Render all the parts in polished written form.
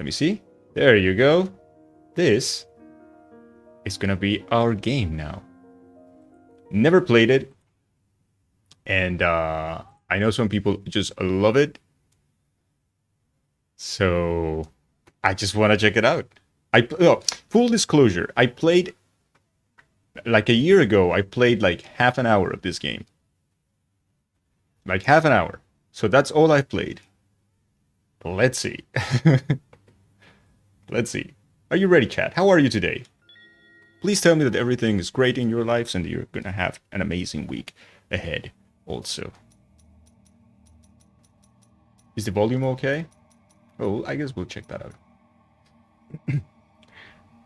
Let me see. There you go. This is gonna be our game now. Never played it. And I know some people just love it. So I just want to check it out. Full disclosure, I played like a year ago. I played like half an hour of this game. Like half an hour. So that's all I played. Let's see. Let's see. Are you ready, chat? How are you today? Please tell me that everything is great in your lives and you're gonna have an amazing week ahead also. Is the volume okay? Oh, I guess we'll check that out.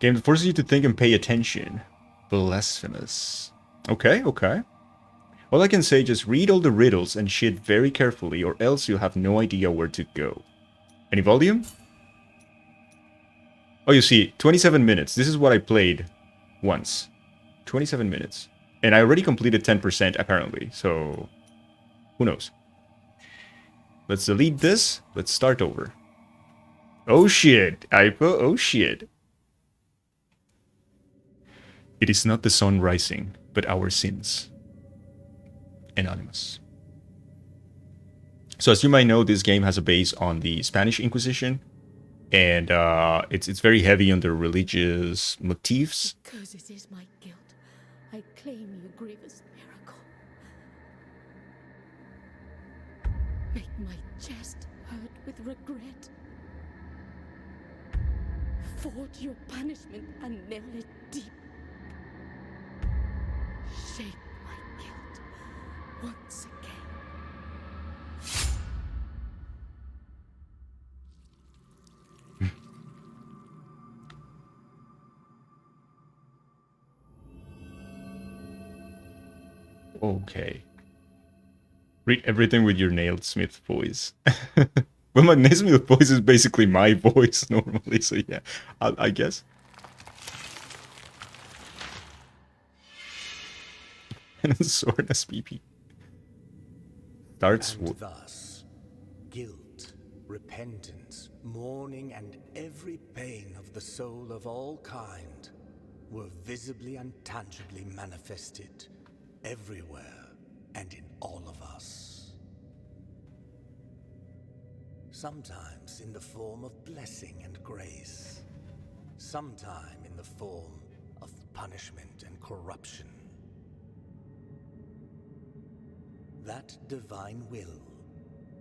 Game that forces you to think and pay attention. Blasphemous. Okay, okay. All I can say, just read all the riddles and shit very carefully, or else you'll have no idea where to go. Any volume? Oh, you see, 27 minutes. This is what I played once. 27 minutes. And I already completed 10% apparently, so who knows? Let's delete this. Let's start over. Oh shit, oh shit. It is not the sun rising, but our sins. Anonymous. So as you might know, this game has a base on the Spanish Inquisition, and it's very heavy on the religious motifs. Because it is my guilt, I claim your grievous miracle. Make my chest hurt with regret. Forge your punishment and nail it deep. Shape my guilt once again. Okay. Read everything with your nailsmith voice. Well, my nailsmith voice is basically my voice normally, so yeah, I guess. And a sword SPP. Starts And thus, guilt, repentance, mourning, and every pain of the soul of all kind were visibly and tangibly manifested everywhere and in all of us. Sometimes in the form of blessing and grace, sometime in the form of punishment and corruption. That divine will,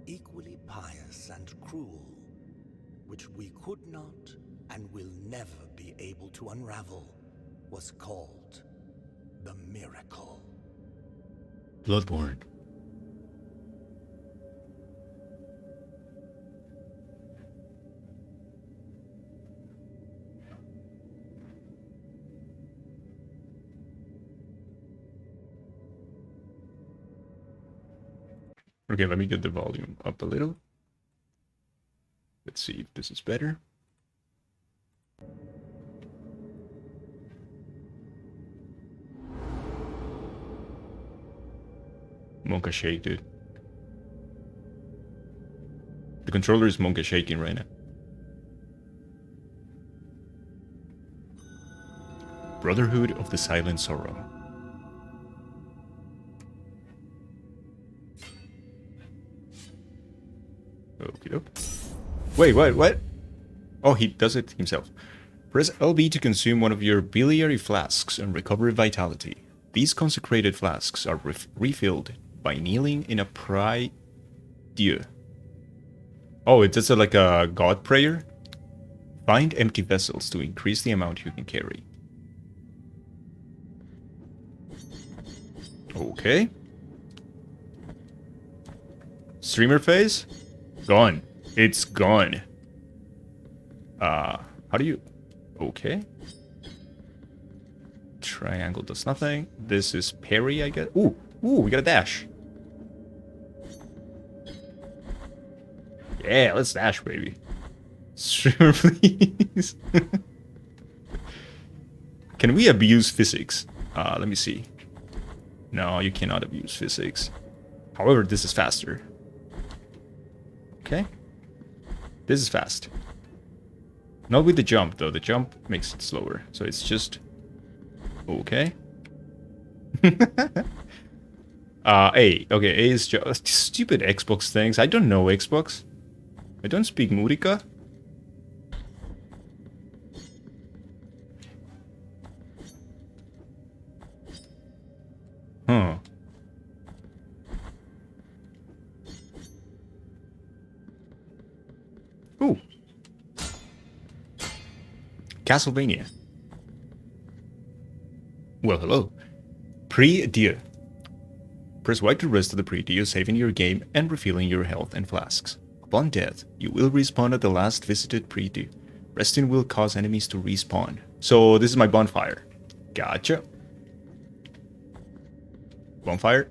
equally pious and cruel, which we could not and will never be able to unravel, was called the miracle. Bloodborne. Okay, let me get the volume up a little. Let's see if this is better. Monka shake, dude. The controller is Monka shaking right now. Brotherhood of the Silent Sorrow. Okay. Wait, what? Oh, he does it himself. Press LB to consume one of your biliary flasks and recover vitality. These consecrated flasks are refilled by kneeling in a prie-dieu. Oh, it's just like a god prayer? Find empty vessels to increase the amount you can carry. Okay. Streamer phase? Gone. It's gone. How do you... Okay. Triangle does nothing. This is parry, I guess. Ooh, we got a dash. Yeah, let's dash, baby. Streamer, please. Can we abuse physics? Let me see. No, you cannot abuse physics. However, this is faster. Okay. This is fast. Not with the jump, though. The jump makes it slower. So it's just... Okay. A. Okay, A is just... Stupid Xbox things. I don't know Xbox. I don't speak Murica. Huh. Ooh. Castlevania. Well, hello. Pre-Dieu. Press Y to rest of the Pre-Dieu, saving your game and refilling your health and flasks. Upon death, you will respawn at the last visited Pre-Dieu. Resting will cause enemies to respawn. So this is my bonfire. Gotcha. Bonfire.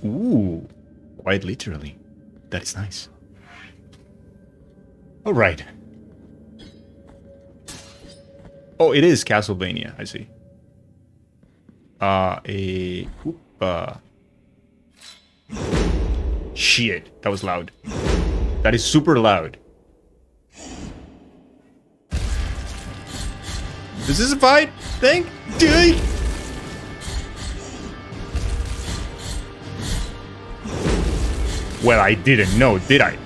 Ooh. Quite literally. That is nice. Alright. Oh, it is Castlevania, I see. Shit, that was loud. That is super loud. Is this a fight thing? Dude. Well, I didn't know, did I?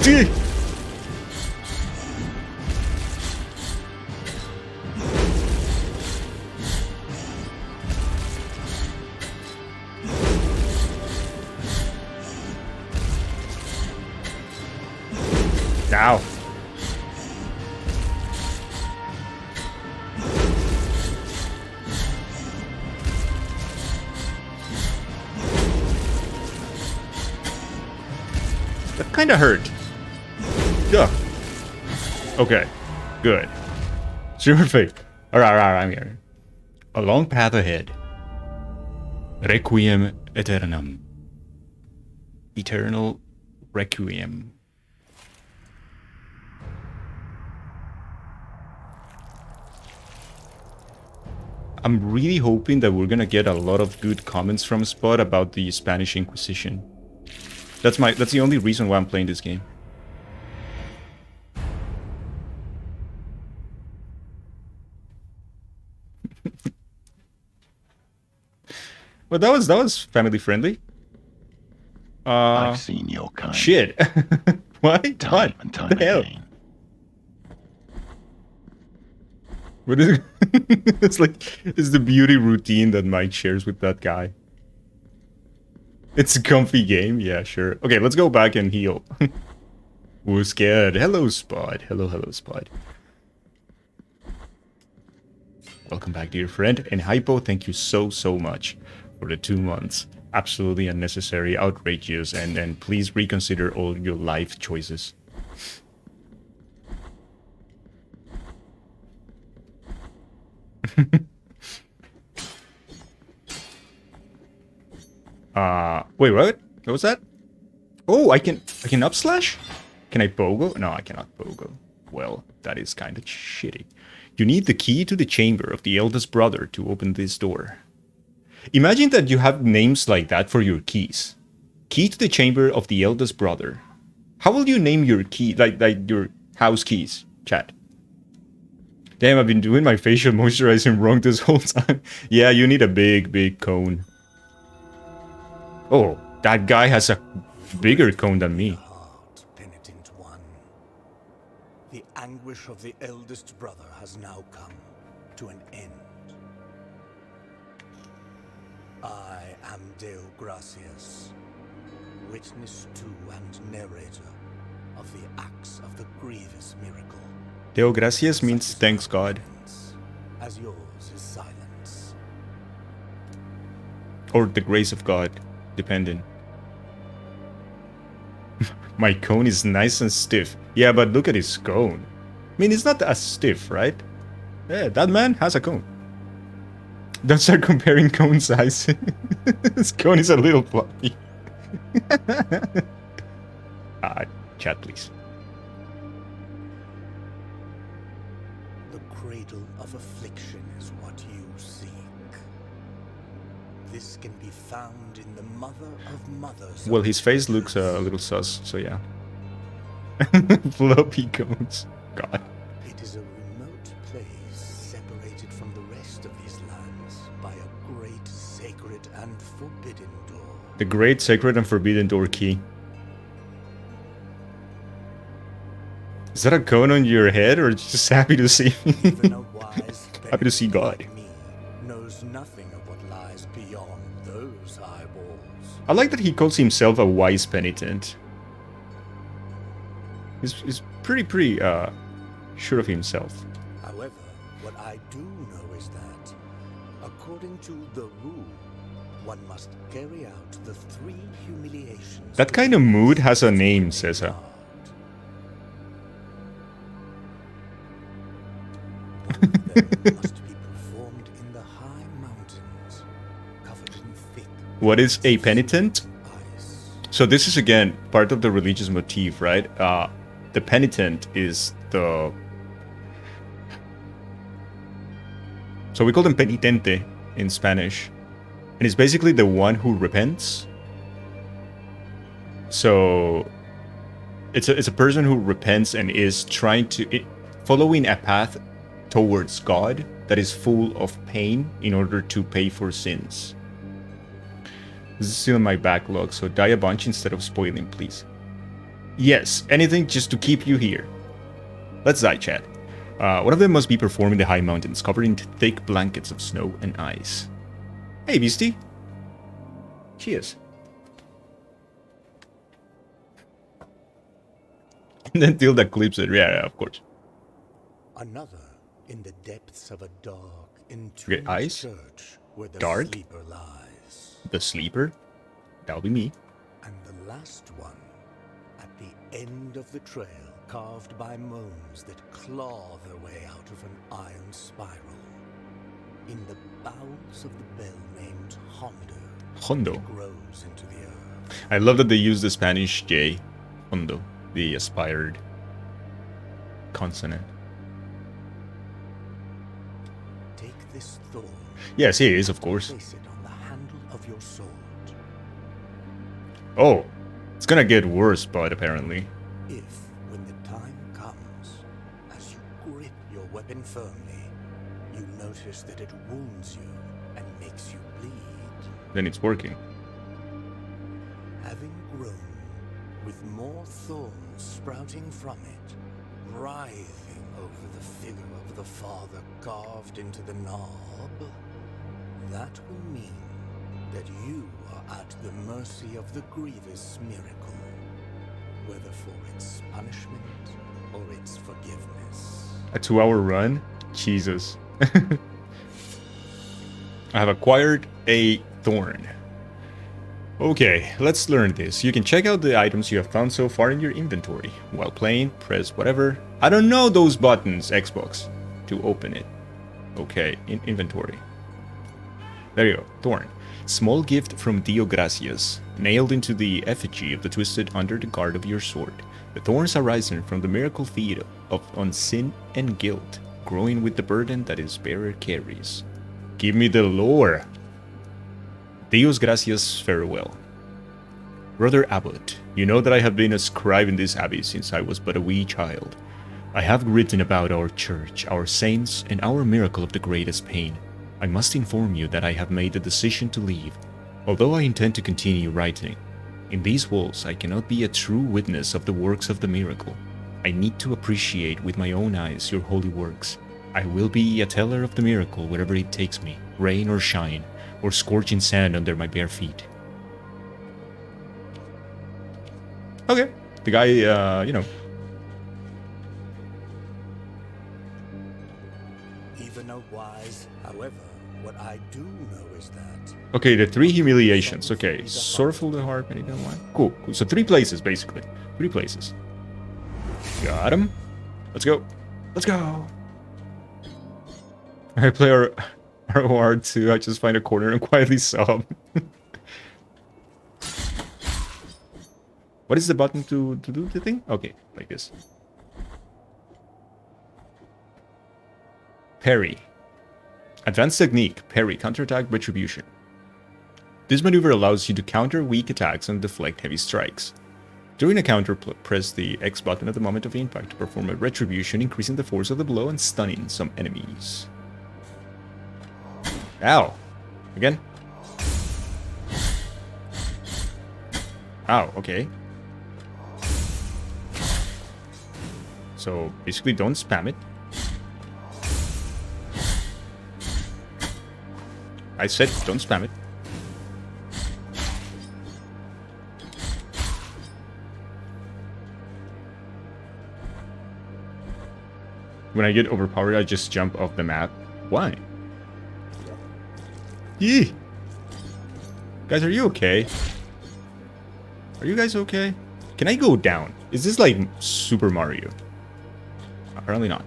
Dude. Ow. That kinda hurt. Yeah. Okay. Good. Super fake. Alright, I'm here. A long path ahead. Requiem Eternam. Eternal Requiem. I'm really hoping that we're gonna get a lot of good comments from Spot about the Spanish Inquisition. That's the only reason why I'm playing this game. Well, that was family friendly. I've seen your kind. Shit. What? Time and time the hell? again. What is it? It's the beauty routine that Mike shares with that guy. It's a comfy game, yeah, sure. Okay, let's go back and heal. We're scared. Hello, Spot. Hello, Spot. Welcome back, dear friend. And Hypo, thank you so much for the 2 months. Absolutely unnecessary, outrageous, and please reconsider all your life choices. Wait, what? What was that? Oh, I can upslash? Can I pogo? No, I cannot pogo. Well, that is kind of shitty. You need the key to the chamber of the eldest brother to open this door. Imagine that you have names like that for your keys. Key to the chamber of the eldest brother. How will you name your key, like your house keys, chat? Damn, I've been doing my facial moisturizing wrong this whole time. Yeah, you need a big cone. Oh, that guy has a bigger cone than me. Heart, penitent one. The anguish of the eldest brother has now come to an end. I am Deo Gracias, witness to and narrator of the acts of the grievous miracle. Deo Gracias means thanks God. As yours is silence. Or the grace of God, depending. My cone is nice and stiff. Yeah, but look at his cone. I mean, it's not as stiff, right? Yeah, that man has a cone. Don't start comparing cone size. This cone is a little floppy. Chat, please. The Cradle of Affliction is what you seek. This can be found in the Mother of Mothers. Well, his face looks a little sus, so yeah. Floppy cones. God. It is a remote place separated from the rest of these lands by a great sacred and forbidden door. The great sacred and forbidden door key. Is that a cone on your head, or just happy to see me? Even a wise Happy to see God. like me knows nothing of what lies beyond those eyeballs. I like that he calls himself a wise penitent. He's pretty sure of himself. However, what I do know is that, according to the rule, one must carry out the 3 humiliations. That kind of mood has a name, Cesar. One of them must be performed in the high mountains, covered in thick What is a penitent? ice. So this is again part of the religious motif, right? The penitent is the... So we call them penitente in Spanish. And it's basically the one who repents. So it's a person who repents and is trying to... following a path towards God that is full of pain in order to pay for sins. This is still in my backlog, so die a bunch instead of spoiling, please. Yes, anything just to keep you here. Let's die, chat. One of them must be performed in the high mountains, covered in thick blankets of snow and ice. Hey, Beastie. Cheers. And then Tilda clips it. Yeah, of course. Another in the depths of a dark, Okay, entombed ice? church where the Dark? sleeper lies. The sleeper. That'll be me. And the last one at the end of the trail, carved by moans that claw their way out of an iron spiral. In the bowels of the bell named Hondo. Hondo. It grows into the earth. I love that they use the Spanish J. Hondo. The aspired consonant. Take this thorn. Yes, he is, of course. Place it on the handle of your sword. Oh, it's gonna get worse, bud, apparently. If, when the time comes, as you grip your weapon firmly, you notice that it wounds you and makes you bleed, Then it's working. having grown, with more thorns sprouting from it, writhing over the figure of the Father carved into the knob, that will mean that you are at the mercy of the grievous miracle, whether for its punishment or its forgiveness. A 2-hour run? Jesus. I have acquired a Thorn. Okay, let's learn this. You can check out the items you have found so far in your inventory. While playing, press whatever. I don't know those buttons, Xbox, to open it. Okay, in inventory. There you go, Thorn. Small gift from Dio Gracias, nailed into the effigy of the twisted under the guard of your sword. The thorns arising from the miracle feed on sin and guilt, growing with the burden that its bearer carries. Give me the lore. Dios gracias, farewell. Brother Abbot, you know that I have been a scribe in this abbey since I was but a wee child. I have written about our church, our saints, and our miracle of the greatest pain. I must inform you that I have made the decision to leave, although I intend to continue writing. In these walls, I cannot be a true witness of the works of the miracle. I need to appreciate with my own eyes your holy works. I will be a teller of the miracle wherever it takes me, rain or shine, or scorching sand under my bare feet. Okay, the guy, you know. Even a wise, however, what I do know is that Okay, the 3 humiliations. Okay, sorrowful the heart, many don't want. Cool, cool. So 3 places, basically. 3 places. Got him. Let's go. Let's go. I play ROR2. I just find a corner and quietly sob. What is the button to do the thing? Okay, like this. Parry. Advanced technique. Parry. Counterattack. Retribution. This maneuver allows you to counter weak attacks and deflect heavy strikes. During a counter, press the X button at the moment of impact to perform a retribution, increasing the force of the blow and stunning some enemies. Ow. Again. Ow, okay. So, basically don't spam it. I said don't spam it. When I get overpowered, I just jump off the map. Why? Yee! Guys, are you okay? Are you guys okay? Can I go down? Is this like Super Mario? Apparently not.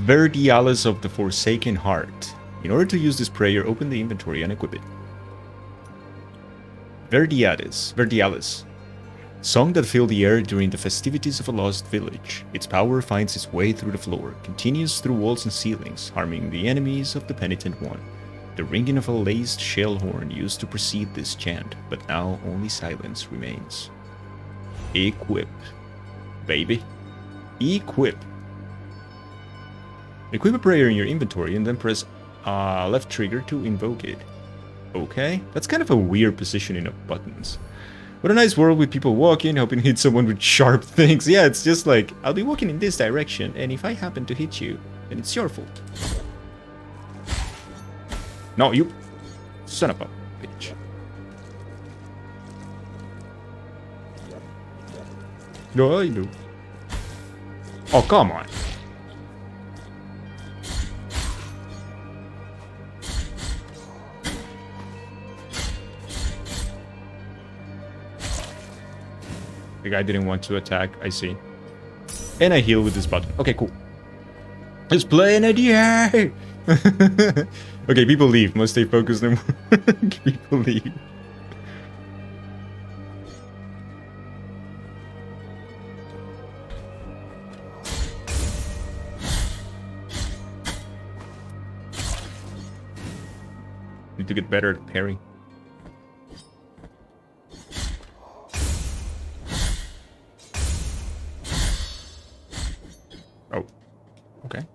Verdialis of the Forsaken Heart. In order to use this prayer, open the inventory and equip it. Verdialis. Song that filled the air during the festivities of a lost village. Its power finds its way through the floor, continues through walls and ceilings, harming the enemies of the penitent one. The ringing of a laced shell horn used to precede this chant, but now only silence remains. Equip. Baby. Equip. Equip a prayer in your inventory and then press left trigger to invoke it. Okay, that's kind of a weird positioning of buttons. What a nice world with people walking, hoping to hit someone with sharp things. Yeah, it's just like, I'll be walking in this direction, and if I happen to hit you, then it's your fault. No, you son of a bitch. No, I know. Oh, come on. The guy didn't want to attack, I see. And I heal with this button. Okay, cool. Let's play an idea! Okay, people leave. Must stay focused and work. People leave. Need to get better at parry. Oh, okay.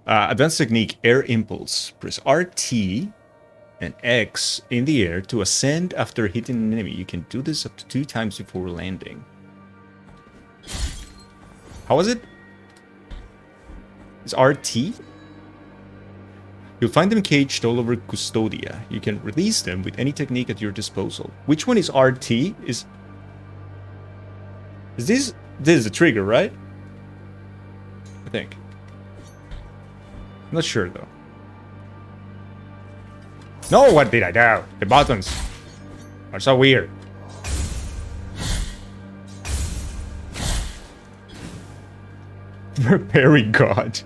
Advanced technique, air impulse. Press RT and X in the air to ascend after hitting an enemy. You can do this up to 2 times before landing. How was it? It's RT? You'll find them caged all over Custodia. You can release them with any technique at your disposal. Which one is RT? Is this is a trigger, right? I think. I'm not sure though. No, what did I do? The buttons are so weird. Preparing God.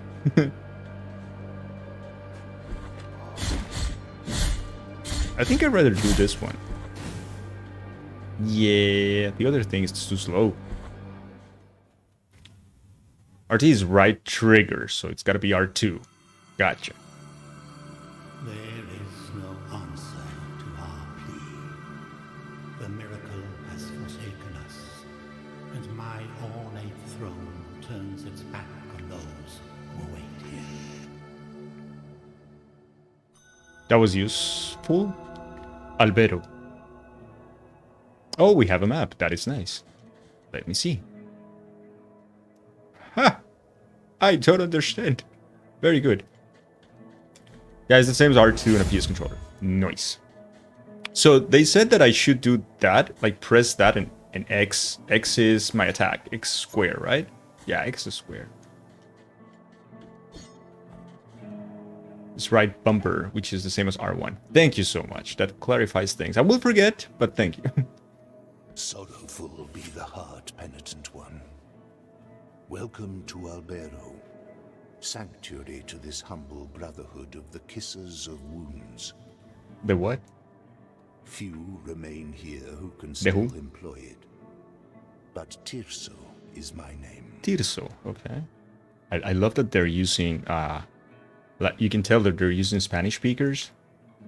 I think I'd rather do this one. Yeah, the other thing is too slow. RT is right trigger, so it's gotta be R2. Gotcha. There is no answer to our plea. The miracle has forsaken us, and my ornate throne turns its back on those who await here. That was useful. Albedo. Oh, we have a map. That is nice. Let me see. Ha! I don't understand. Very good. Yeah, it's the same as R2 and a PS controller. Nice. So they said that I should do that, like press that and X. X is my attack. X square, right? Yeah, X is square. It's right bumper, which is the same as R1. Thank you so much. That clarifies things. I will forget, but thank you. Sorrowful be the heart, penitent one. Welcome to Albero, sanctuary to this humble brotherhood of the kissers of wounds. The what? Few remain here who can The still who? employ it. But Tirso is my name. Tirso, okay. I love that they're using Like, you can tell that they're using Spanish speakers,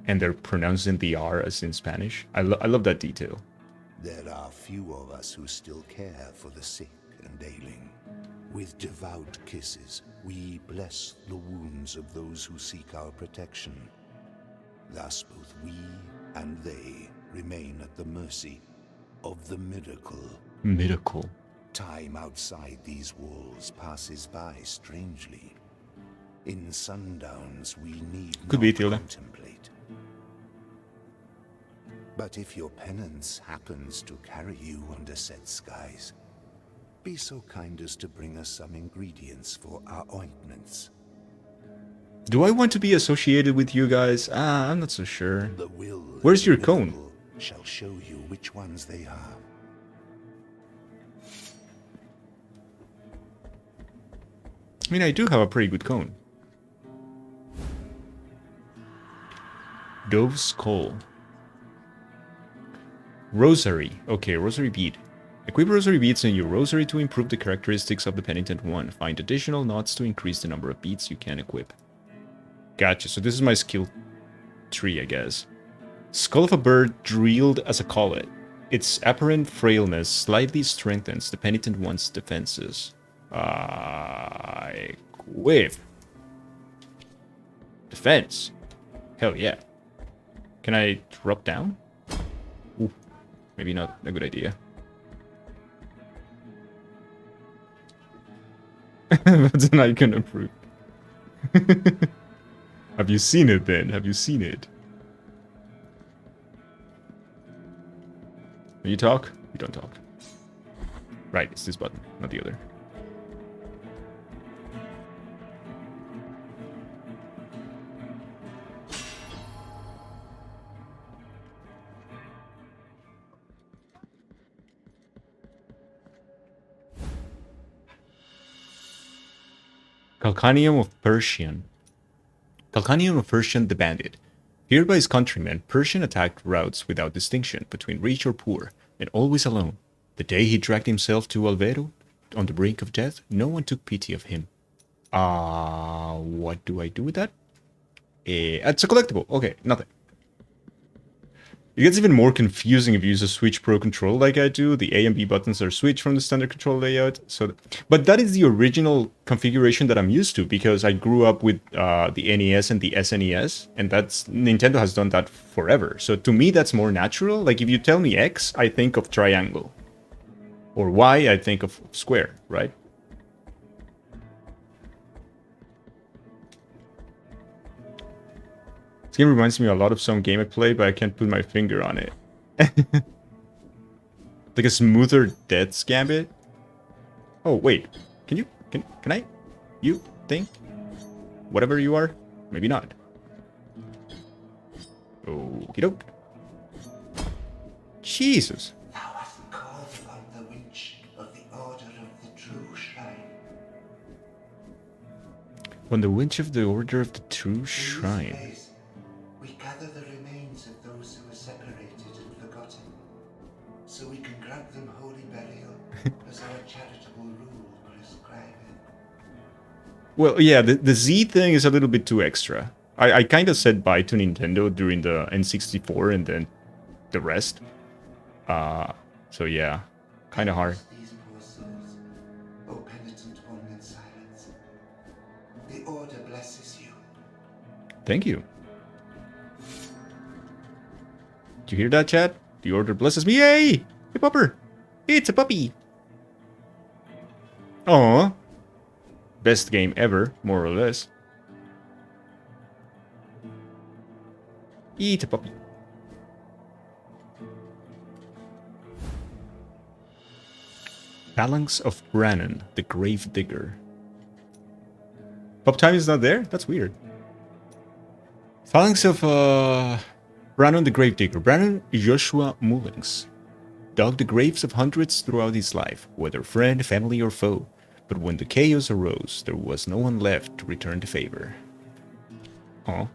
and they're pronouncing the R as in Spanish. I love that detail. There are few of us who still care for the sick and ailing. With devout kisses, we bless the wounds of those who seek our protection. Thus both we and they remain at the mercy of the miracle. Miracle. Time outside these walls passes by strangely. In sundowns we need Could not be, Tilda. contemplate. But if your penance happens to carry you under set skies, be so kind as to bring us some ingredients for our ointments. Do I want to be associated with you guys? I'm not so sure. The will Where's of your the cone? miracle shall show you which ones they are. I mean, I do have a pretty good cone. Dove's Skull. Rosary. Okay, Rosary Bead. Equip Rosary Beads in your Rosary to improve the characteristics of the Penitent One. Find additional knots to increase the number of beads you can equip. Gotcha, so this is my skill tree, I guess. Skull of a bird drilled as a collet. Its apparent frailness slightly strengthens the Penitent One's defenses. Equip. Defense. Hell yeah. Can I drop down? Ooh, maybe not a good idea. That's an icon approved. Have you seen it then? Have you seen it? You talk? You don't talk. Right, it's this button, not the other. Calcanium of Persian. Calcanium of Persian the Bandit. Feared by his countrymen, Persian attacked routes without distinction between rich or poor, and always alone. The day he dragged himself to Alvero, on the brink of death, no one took pity of him. What do I do with that? It's a collectible. Okay, nothing. It gets even more confusing if you use a Switch Pro control like I do. The A and B buttons are switched from the standard control layout. But that is the original configuration that I'm used to because I grew up with the NES and the SNES, and Nintendo has done that forever. So to me, that's more natural. Like if you tell me X, I think of triangle, or Y, I think of square, right? This game reminds me a lot of some game I play, but I can't put my finger on it. Like a smoother Death's Gambit? Oh, wait. Can I? You think? Whatever you are? Maybe not. Okie doke. Jesus. Thou hast called upon the winch of the Order of the True Shrine. On the winch of the Order of the True Shrine. We gather the remains of those who were separated and forgotten, so we can grant them holy burial as our charitable rule prescribeth. Well, yeah, the Z thing is a little bit too extra. I kind of said bye to Nintendo during the N64 and then the rest. So yeah, kind of hard. These poor souls, O penitent one in silence. The Order blesses you. Thank you. Did you hear that, chat? The Order blesses me. Yay! Hey, pupper! It's a puppy! Aww. Best game ever, more or less. Eat a puppy. Phalanx of Brannon, the Grave Digger. Pop time is not there? That's weird. Phalanx of Brannon the Gravedigger. Brannon Joshua Mullings dug the graves of hundreds throughout his life, whether friend, family, or foe. But when the chaos arose, there was no one left to return the favor. Oh.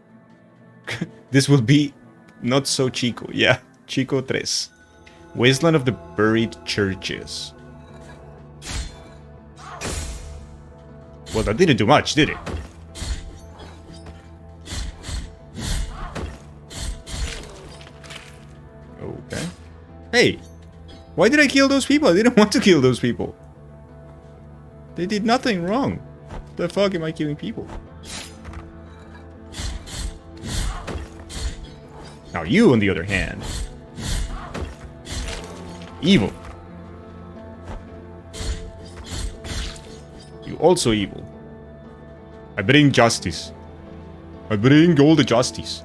This will be not so Chico. Yeah, Chico 3. Wasteland of the Buried Churches. Well, that didn't do much, did it? Hey, why did I kill those people? I didn't want to kill those people. They did nothing wrong. The fuck am I killing people? Now you, on the other hand, evil. You also evil. I bring justice. I bring all the justice.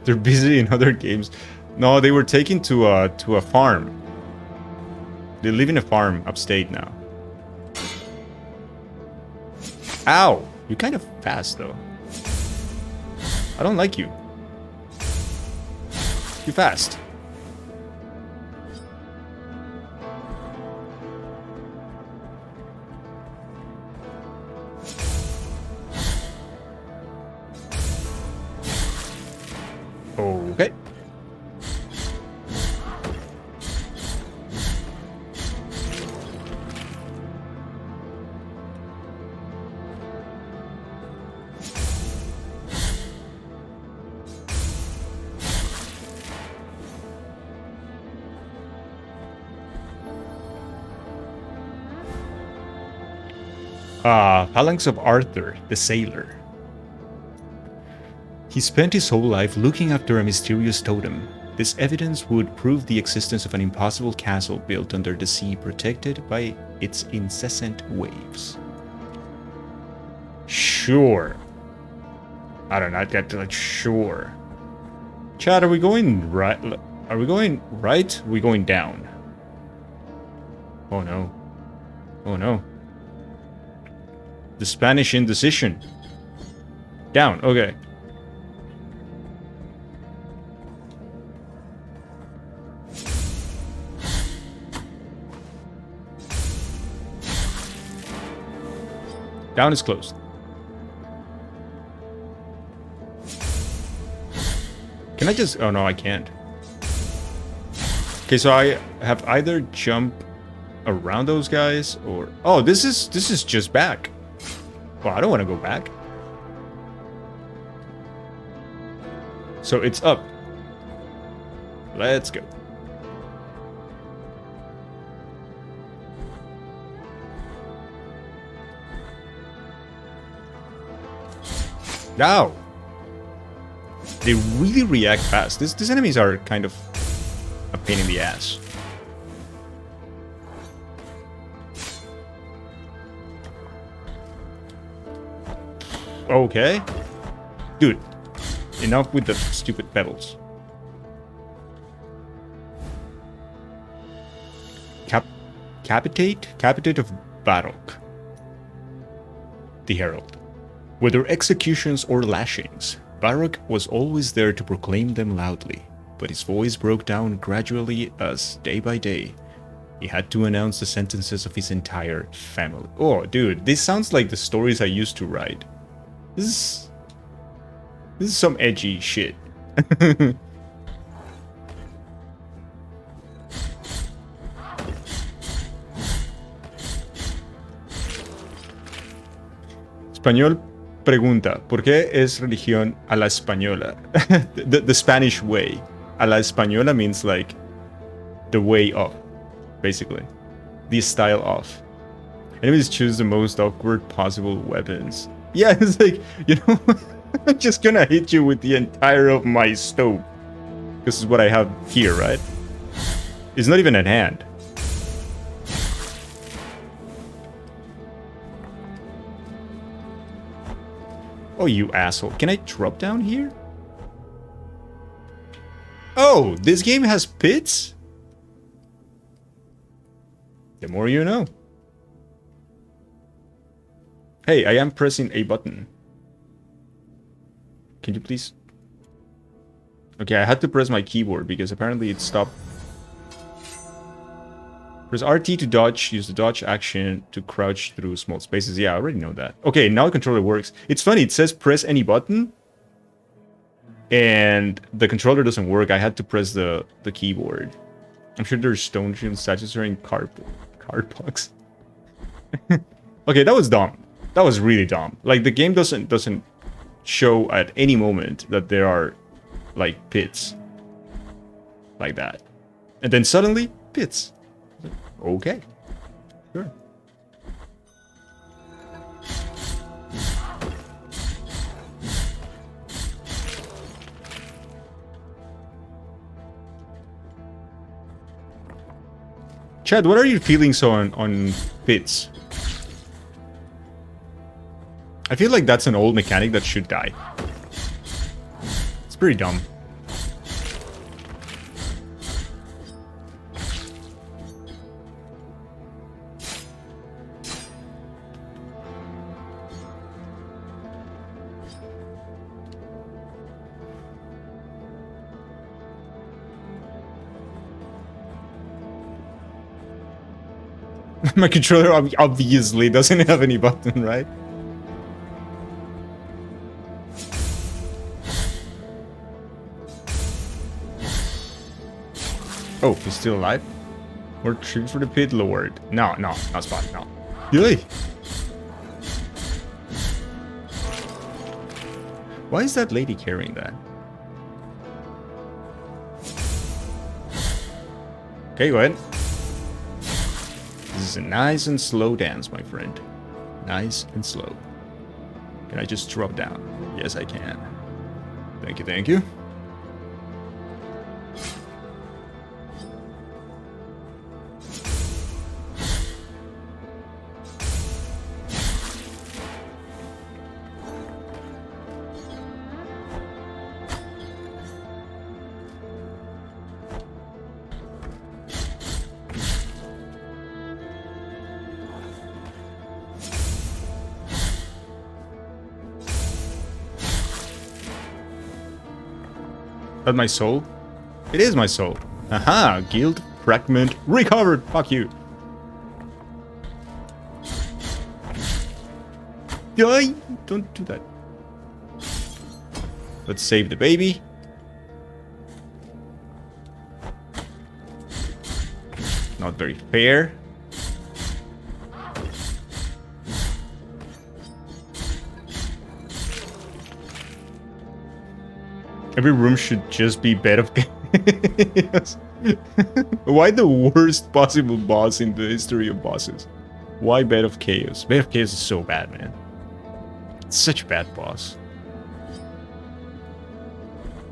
They're busy in other games. No, they were taken to a farm. They live in a farm upstate now. Ow! You're kind of fast though. I don't like you. You're fast. Okay. Phalanx of Arthur, the sailor. He spent his whole life looking after a mysterious totem. This evidence would prove the existence of an impossible castle built under the sea, protected by its incessant waves. Sure. I don't know, I'd get to like, sure. Chad, are we going right? Are we going right? Are we going down? Oh no. Oh no. The Spanish indecision. Down, okay. Down is closed. Can I just... Oh no, I can't. Okay, so I have either jump around those guys or... Oh, this is just back. Well, I don't want to go back. So it's up. Let's go. Now, they really react fast. These enemies are kind of a pain in the ass. Okay. Dude, enough with the stupid pedals. Capitate of Baroque. The Herald. Whether executions or lashings, Baroque was always there to proclaim them loudly, but his voice broke down gradually as, day by day, he had to announce the sentences of his entire family. Oh, dude, this sounds like the stories I used to write. This is some edgy shit. Español pregunta, ¿por qué es religión a la española? the Spanish way. A la española means like the way of, basically. The style of. Enemies choose the most awkward possible weapons. Yeah, it's like, you know, I'm just gonna hit you with the entire of my stove. This is what I have here, right? It's not even at hand. Oh, you asshole. Can I drop down here? Oh, this game has pits? The more you know. Hey, I am pressing a button. Can you please? Okay, I had to press my keyboard because apparently it stopped. Press RT to dodge, use the dodge action to crouch through small spaces. Yeah, I already know that. Okay, now the controller works. It's funny, it says press any button. And the controller doesn't work. I had to press the keyboard. I'm sure there's stone shield statues are in card box. Okay, that was dumb. That was really dumb. Like, the game doesn't show at any moment that there are, like, pits. Like that. And then suddenly, pits. Okay. Sure. Chad, what are your feelings on pits? I feel like that's an old mechanic that should die. It's pretty dumb. My controller obviously doesn't have any button, right? Oh, he's still alive? More troops for the pit lord. No, not spot, no. Really? Why is that lady carrying that? Okay, go ahead. This is a nice and slow dance, my friend. Nice and slow. Can I just drop down? Yes, I can. Thank you, thank you. That my soul? It is my soul. Aha! Guild fragment recovered! Fuck you! Die! Don't do that. Let's save the baby. Not very fair. Every room should just be bed of chaos. Why the worst possible boss in the history of bosses? Why bed of chaos? Bed of chaos is so bad, man. It's such a bad boss.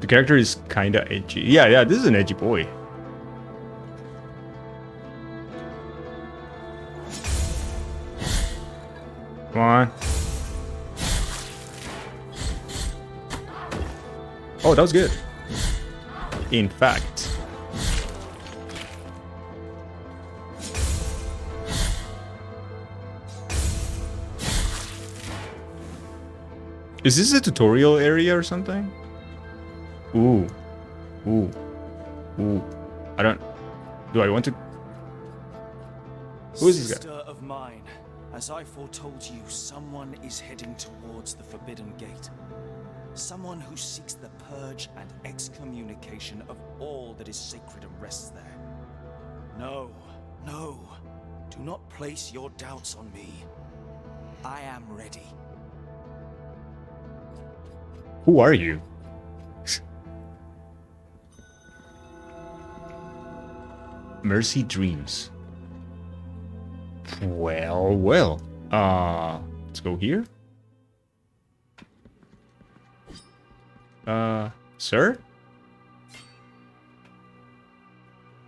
The character is kinda edgy. Yeah, this is an edgy boy. Come on. Oh, that was good. In fact. Is this a tutorial area or something? Ooh. Ooh. Ooh. I don't... Do I want to... Who is this guy? Sister of mine, as I foretold you, someone is heading towards the Forbidden Gate. Someone who seeks the purge and excommunication of all that is sacred and rests there. No, no. Do not place your doubts on me. I am ready. Who are you? Mercy Dreams. Well. Let's go here. Sir?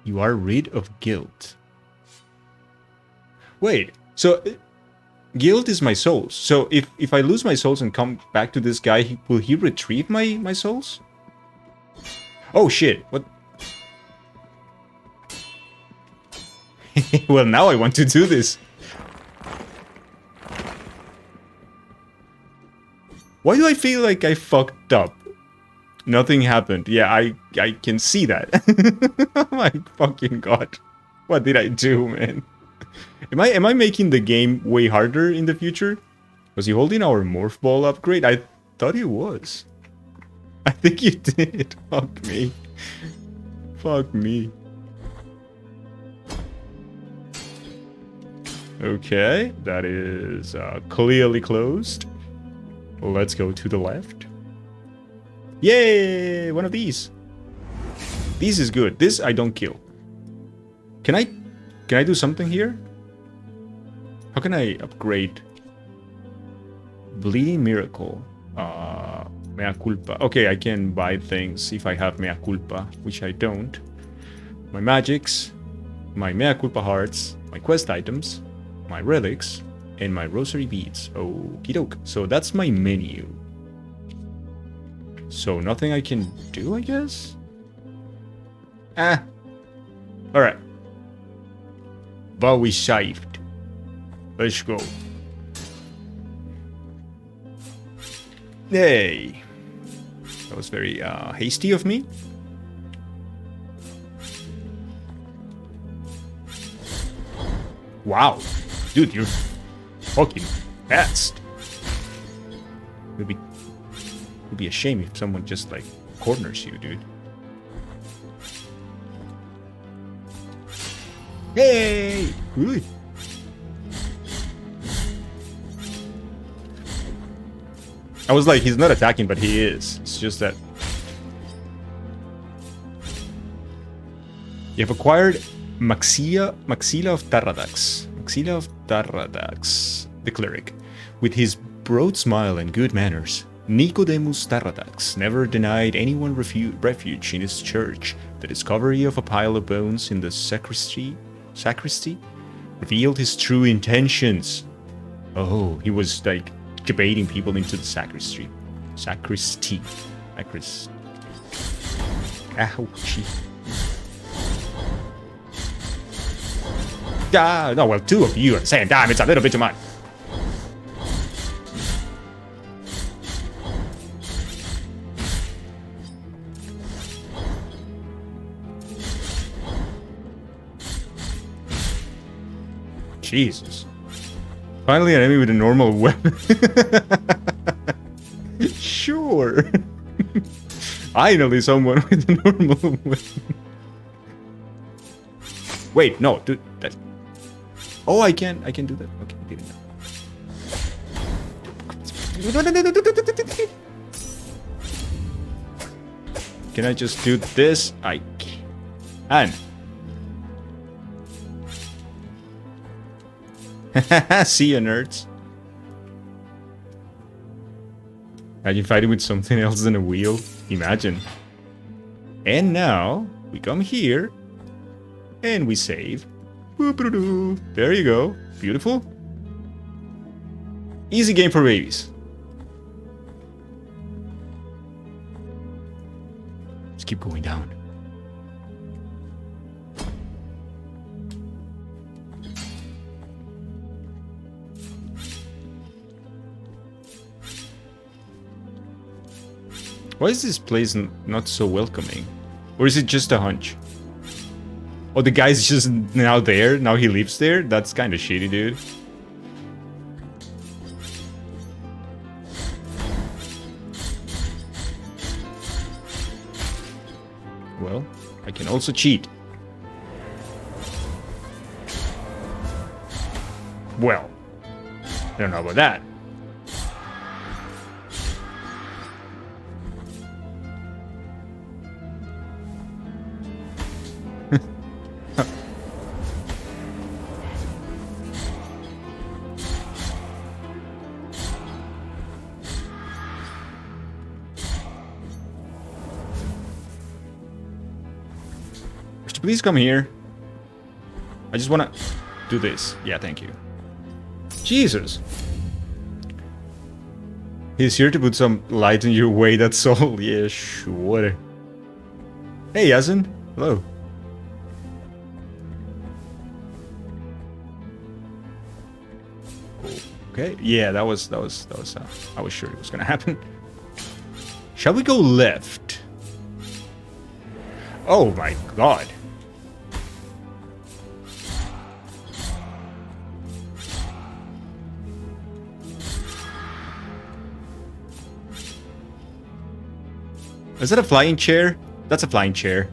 You are rid of guilt. Wait, so guilt is my souls. So if I lose my souls and come back to this guy, will he retrieve my souls? Oh shit, what? Well, now I want to do this. Why do I feel like I fucked up? Nothing happened. Yeah, I can see that. Oh my fucking god. What did I do, man? Am I making the game way harder in the future? Was he holding our morph ball upgrade? I thought he was. I think you did. Fuck me. Fuck me. Okay, that is clearly closed. Let's go to the left. Yay! One of these. This is good. This I don't kill. Can I do something here? How can I upgrade? Bleeding Miracle. Mea Culpa. Okay, I can buy things if I have Mea Culpa, which I don't. My magics, my Mea Culpa hearts, my quest items, my relics, and my rosary beads. Okie doke. So that's my menu. So nothing I can do, I guess? Alright. Bowie saved. Let's go. Yay. That was very hasty of me. Wow. Dude, you're fucking fast. It'd be a shame if someone just like corners you, dude. Hey! Really? I was like, he's not attacking, but he is. It's just that you have acquired Maxilla of Tarradax. Maxilla of Tarradax, the cleric. With his broad smile and good manners, Nicodemus Tarradax never denied anyone refuge in his church. The discovery of a pile of bones in the sacristy revealed his true intentions. Oh, he was like debating people into the sacristy. Ouchie. No, well, two of you at the same time, it's a little bit too much. Jesus. Finally an enemy with a normal weapon. Sure. Finally someone with a normal weapon. Wait, no, dude, that... Oh, I can do that. Okay, I didn't know. Can I just do this? I can. See ya, nerds. Imagine fighting with something else than a wheel. Imagine. And now, we come here. And we save. There you go. Beautiful. Easy game for babies. Let's keep going down. Why is this place not so welcoming? Or is it just a hunch? Oh, the guy's just now there? Now he lives there? That's kind of shitty, dude. Well, I can also cheat. Well, I don't know about that. Please come here. I just wanna do this. Yeah, thank you. Jesus. He's here to put some light in your way, that's all. Yeah, sure. Hey, Yasin. Hello. Okay. Yeah, that was I was sure it was gonna happen. Shall we go left? Oh my god. Is that a flying chair? That's a flying chair.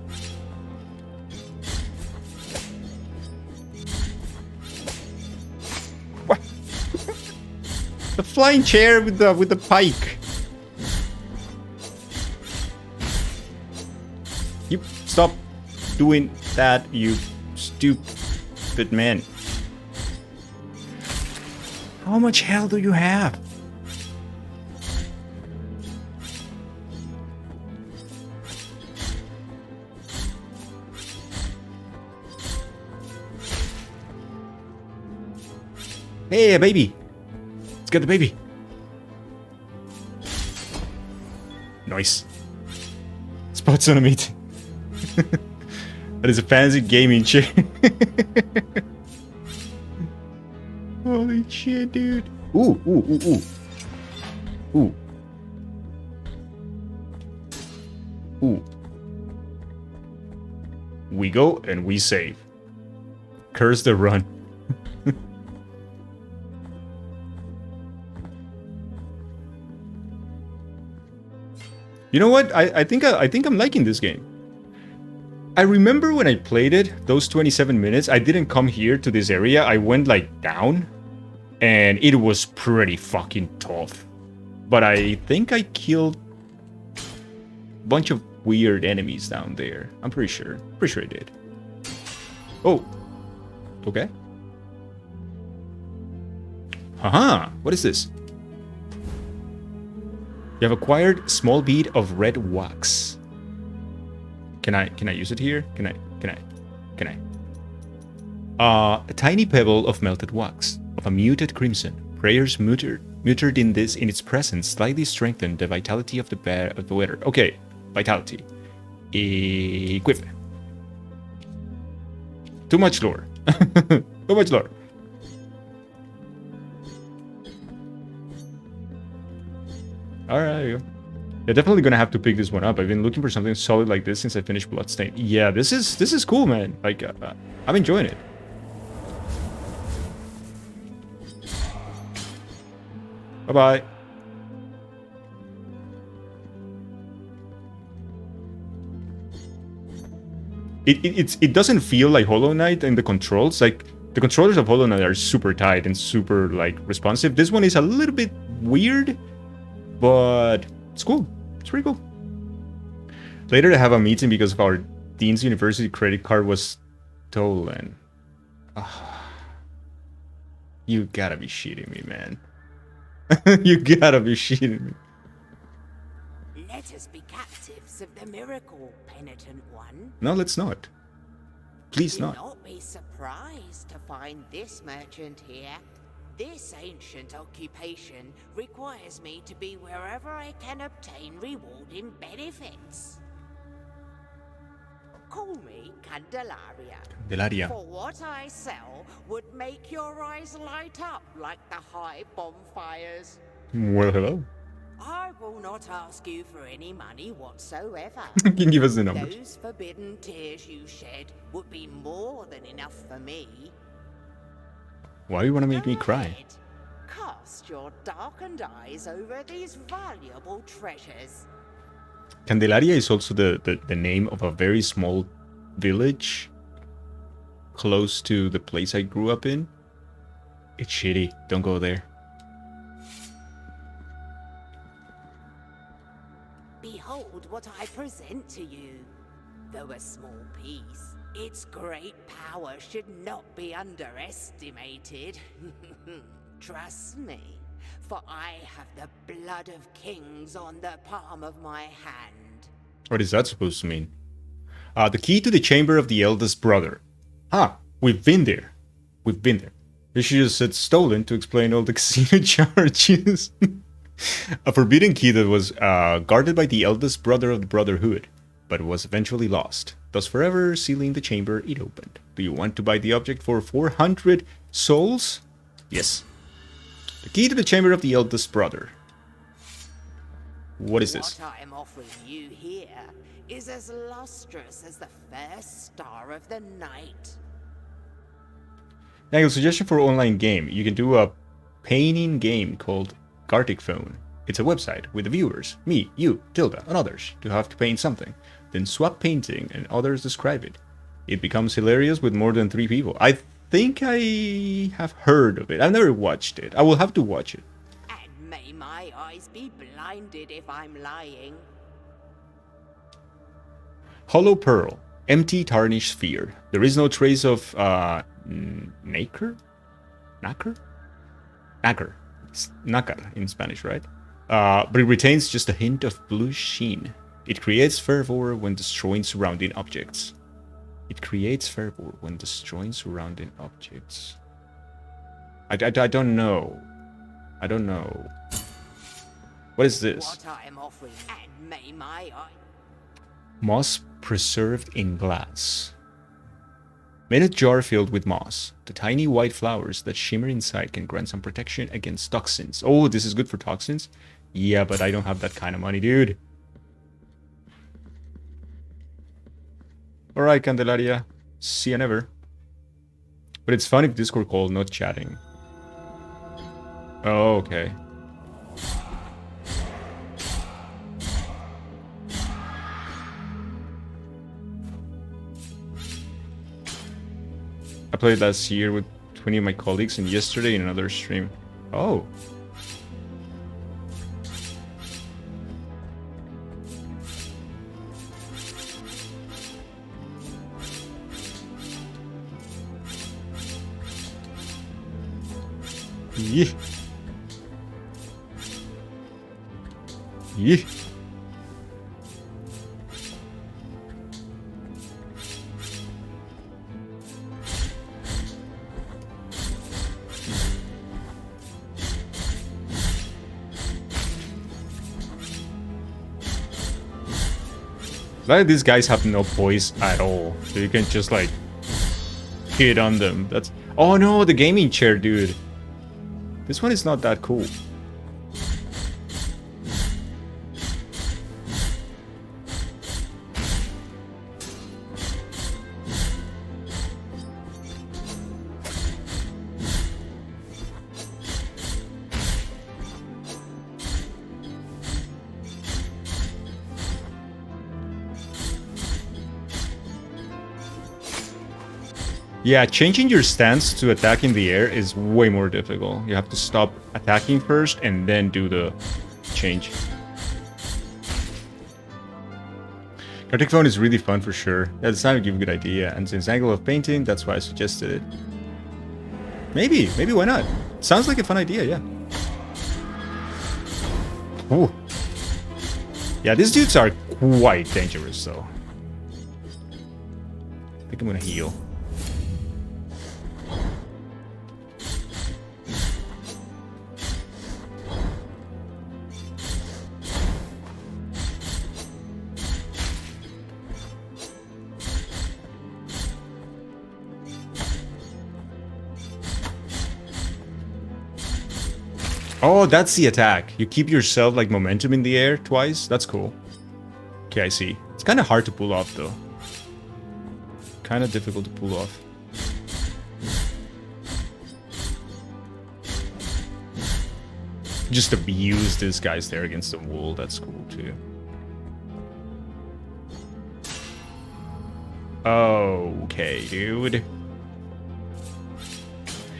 What? The flying chair with the pike. You stop doing that, you Stupid man. How much hell do you have? Hey, a baby! Let's get the baby. Nice. Spots on a meeting. That is a fancy gaming chair. Holy shit, dude. Ooh, ooh, ooh, ooh. Ooh. Ooh. We go and we save. Curse the run. You know what? I think I'm liking this game. I remember when I played it, those 27 minutes, I didn't come here to this area. I went like down, and it was pretty fucking tough. But I think I killed a bunch of weird enemies down there. I'm pretty sure. Pretty sure I did. Oh. Okay. Haha. What is this? You have acquired small bead of red wax. Can I use it here? Can I? A tiny pebble of melted wax, of a muted crimson. Prayers muttered in its presence slightly strengthened the vitality of the weather. Okay, vitality. Equip. Too much lore. Too much lore. Alright. Yeah, definitely gonna have to pick this one up. I've been looking for something solid like this since I finished Bloodstained. Yeah, this is cool, man. Like, I'm enjoying it. Bye-bye. It doesn't feel like Hollow Knight in the controls. Like, the controllers of Hollow Knight are super tight and super, like, responsive. This one is a little bit weird, but it's cool. It's pretty cool. Later to have a meeting because of our Dean's University credit card was stolen. You gotta be shitting me, man. You gotta be shitting me. Let us be captives of the miracle, penitent one. No, let's not. Please Do not. not be surprised to find this merchant here. This ancient occupation requires me to be wherever I can obtain rewarding benefits. Call me Candelaria. Candelaria. For what I sell would make your eyes light up like the high bonfires. Well, hello. I will not ask you for any money whatsoever. Can you give us the numbers? Those forbidden tears you shed would be more than enough for me. Why do you want to make me Go cry? ahead. Cast your darkened eyes over these valuable treasures. Candelaria is also the name of a very small village close to the place I grew up in. It's shitty. Don't go there. Behold what I present to you. Though a small piece, its great power should not be underestimated. Trust me, for I have the blood of kings on the palm of my hand. What is that supposed to mean? The key to the chamber of the eldest brother. Ah, we've been there. We've been there. They should just said stolen to explain all the casino charges. A forbidden key that was guarded by the eldest brother of the Brotherhood, but was eventually lost. Thus forever sealing the chamber it opened. Do you want to buy the object for 400 souls? Yes. The key to the chamber of the eldest brother. What is this? What I am offering you here is as lustrous as the first star of the night. Now, a suggestion for online game. You can do a painting game called Gartic Phone. It's a website with the viewers, me, you, Tilda, and others, to have to paint something. Then swap painting and others describe it. It becomes hilarious with more than 3 people. I think I have heard of it. I've never watched it. I will have to watch it. And may my eyes be blinded if I'm lying. Hollow Pearl. Empty, tarnished sphere. There is no trace of nacre? Nacre? Nacre. It's nácar in Spanish, right? But it retains just a hint of bluish sheen. It creates fervor when destroying surrounding objects. It creates fervor when destroying surrounding objects. I don't know. I don't know. What is this? What I am offering, and may my eye. Moss preserved in glass. Made a jar filled with moss. The tiny white flowers that shimmer inside can grant some protection against toxins. Oh, this is good for toxins? Yeah, but I don't have that kind of money, dude. Alright, Candelaria. See you never. But it's fun if Discord call, not chatting. Oh, okay. I played last year with 20 of my colleagues and yesterday in another stream. Oh. Yeah. Yeah. Like these guys have no poise at all, so you can just like hit on them. That's oh no, the gaming chair, dude. This one is not that cool. Yeah, changing your stance to attack in the air is way more difficult. You have to stop attacking first and then do the change. Arctic phone is really fun for sure. Yeah, it's not a good idea. And since angle of painting, that's why I suggested it. Maybe why not? Sounds like a fun idea, yeah. Ooh. Yeah, these dudes are quite dangerous though. I think I'm gonna heal. Oh, that's the attack. You keep yourself like momentum in the air twice. That's cool. Okay, I see. It's kind of hard to pull off though. Kind of difficult to pull off. Just abuse this guy's there against the wall. That's cool too. Okay, dude.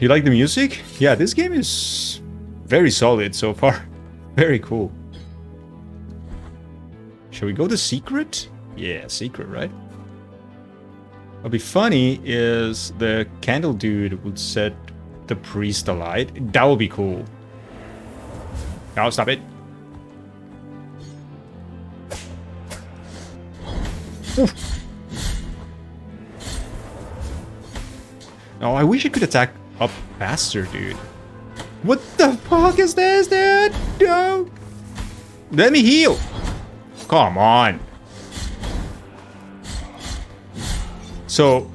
You like the music? Yeah, this game is very solid so far. Very cool. Shall we go to secret? Yeah, secret, right? What'd be funny is the candle dude would set the priest alight. That would be cool. No, stop it. Oof. Oh, I wish I could attack up faster, dude. What the fuck is this, dude? No. Let me heal. Come on. So,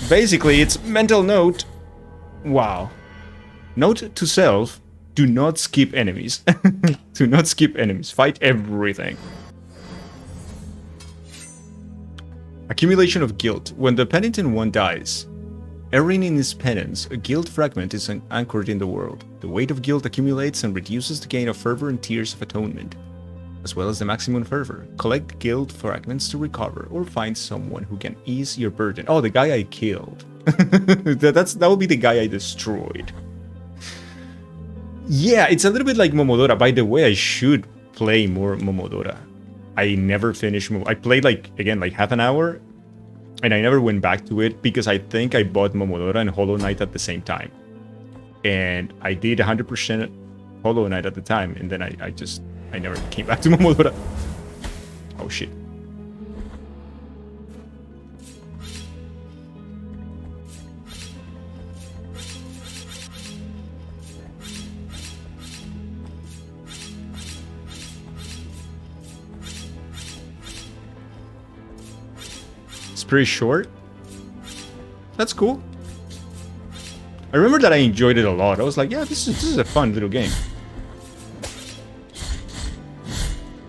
basically, it's mental note. Wow. Note to self, do not skip enemies. Do not skip enemies. Fight everything. Accumulation of guilt. When the penitent one dies, erring in his penance, a guilt fragment is anchored in the world. The weight of guilt accumulates and reduces the gain of fervor and tears of atonement, as well as the maximum fervor. Collect guilt fragments to recover, or find someone who can ease your burden. Oh, the guy I killed. that would be the guy I destroyed. Yeah, it's a little bit like Momodora. By the way, I should play more Momodora. I never finished I played like, again, like half an hour, And I never went back to it because I think I bought Momodora and Hollow Knight at the same time. And I did 100% Hollow Knight at the time, and then I never came back to Momodora. Oh shit. It's pretty short. That's cool. I remember that I enjoyed it a lot. I was like, yeah, this is a fun little game.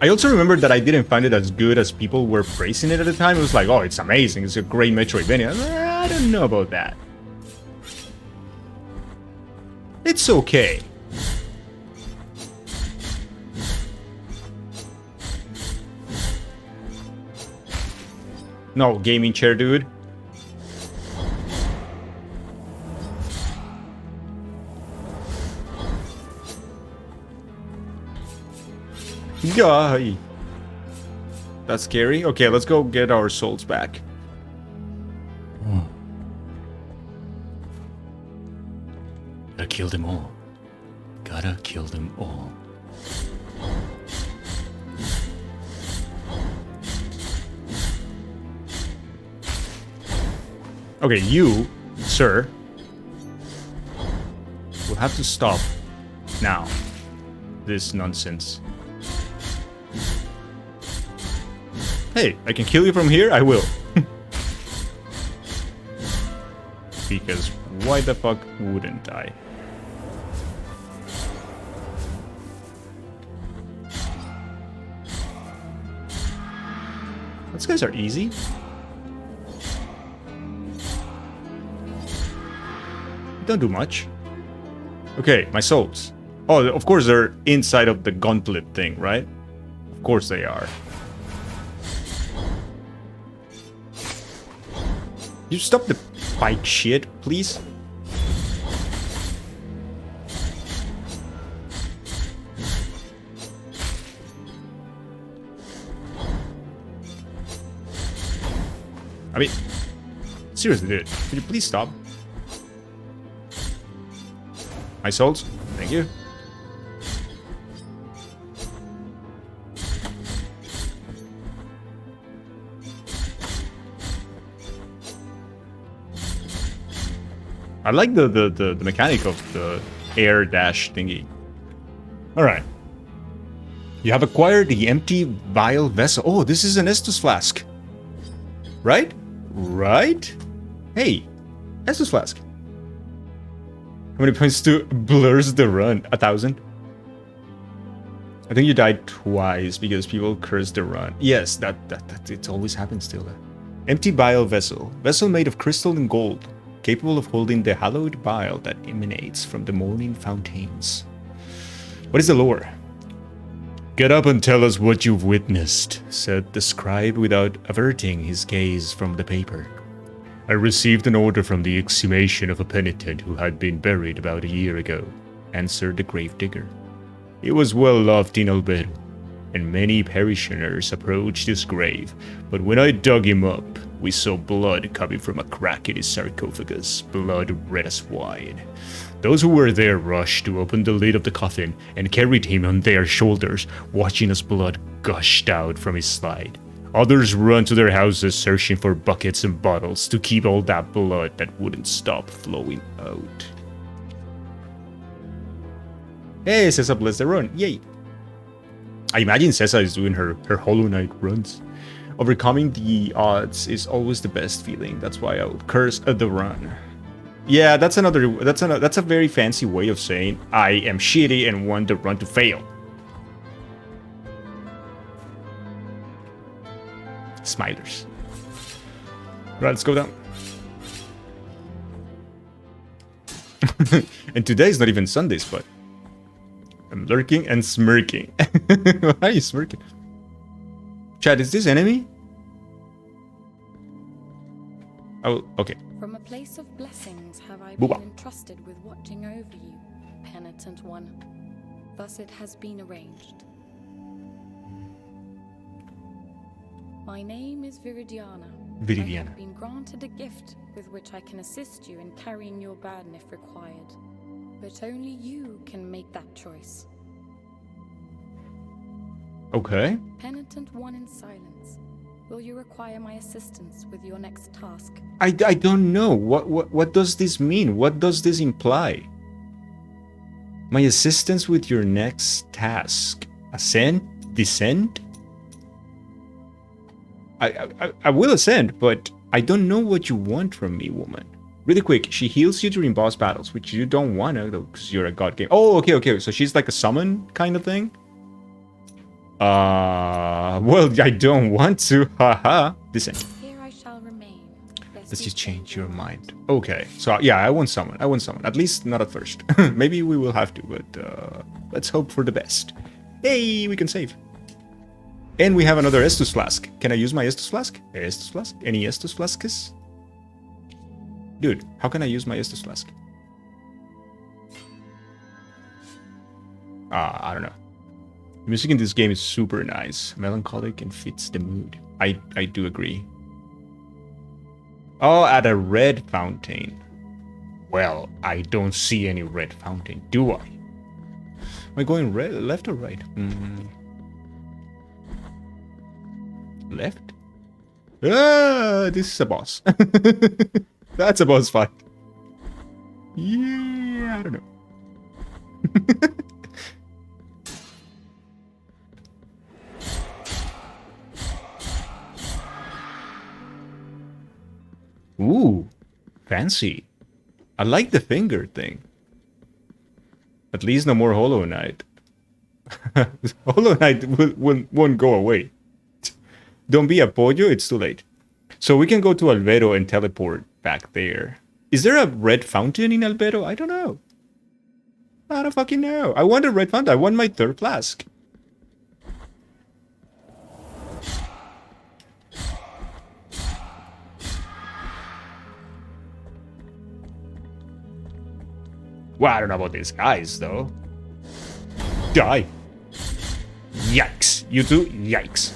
I also remember that I didn't find it as good as people were praising it at the time. It was like, oh, it's amazing. It's a great Metroidvania. I don't know about that. It's okay. No, gaming chair, dude. Guy. That's scary. Okay, let's go get our souls back. Gotta kill them all. Gotta kill them all. Okay, you, sir, will have to stop now this nonsense. Hey, I can kill you from here? I will. Because why the fuck wouldn't I? These guys are easy. Don't do much. Okay, my souls. Oh, of course they're inside of the gauntlet thing, right? Of course they are. You stop the bike shit, please? I mean, seriously, dude. Could you please stop? My souls? Thank you. I like the mechanic of the air dash thingy. Alright. You have acquired the empty vial vessel. Oh, this is an Estus flask. Right? Right? Hey, Estus flask. How many points to blurs the run? 1,000? I think you died twice because people cursed the run. Yes, that it always happens still. Empty vial vessel. Vessel made of crystal and gold, capable of holding the hallowed bile that emanates from the morning fountains. What is the lore? Get up and tell us what you've witnessed, said the scribe without averting his gaze from the paper. I received an order from the exhumation of a penitent who had been buried about a year ago, answered the gravedigger. He was well loved in Albedo, and many parishioners approached his grave, but when I dug him up, we saw blood coming from a crack in his sarcophagus, blood red as wine. Those who were there rushed to open the lid of the coffin and carried him on their shoulders, watching as blood gushed out from his slide. Others ran to their houses searching for buckets and bottles to keep all that blood that wouldn't stop flowing out. Hey, Cessa bless the run. Yay! I imagine Cessa is doing her Hollow Knight runs. Overcoming the odds is always the best feeling. That's why I'll curse the run. Yeah, that's a very fancy way of saying I am shitty and want the run to fail. Smilers. Right, let's go down. And today is not even Sundays, but I'm lurking and smirking. Why are you smirking? Chad, is this enemy? Oh, okay. From a place of blessings have I Booba. been entrusted with watching over you, penitent one. Thus it has been arranged. My name is Viridiana, I Viridiana. have been granted a gift with which I can assist you in carrying your burden if required. But only you can make that choice. Okay. Penitent one in silence. Will you require my assistance with your next task? I don't know. What does this mean? What does this imply? My assistance with your next task. Ascend? Descend? I will ascend, but I don't know what you want from me, woman. Really quick, she heals you during boss battles, which you don't want to, though, because you're a god game. Oh, okay. So she's like a summon kind of thing? Well, I don't want to. Haha. Descend. Here I shall remain. Let's just change your mind. Okay. So, yeah, I won't summon. At least not at first. Maybe we will have to, but let's hope for the best. Hey, we can save. And we have another Estus Flask. Can I use my Estus Flask? Estus Flask? Any Estus Flasks? Dude, how can I use my Estus Flask? I don't know. The music in this game is super nice. Melancholic and fits the mood. I do agree. Oh, at a red fountain. Well, I don't see any red fountain, do I? Am I going left or right? Left? Ah, this is a boss. That's a boss fight. Yeah, I don't know. Ooh, fancy. I like the finger thing. At least no more Hollow Knight. Hollow Knight won't go away. Don't be a pollo, it's too late. So we can go to Albedo and teleport back there. Is there a red fountain in Albedo? I don't know. I don't fucking know. I want a red fountain. I want my third flask. Well, I don't know about these guys, though. Die. Yikes. You two, yikes.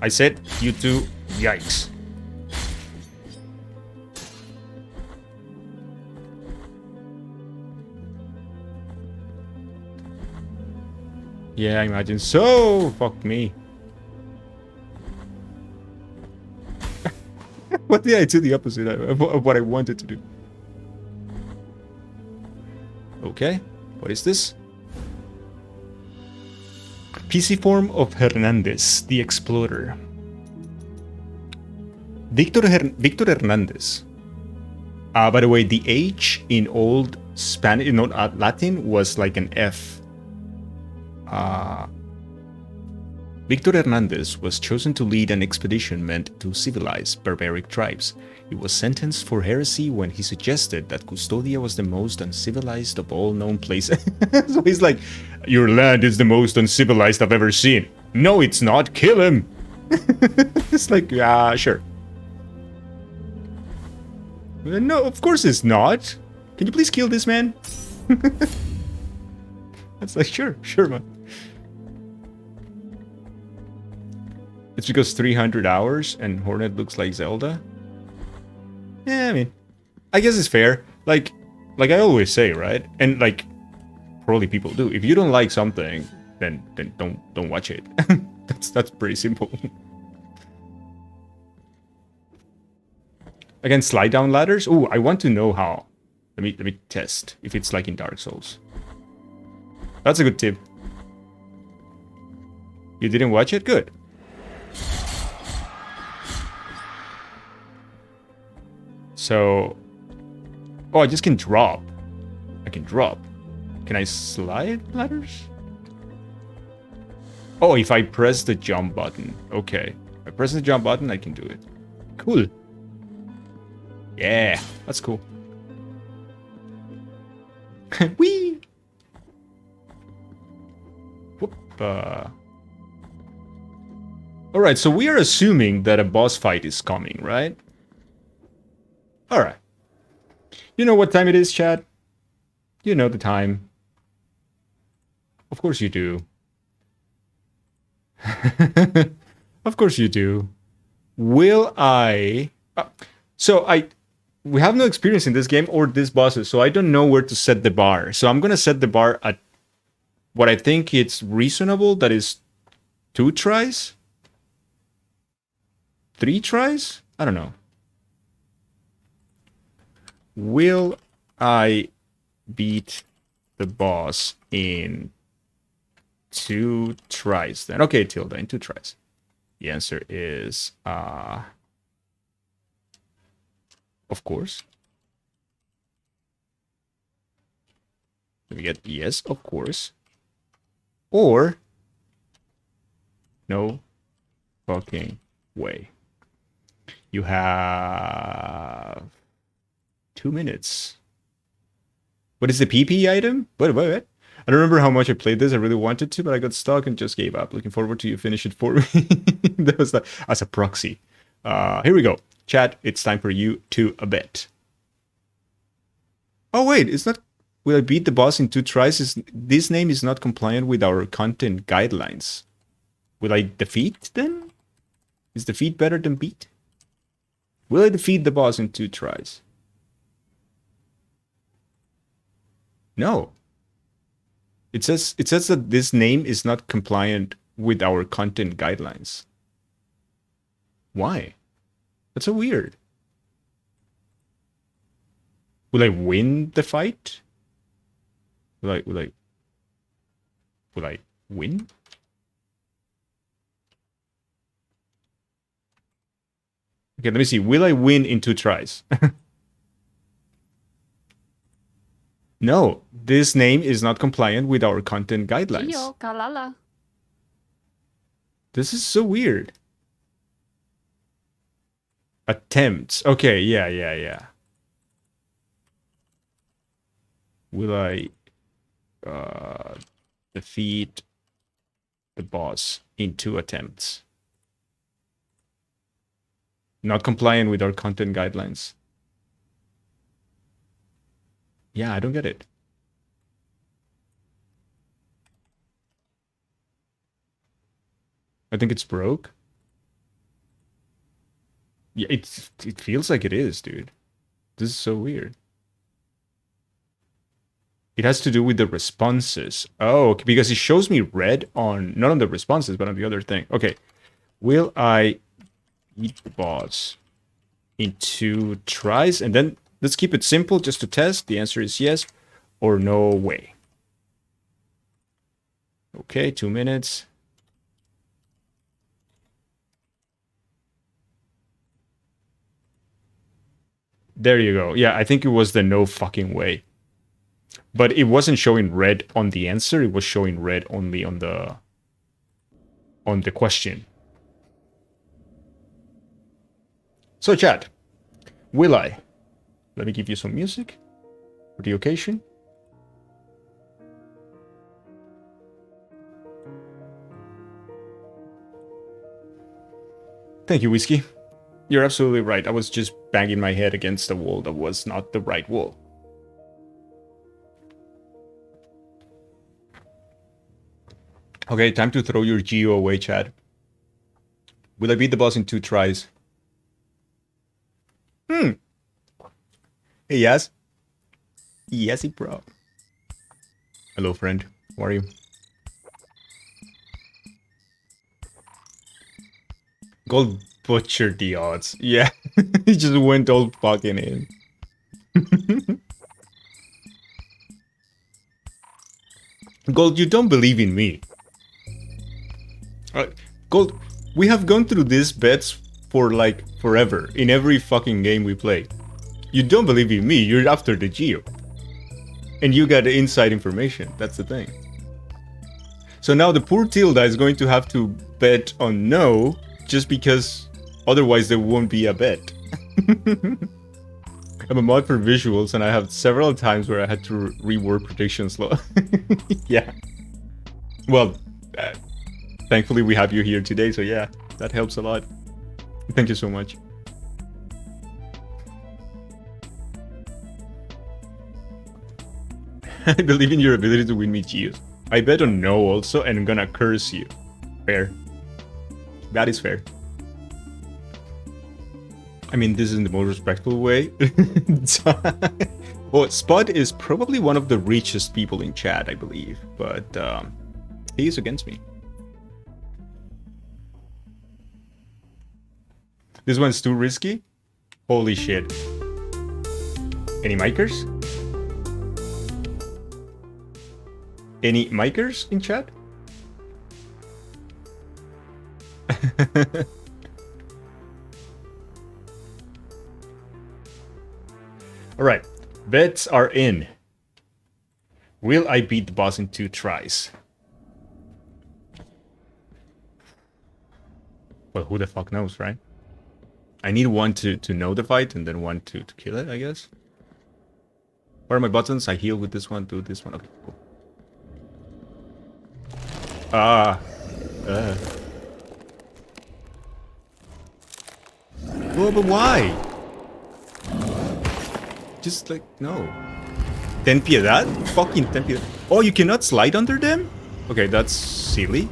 I said, you two, yikes. Yeah, I imagine so. Fuck me. What did I do the opposite of what I wanted to do? Okay, what is this? PC form of Hernandez, the Explorer. Victor Hernandez. By the way, the H in old Spanish, in old Latin, was like an F. Victor Hernandez was chosen to lead an expedition meant to civilize barbaric tribes. He was sentenced for heresy when he suggested that Custodia was the most uncivilized of all known places. So he's like, your land is the most uncivilized I've ever seen. No, it's not. Kill him. It's like, yeah, sure. No, of course it's not. Can you please kill this man? It's like, sure, man. It's because 300 hours and Hornet looks like Zelda? Yeah, I mean, I guess it's fair. Like I always say, right? And like, probably people do. If you don't like something, then don't watch it. That's pretty simple. Again, slide down ladders. Oh, I want to know how. Let me test if it's like in Dark Souls. That's a good tip. You didn't watch it? Good. So, oh, I just can drop. I can drop. Can I slide ladders? Oh, if I press the jump button. Okay. If I press the jump button, I can do it. Cool. Yeah, that's cool. Whee! Whoop. Alright, so we are assuming that a boss fight is coming, right? Alright. You know what time it is, chat? You know the time. Of course you do. Of course you do. Will I... we have no experience in this game or these bosses, so I don't know where to set the bar. So I'm going to set the bar at what I think it's reasonable, that is 2 tries? 3 tries? I don't know. Will I beat the boss in 2 tries then? Okay, Tilda, in 2 tries. The answer is, of course. Let me get yes, of course. Or, no fucking way. You have 2 minutes. What is the PP item? What? I don't remember how much I played this. I really wanted to, but I got stuck and just gave up. Looking forward to you finish it for me. That was like, as a proxy. Here we go. Chat, it's time for you to bet. Oh wait, it's not... Will I beat the boss in 2 tries? This name is not compliant with our content guidelines. Will I defeat then? Is defeat better than beat? Will I defeat the boss in 2 tries? No. It says that this name is not compliant with our content guidelines. Why? That's so weird. Will I win the fight? Will I win? Okay, let me see. Will I win in 2 tries? No, this name is not compliant with our content guidelines. This is so weird. Attempts. Okay, yeah. Will I defeat the boss in 2 attempts? Not compliant with our content guidelines. Yeah, I don't get it. I think it's broke. Yeah, it feels like it is, dude. This is so weird. It has to do with the responses. Oh, okay, because it shows me red on, not on the responses, but on the other thing. Okay. Will I beat the boss in 2 tries? And then let's keep it simple just to test. The answer is yes or no way. Okay, 2 minutes. There you go. Yeah, I think it was the no fucking way. But it wasn't showing red on the answer. It was showing red only on the question. So chat, will I? Let me give you some music for the occasion. Thank you, Whiskey. You're absolutely right. I was just banging my head against a wall that was not the right wall. Okay, time to throw your Geo away, Chad. Will I beat the boss in 2 tries? Hey, yes. Yesy, bro. Hello, friend. How are you? Gold butchered the odds. Yeah, he just went all fucking in. Gold, you don't believe in me. Gold, we have gone through these bets for like forever in every fucking game we play. You don't believe in me, you're after the Geo. And you got the inside information, that's the thing. So now the poor Tilda is going to have to bet on no, just because otherwise there won't be a bet. I'm a mod for visuals and I have several times where I had to reword predictions. Yeah. Well, thankfully we have you here today, so yeah, that helps a lot. Thank you so much. I believe in your ability to win me Geos. I bet on no also, and I'm gonna curse you. Fair. That is fair. I mean, this is in the most respectful way. Well, Spud is probably one of the richest people in chat, I believe, but he is against me. This one's too risky? Holy shit. Any micers? Any micers in chat? Alright, bets are in. Will I beat the boss in 2 tries? Well, who the fuck knows, right? I need one to know the fight and then one to kill it, I guess. What are my buttons? I heal with this one, do this one. Okay, cool. Well, but why? Just like, no. Ten piedad? Fucking ten piedad. Oh, you cannot slide under them? Okay, that's silly.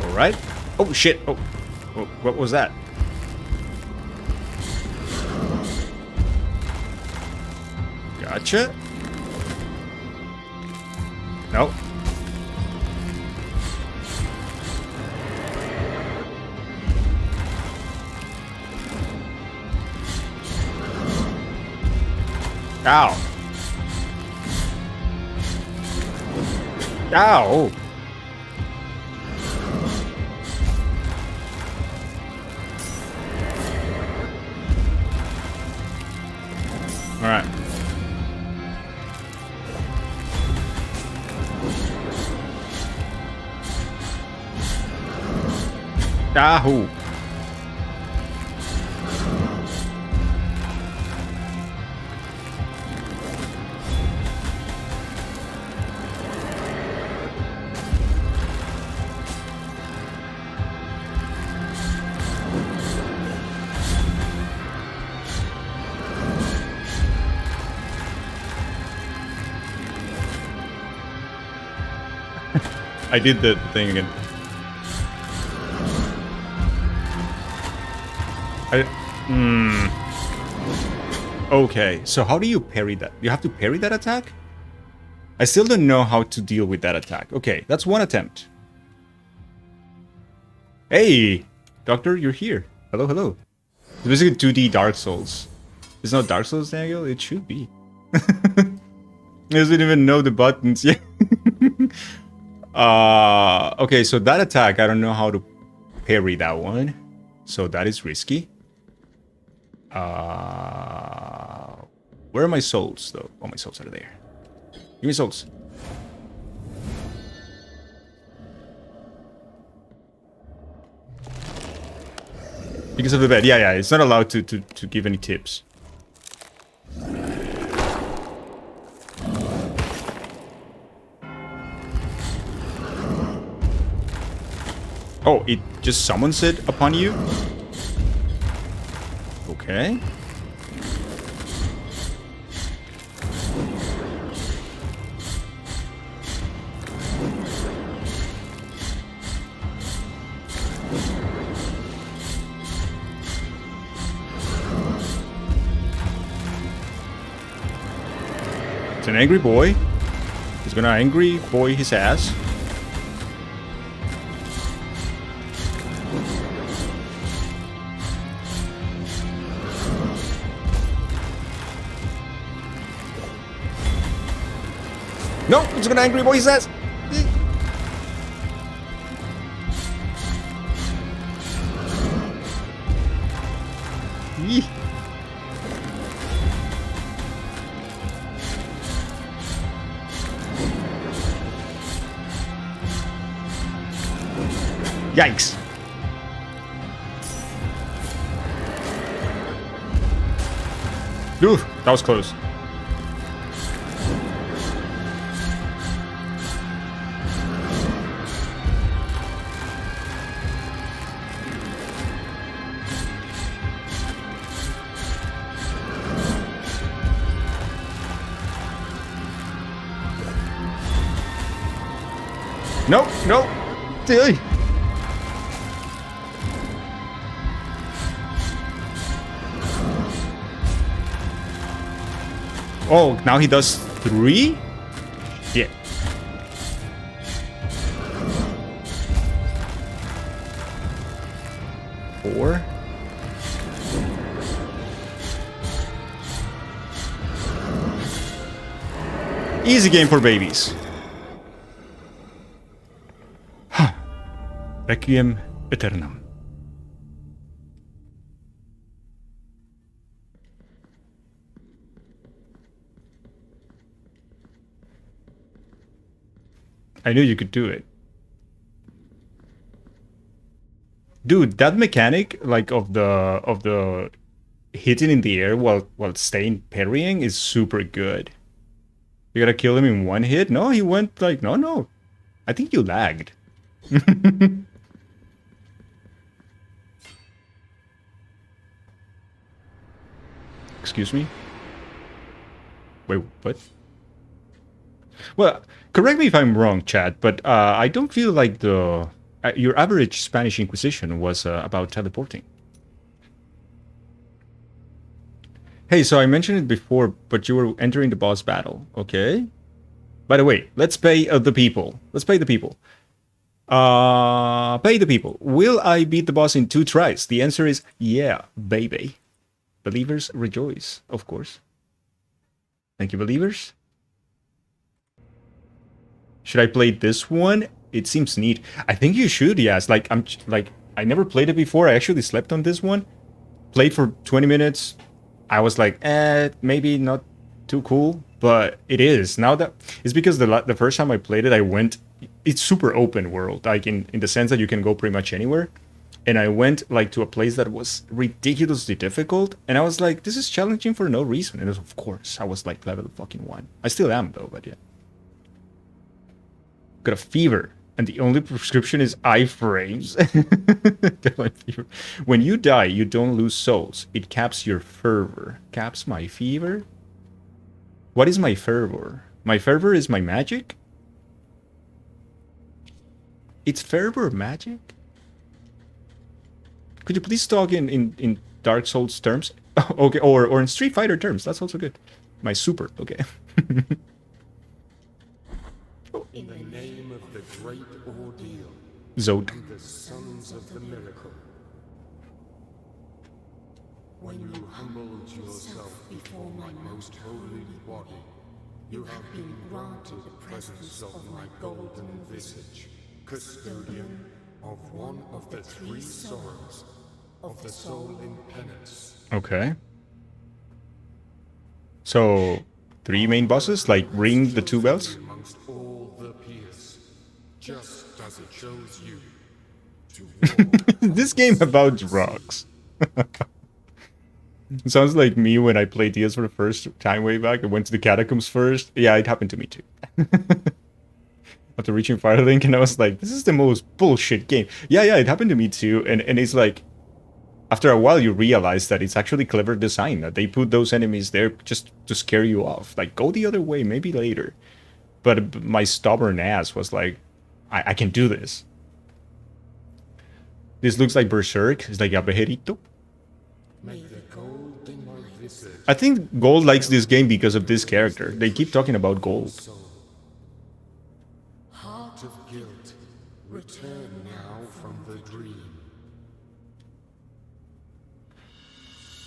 Alright. Oh, shit. Oh, what was that? Gotcha. No. Ow. Ow. All right. Yahoo. I did the thing again. Okay, so how do you parry that? You have to parry that attack? I still don't know how to deal with that attack. Okay, that's one attempt. Hey, Doctor, you're here. Hello, hello. It's basically 2D Dark Souls. It's not Dark Souls, Daniel? It should be. He doesn't even know the buttons yet. Okay, so that attack, I don't know how to parry that one. So that is risky. Where are my souls, though? Oh, my souls are there. Give me souls. Because of the bed. Yeah, it's not allowed to give any tips. Oh, it just summons it upon you? Okay. It's an angry boy. He's gonna angry boy his ass. No, it's gonna angry boy his ass. Yikes. Ooh, that was close. No, no. Ugh. Oh, now he does 3? Yeah. Four. Easy game for babies. Requiem Aeternam. I knew you could do it. Dude, that mechanic, like of the hitting in the air while staying parrying is super good. You gotta kill him in one hit? No, he went like no. I think you lagged. Excuse me? Wait, what? Well, correct me if I'm wrong, Chad, but I don't feel like the your average Spanish Inquisition was about teleporting. Hey, so I mentioned it before, but you were entering the boss battle, okay? By the way, let's pay the people. Let's pay the people. Pay the people. Will I beat the boss in 2 tries? The answer is yeah, baby. Believers rejoice, of course. Thank you, believers. Should I play this one? It seems neat. I think you should, yes. I never played it before. I actually slept on this one. Played for 20 minutes. I was like, maybe not too cool, but it is. Now that it's because the first time I played it, I went. It's super open world, like in the sense that you can go pretty much anywhere. And I went like to a place that was ridiculously difficult, and I was like, this is challenging for no reason. And of course, I was like level fucking 1. I still am though, but yeah. Got a fever, and the only prescription is iframes. When you die, you don't lose souls. It caps your fervor. Caps my fever? What is my fervor? My fervor is my magic? It's fervor magic? Could you please talk in Dark Souls terms? Okay, or in Street Fighter terms. That's also good. My super, okay. In the name of the great ordeal, Zod. and the sons of the miracle. When you humbled yourself before my most holy body, you have been granted the presence of my golden visage, custodian of one of the 3 sorrows of the soul in penance. Okay. So, 3 main bosses, like ring the 2 bells? Amongst all the peers, just as it chose you to war. This game about drugs. It sounds like me when I played DS for the first time way back. I went to the catacombs first. Yeah, it happened to me too. After reaching Firelink, and I was like, this is the most bullshit game. Yeah, it happened to me too. And it's like, after a while you realize that it's actually clever design, that they put those enemies there just to scare you off. Like, go the other way, maybe later. But my stubborn ass was like, I can do this. This looks like Berserk. It's like a Bejerito. I think Gold likes this game because of this character. They keep talking about Gold. Heart of guilt, return now from the dream.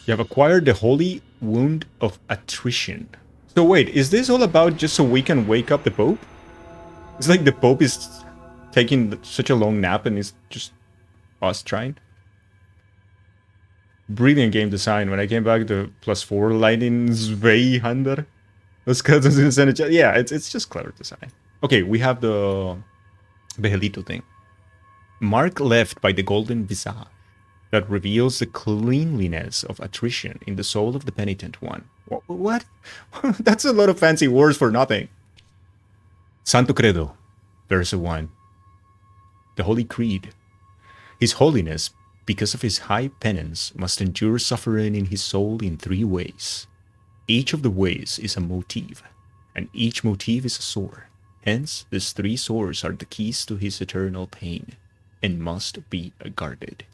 You have acquired the Holy Wound of Attrition. So wait, is this all about just so we can wake up the Pope? It's like the Pope is taking such a long nap and it's just us trying. Brilliant game design. When I came back to +4 lighting Zweihander. Yeah, it's just clever design. Okay, we have the Bejelito thing. Mark left by the golden visage that reveals the cleanliness of attrition in the soul of the penitent one. What? That's a lot of fancy words for nothing. Santo Credo, verse 1. The Holy Creed. His Holiness, because of his high penance, must endure suffering in his soul in 3 ways. Each of the ways is a motif, and each motif is a sore. Hence, these 3 swords are the keys to his eternal pain, and must be guarded.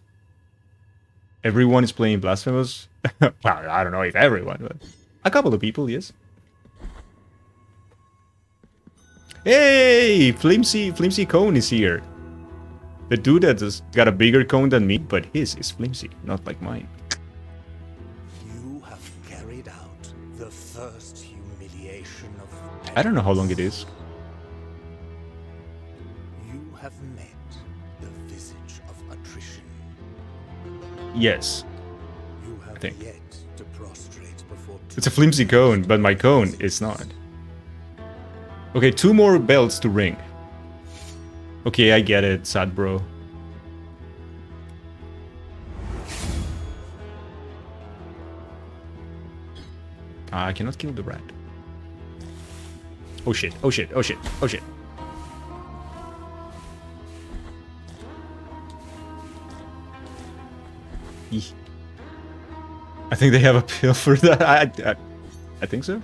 Everyone is playing Blasphemous? Well, I don't know if everyone, but a couple of people, yes. Hey! Flimsy Cone is here. The dude that has got a bigger cone than me, but his is flimsy, not like mine. You have carried out the first humiliation of penance. I don't know how long it is. You have met the visage of attrition. Yes. You have think. yet to prostrate before It's a flimsy cone, but my cone is not. Okay, 2 more belts to ring. Okay, I get it, sad bro. I cannot kill the rat. Oh shit, oh shit, oh shit, oh shit. Eeh. I think they have a pill for that. I think so.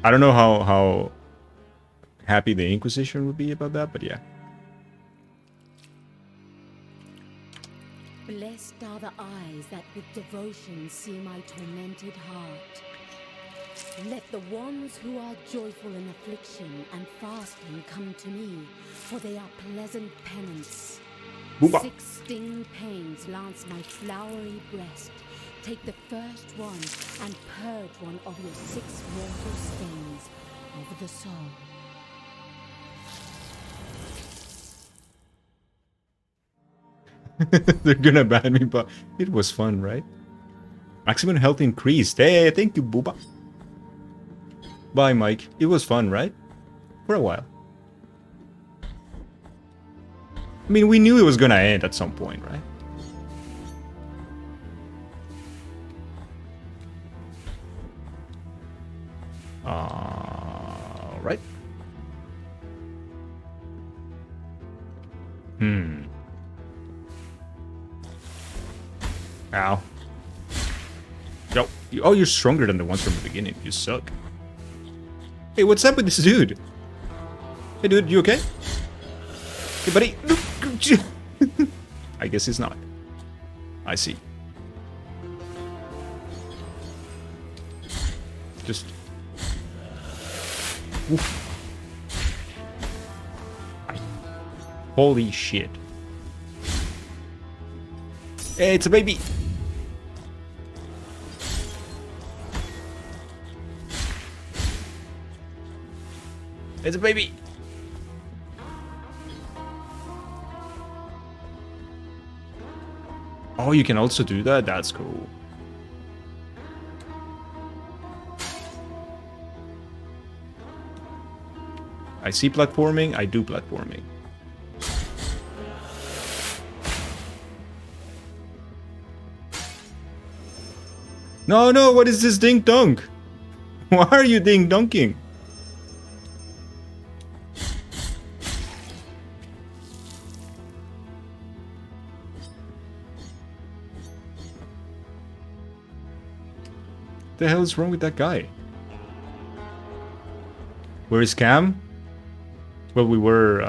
I don't know how happy the Inquisition would be about that, but yeah. Blessed are the eyes that with devotion see my tormented heart. Let the ones who are joyful in affliction and fasting come to me, for they are pleasant penance. Booba. 6 stinging pains lance my flowery breast. Take the first one and purge one of your 6 mortal stains of the soul. They're gonna ban me, but it was fun, right? Maximum health increased. Hey, thank you, Booba. Bye, Mike. It was fun, right? For a while. I mean, we knew it was gonna end at some point, right? Right. Ow. Yo. Oh, you're stronger than the ones from the beginning. You suck. Hey, what's up with this dude? Hey, dude, you okay? Hey, buddy. I guess he's not. I see. Just... Oof. Holy shit. Hey, it's a baby! It's a baby! Oh, you can also do that? That's cool. I see platforming, I do platforming. No, no, what is this ding dunk? Why are you ding dunking? The hell is wrong with that guy? Where is Cam? Well, we were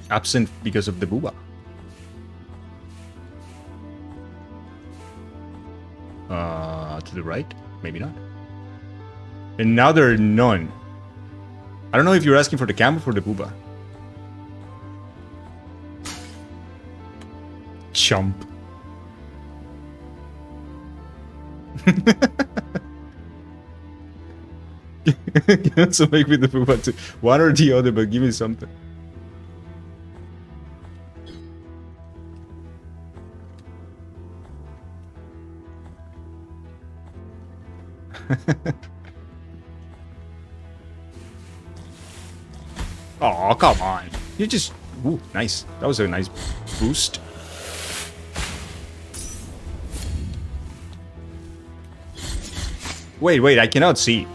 absent because of the booba. To the right? Maybe not. And now there are none. I don't know if you're asking for the Cam or for the booba. Chump. Can also make me the booba too. One or the other, but give me something. Oh, come on. You just... Ooh, nice. That was a nice boost. Wait, I cannot see. Can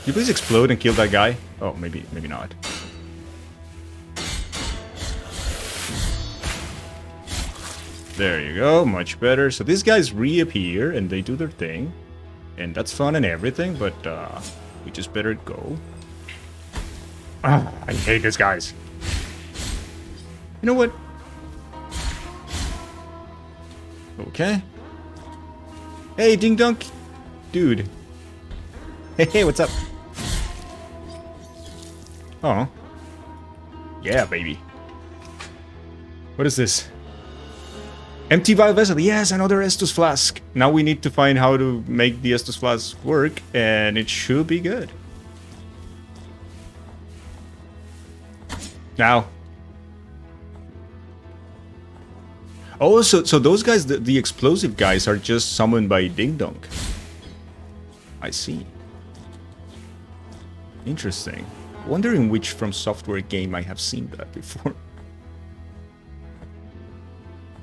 you please explode and kill that guy? Oh, maybe not. There you go, much better. So these guys reappear and they do their thing. And that's fun and everything, but we just better go. Ah, I hate these guys. You know what? Okay. Hey, Ding Dunk. Dude. Hey, what's up? Oh. Yeah, baby. What is this? Empty vial vessel. Yes, another Estus flask. Now we need to find how to make the Estus flask work, and it should be good. Now. Oh, so those guys, the explosive guys, are just summoned by Ding Dong. I see. Interesting. Wondering which From Software game I have seen that before.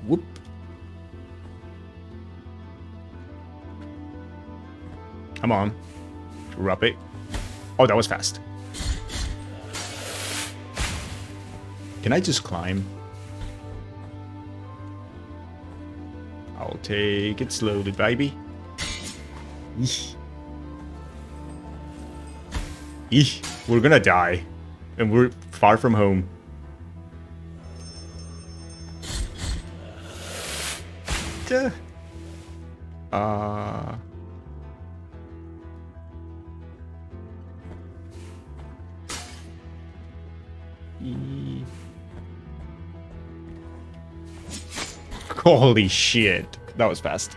Whoop. Come on. Drop it. Oh, that was fast. Can I just climb? I'll take it slowly, baby. Eesh. Eesh. We're gonna die. And we're far from home. Duh. Holy shit. That was fast.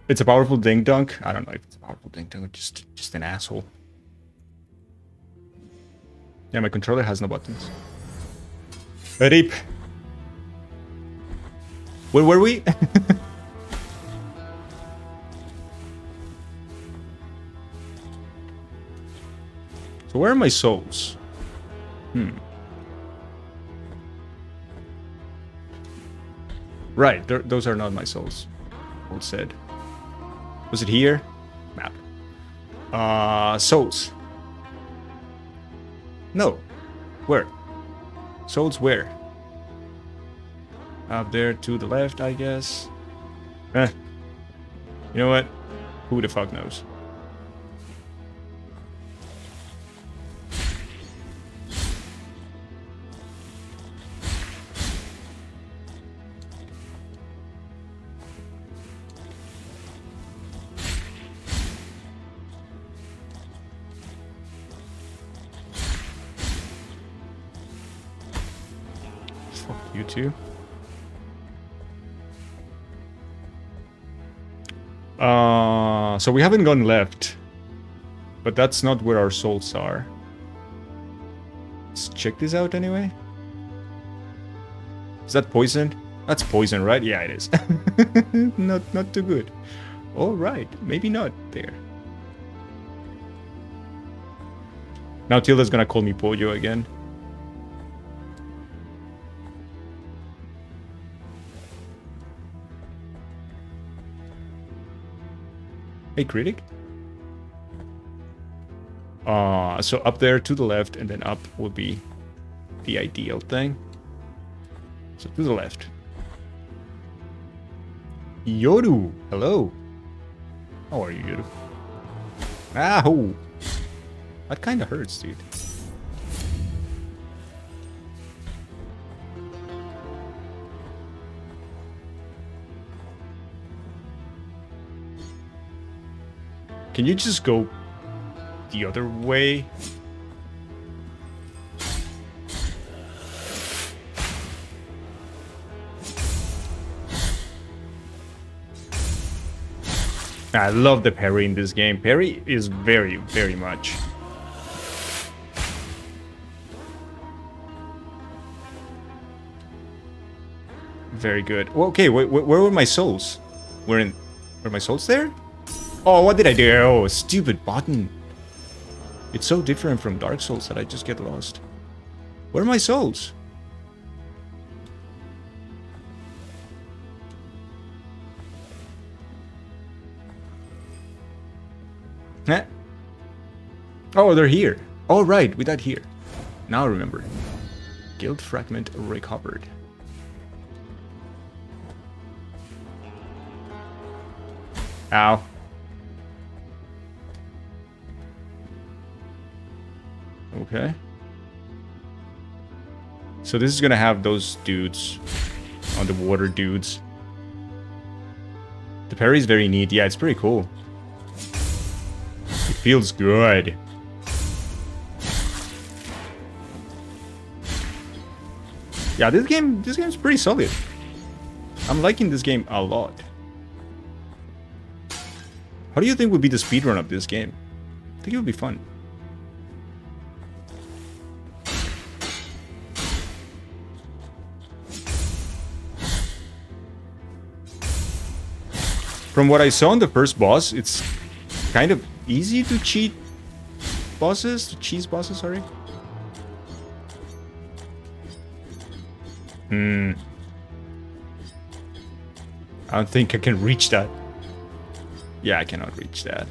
It's a powerful ding dunk. I don't know if it's a powerful ding dunk or just an asshole. Yeah, my controller has no buttons. Rip. Where were we? So where are my souls? Right, those are not my souls. Well said. Was it here? Map. Souls. No. Where? Souls where? Up there to the left, I guess. You know what? Who the fuck knows? You too. So we haven't gone left, but that's not where our souls are. Let's check this out anyway. Is that poison? That's poison, right? Yeah, it is. Not too good. All right, maybe not there. Now Tilda's gonna call me Pollo again. Hey, critic. So up there to the left, and then up would be the ideal thing. So to the left. Yoru, hello. How are you, Yoru? Ow! That kind of hurts, dude. Can you just go the other way? I love the parry in this game. Parry is very, very much. Very good. Well, okay, where were my souls? Were my souls there? Oh, what did I do? Oh, stupid button. It's so different from Dark Souls that I just get lost. Where are my souls? Eh? Oh, they're here. Oh, right, with that here. Now I remember. Guild fragment recovered. Ow. Okay. So this is gonna have those dudes on the water dudes. The parry is very neat. Yeah, it's pretty cool. It feels good. Yeah, this game's pretty solid. I'm liking this game a lot. How do you think would be the speedrun of this game? I think it would be fun. From what I saw in the first boss, it's kind of easy to cheat bosses, to cheese bosses, sorry. I don't think I can reach that. Yeah, I cannot reach that.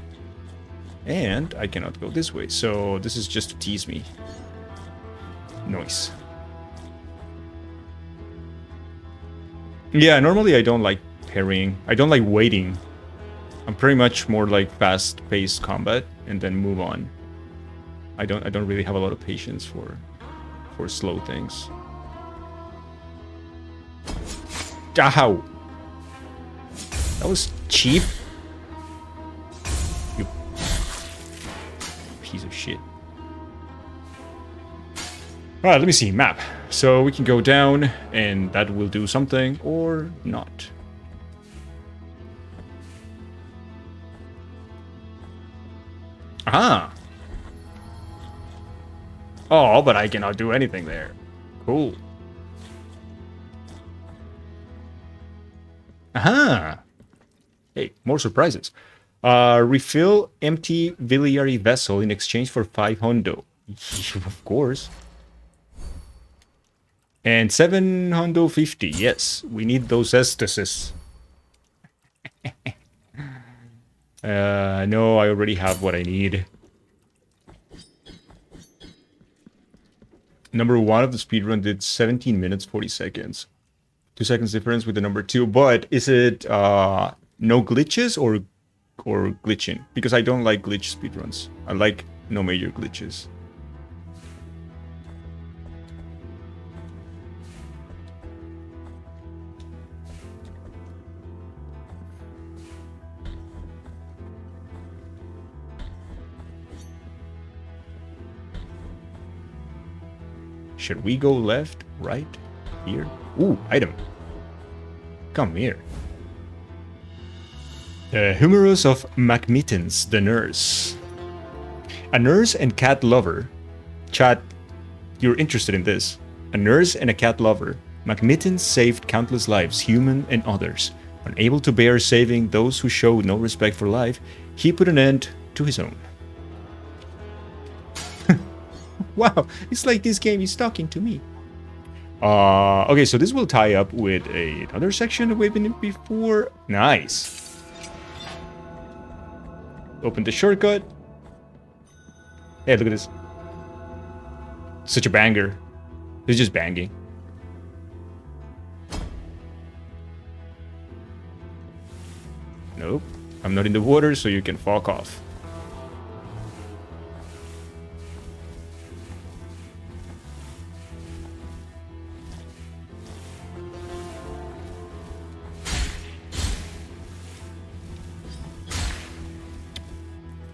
And I cannot go this way, so this is just to tease me. Nice. Yeah, normally I don't like parrying. I don't like waiting. I'm pretty much more like fast-paced combat and then move on. I don't really have a lot of patience for slow things. Ow! That was cheap. You piece of shit. Alright, let me see. Map. So we can go down and that will do something or not. Aha! Oh, but I cannot do anything there. Cool. Aha! Hey, more surprises. Refill empty biliary vessel in exchange for 5 hundo. Of course. And 7 hundo 50. Yes, we need those estasis. No, I already have what I need. Number 1 of the speedrun did 17 minutes 40 seconds. 2 seconds difference with the number 2, but is it no glitches or glitching? Because I don't like glitch speedruns. I like no major glitches. Should we go left, right, here? Ooh, item. Come here. The Humerus of Macmittens, the nurse. A nurse and cat lover. Chat, you're interested in this. A nurse and a cat lover. Macmittens saved countless lives, human and others. Unable to bear saving those who showed no respect for life, he put an end to his own. Wow, it's like this game is talking to me. Okay, so this will tie up with another section that we've been in before. Nice. Open the shortcut. Hey, look at this. Such a banger. It's just banging. Nope. I'm not in the water, so you can fuck off.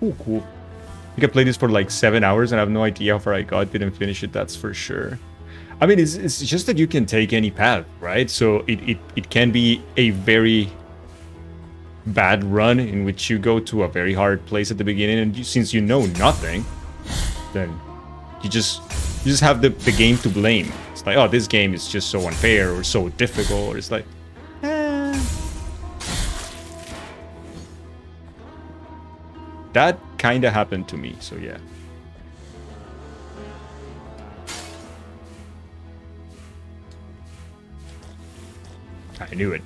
Ooh, cool. You can play this for like 7 hours and I have no idea how far I got. Didn't finish it, that's for sure. I mean, it's just that you can take any path, right? So it can be a very bad run in which you go to a very hard place at the beginning and since you know nothing, then you just have the game to blame. It's like, oh, this game is just so unfair or so difficult, or it's like, That kind of happened to me, so yeah. I knew it.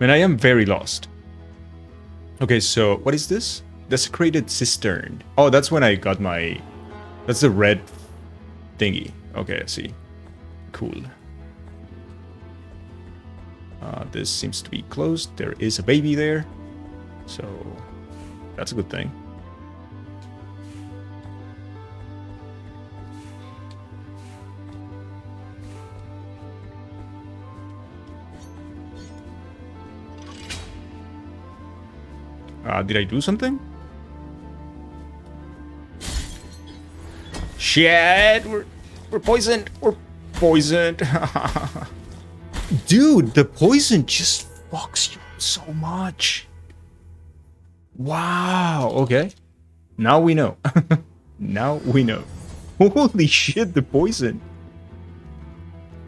Man, I am very lost. Okay, so what is this? Desecrated Cistern. Oh, that's when I got my... That's the red thingy. Okay, I see. Cool. This seems to be closed. There is a baby there. So that's a good thing. Did I do something? Shit! We're poisoned! We're poisoned! Dude, the poison just fucks you so much. Wow, okay. Now we know. Now we know. Holy shit, the poison.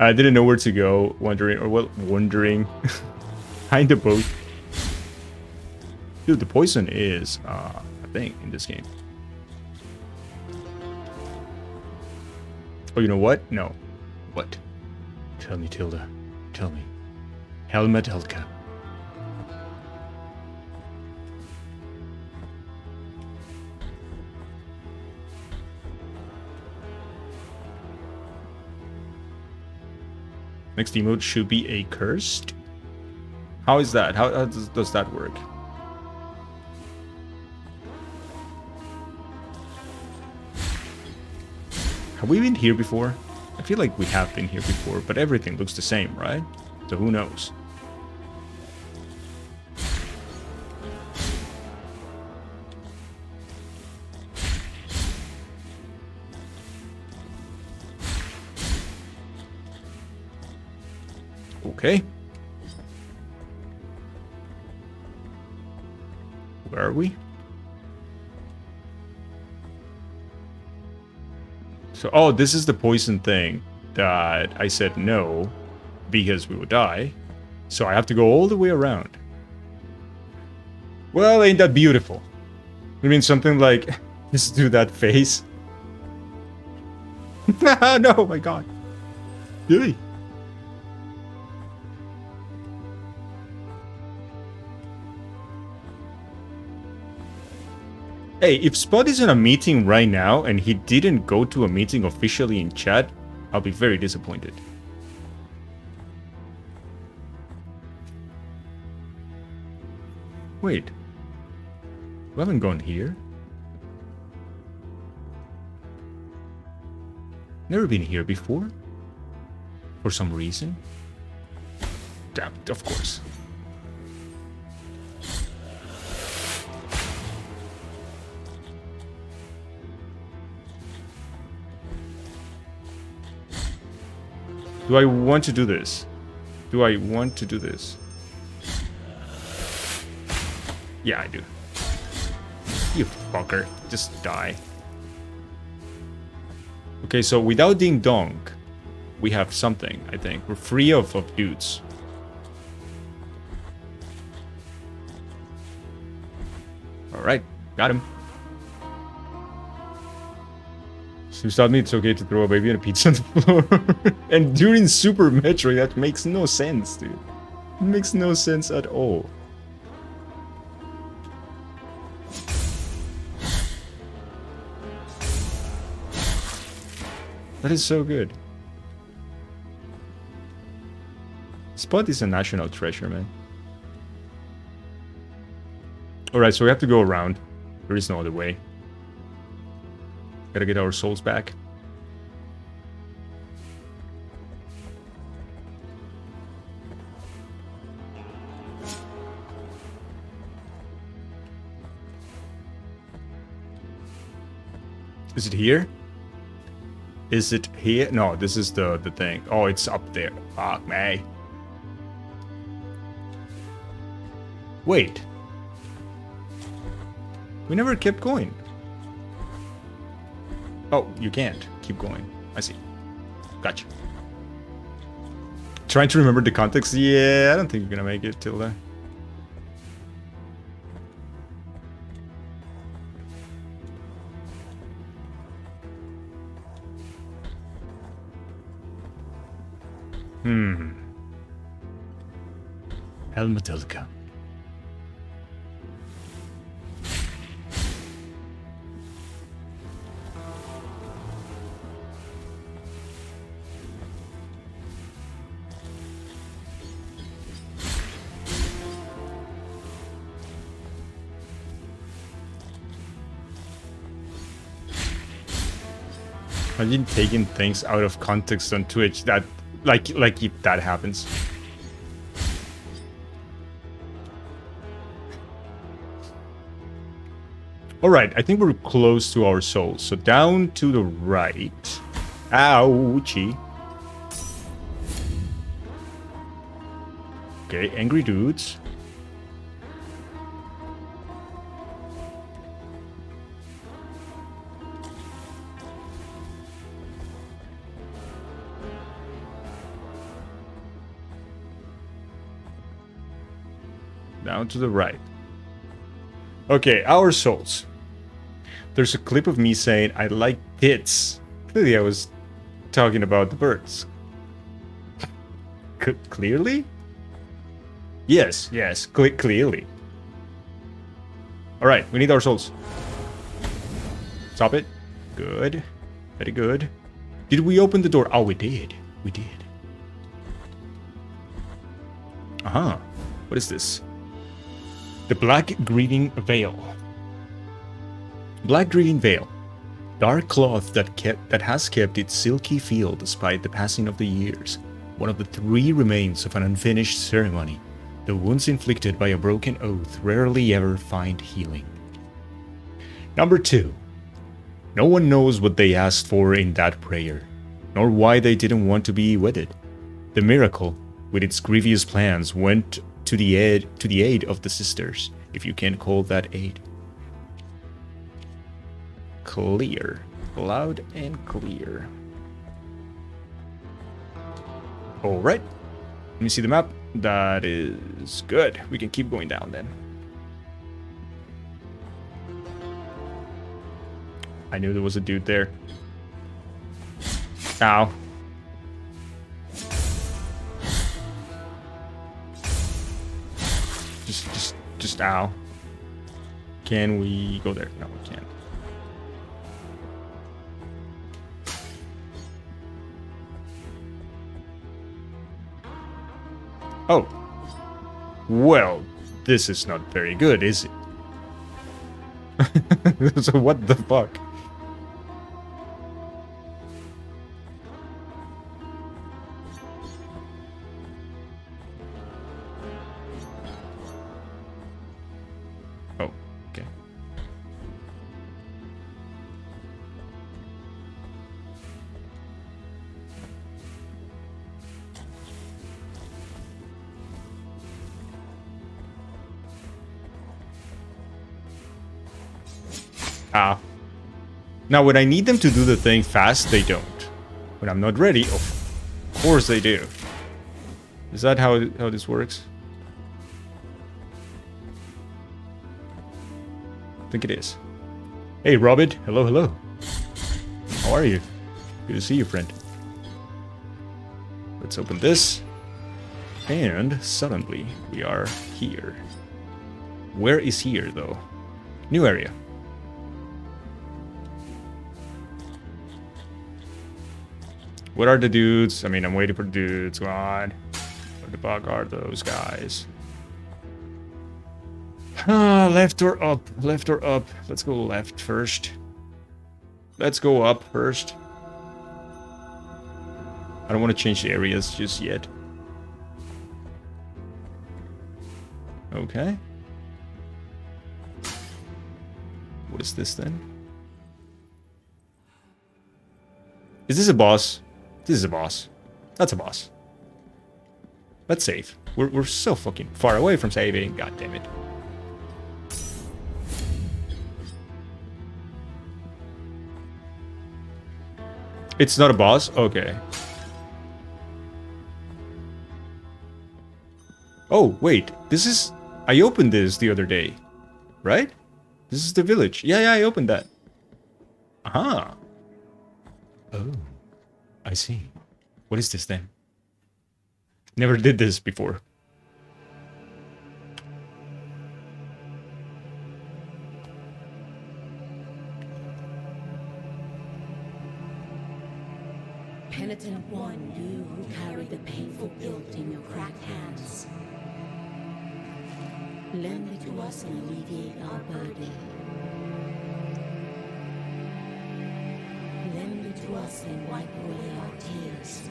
I didn't know where to go, wondering. Kinda both. Dude, the poison is a thing in this game. Oh, you know what? No. What? Tell me, Tilda. Tell me. Helmet Helka. Next emote should be a cursed. How is that? How does that work? Have we been here before? I feel like we have been here before, but everything looks the same, right? So who knows? Okay. Where are we? So, oh, this is the poison thing that I said no because we would die. So I have to go all the way around. Well, ain't that beautiful? I mean, something like, just do that face. No, my God. Really? Hey, if Spot is in a meeting right now and he didn't go to a meeting officially in chat, I'll be very disappointed. Wait. We haven't gone here? Never been here before? For some reason? Damn, of course. Do I want to do this? Do I want to do this? Yeah, I do. You fucker. Just die. Okay, so without Ding Dong, we have something, I think. We're free of dudes. Alright, got him. Seems to me it's okay to throw a baby and a pizza on the floor. And during Super Metroid, that makes no sense, dude. It makes no sense at all. That is so good. Spot is a national treasure, man. Alright, so we have to go around. There is no other way. Gotta get our souls back. Is it here? Is it here? No, this is the thing. Oh, it's up there. Fuck me. Wait. We never kept going. Oh, you can't keep going. I see. Gotcha. Trying to remember the context. Yeah, I don't think we're gonna make it till then. Helmetilka. Imagine taking things out of context on Twitch. That, like if that happens. Alright, I think we're close to our souls. So down to the right. Ouchie. Okay, angry dudes. Down to the right. Okay, our souls. There's a clip of me saying, I like tits. Clearly I was talking about the birds. Clearly? Yes, clearly. Alright, we need our souls. Stop it. Good. Very good. Did we open the door? Oh, we did. We did. Uh-huh. What is this? The Black Greeting Veil. Black Greeting Veil. Dark cloth that has kept its silky feel despite the passing of the years. One of the three remains of an unfinished ceremony. The wounds inflicted by a broken oath rarely ever find healing. Number 2. No one knows what they asked for in that prayer, nor why they didn't want to be wedded. The miracle, with its grievous plans, went to the aid of the sisters, if you can call that aid. Clear. Loud and clear. Alright. Let me see the map. That is good. We can keep going down then. I knew there was a dude there. Ow. Just ow. Can we go there? No, we can't. Oh. Well, this is not very good, is it? So what the fuck? Oh, okay. Ah. Now, when I need them to do the thing fast, they don't. When I'm not ready, of course they do. Is that how this works? I think it is. Hey, Robin. Hello, hello. How are you? Good to see you, friend. Let's open this. And suddenly, we are here. Where is here, though? New area. What are the dudes? I mean, I'm waiting for the dudes. Come on. What the fuck are those guys? Left or up? Left or up? Let's go left first. Let's go up first. I don't want to change the areas just yet. Okay. What is this then? Is this a boss? This is a boss. That's a boss. Let's save. We're so fucking far away from saving. God damn it. It's not a boss? Okay. Oh, wait. This is... I opened this the other day. Right? This is the village. Yeah, I opened that. Aha. Oh. I see. What is this then? Never did this before. Penitent one, you who carry the painful guilt in your cracked hands. Lend it to us and alleviate our burden. Lend it to us and wipe away our tears.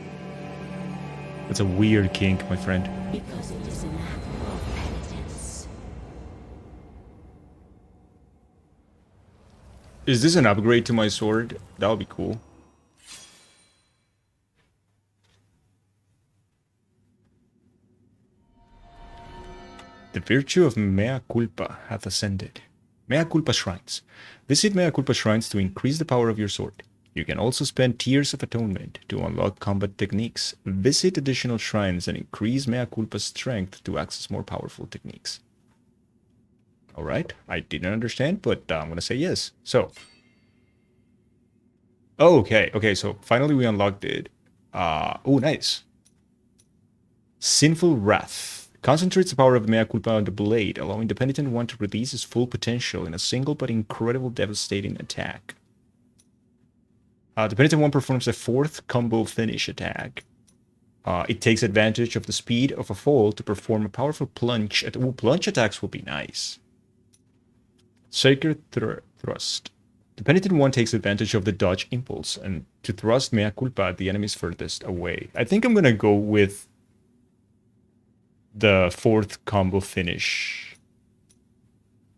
That's a weird kink, my friend. Because it is an act of penitence. Is this an upgrade to my sword? That would be cool. The virtue of mea culpa hath ascended. Mea culpa shrines. Visit mea culpa shrines to increase the power of your sword. You can also spend tears of atonement to unlock combat techniques. Visit additional shrines and increase mea culpa's strength to access more powerful techniques. Alright, I didn't understand, but I'm gonna say yes. So. Okay, so finally we unlocked it. Oh, nice. Sinful Wrath. Concentrates the power of the mea culpa on the blade, allowing the penitent one to release his full potential in a single but incredible devastating attack. The penitent one performs a 4th combo finish attack. It takes advantage of the speed of a fall to perform a powerful plunge. Plunge attacks will be nice. Sacred Thrust. The penitent one takes advantage of the dodge impulse and to thrust mea culpa at the enemy's furthest away. I think I'm gonna go with the 4th combo finish.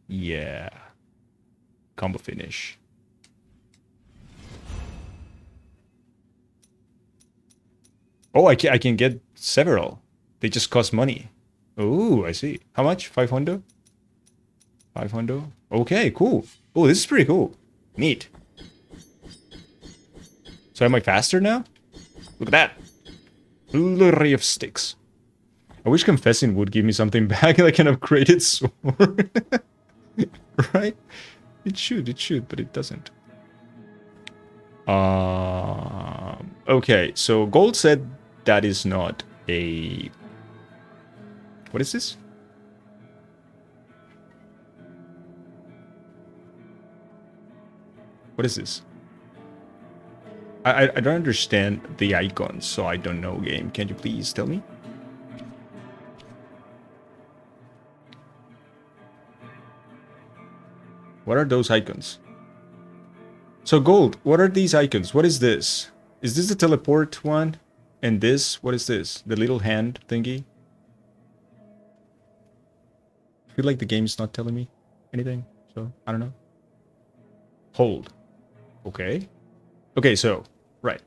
Yeah. Combo finish. Oh, I can get several. They just cost money. Oh, I see. How much? 500? 500? Okay, cool. Oh, this is pretty cool. Neat. So am I faster now? Look at that. Flurry of sticks. I wish confessing would give me something back, like an upgraded sword. Right? It should, but it doesn't. Okay, so Gold said that is not a... What is this? What is this? I don't understand the icons, so I don't know, game. Can you please tell me? What are those icons? So Gold, what are these icons? What is this? Is this the teleport one? And this, what is this? The little hand thingy? I feel like the game's not telling me anything, so I don't know. Hold. Okay. Okay, so, right.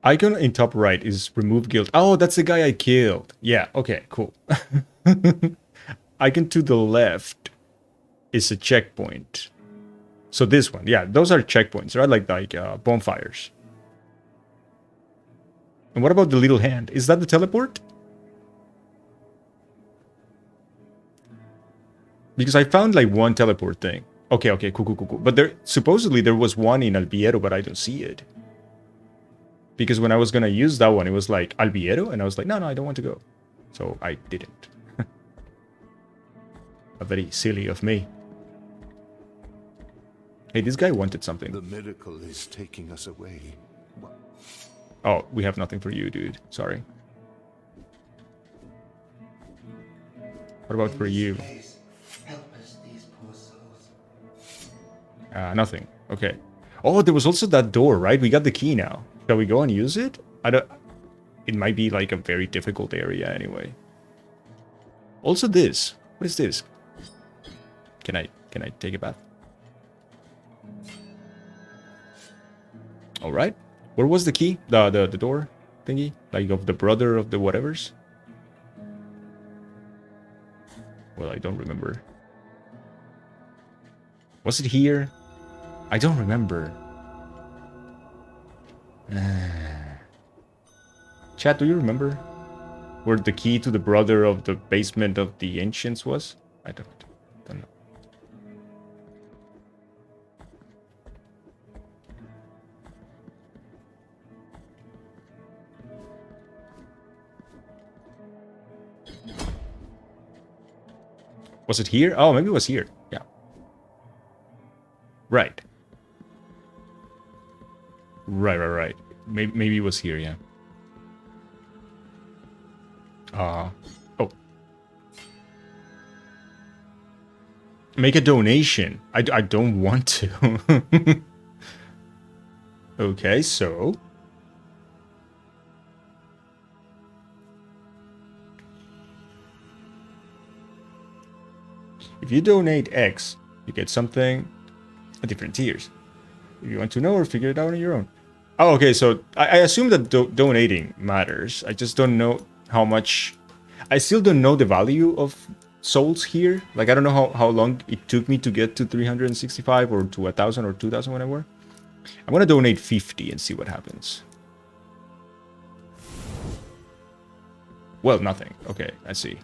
Icon in top right is remove guild. Oh, that's the guy I killed. Yeah, okay, cool. Icon to the left is a checkpoint. So this one, yeah, those are checkpoints, right? Like bonfires. And what about the little hand? Is that the teleport? Because I found like one teleport thing. Okay, cool. But supposedly there was one in Albiero, but I don't see it. Because when I was gonna use that one, it was like Albiero, and I was like, no, I don't want to go. So I didn't. Very silly of me. Hey, this guy wanted something. The miracle is taking us away. Oh, we have nothing for you, dude. Sorry. What about for you? Nothing. Okay. Oh, there was also that door, right? We got the key now. Shall we go and use it? I don't... It might be like a very difficult area anyway. Also this. What is this? Can I take a bath? Alright. Where was the key? The door thingy? Like of the brother of the whatevers? Well, I don't remember. Was it here? I don't remember. Chat, do you remember where the key to the brother of the basement of the ancients was? I don't know. Was it here? Oh, maybe it was here. Yeah. Right. Right. Maybe it was here, yeah. Oh. Make a donation. I don't want to. Okay, so... if you donate X, you get something at different tiers. If you want to know or figure it out on your own. Oh, okay, so I assume that donating matters. I just don't know how much... I still don't know the value of souls here. Like, I don't know how long it took me to get to 365 or to 1,000 or 2,000 whatever. I'm gonna donate 50 and see what happens. Well, nothing. Okay, I see.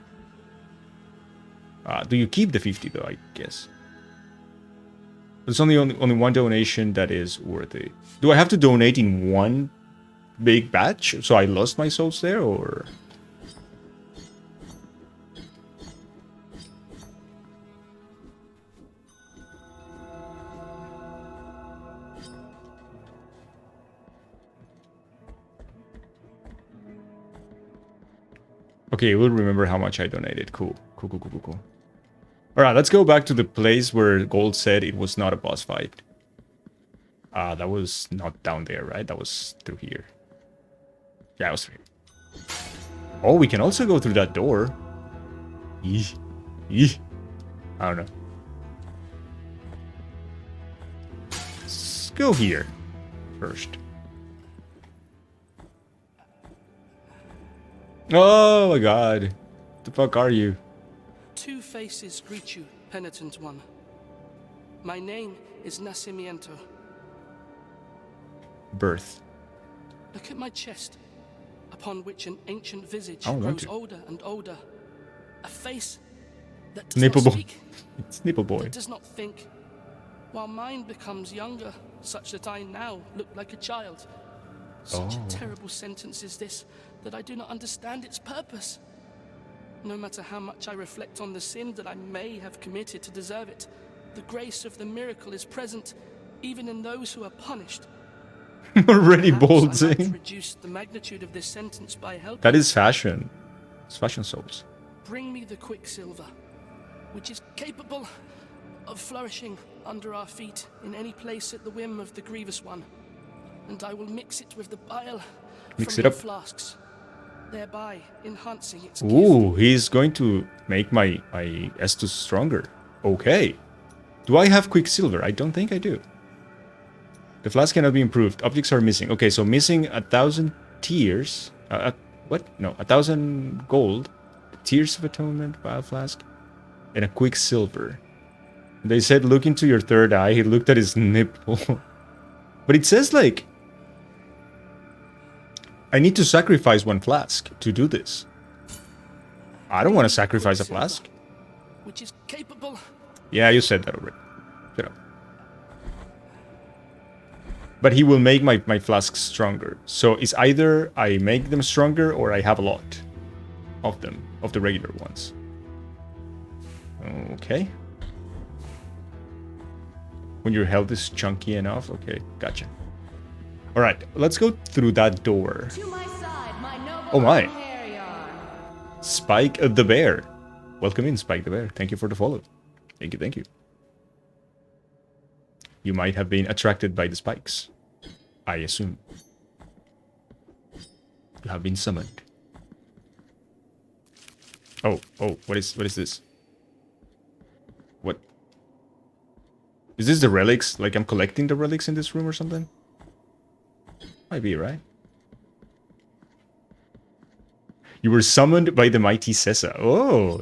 Do you keep the 50 though, I guess? There's only one donation that is worthy. Do I have to donate in one big batch? So I lost my souls there, or... okay, we'll remember how much I donated. Cool. Cool. Alright, let's go back to the place where Gold said it was not a boss fight. That was not down there, right? That was through here. Yeah, it was through here. Oh, we can also go through that door. Eeh. I don't know. Let's go here first. Oh my god. What the fuck are you? Two faces greet you, penitent one. My name is Nacimiento. Birth. Look at my chest, upon which an ancient visage I don't want grows to. older and older. A face that does Nipple not boy. speak, It's Nipple boy. that does not think, while mine becomes younger, such that I now look like a child. Such a terrible sentence is this, that I do not understand its purpose. No matter how much I reflect on the sin that I may have committed to deserve it, the grace of the miracle is present, even in those who are punished. Already Perhaps I might bolting. reduce the magnitude of this sentence by helping. That is fashion. It's fashion souls. Bring me the quicksilver, which is capable of flourishing under our feet in any place at the whim of the grievous one, and I will mix it with the bile Mix from it your up. flasks, thereby enhancing its Ooh, he's going to make my Estus stronger. Okay. Do I have Quicksilver? I don't think I do. The flask cannot be improved. Objects are missing. Okay, so missing 1,000 tears. What? No, 1,000 gold. Tears of Atonement, Vile Flask, and a Quicksilver. They said, look into your third eye. He looked at his nipple. But it says, like, I need to sacrifice one flask to do this. I don't want to sacrifice a flask. which is capable. Yeah, you said that already. Shut up. But he will make my flasks stronger. So it's either I make them stronger or I have a lot of them, of the regular ones. Okay. When your health is chunky enough. Okay, gotcha. Alright, let's go through that door. To my side, my noble Oh my. Herion. Spike the Bear. Welcome in, Spike the Bear. Thank you for the follow. Thank you, thank you. You might have been attracted by the spikes. I assume. You have been summoned. Oh, what is this? What? Is this the relics? Like I'm collecting the relics in this room or something? Might be, right? You were summoned by the mighty Sessa. Oh!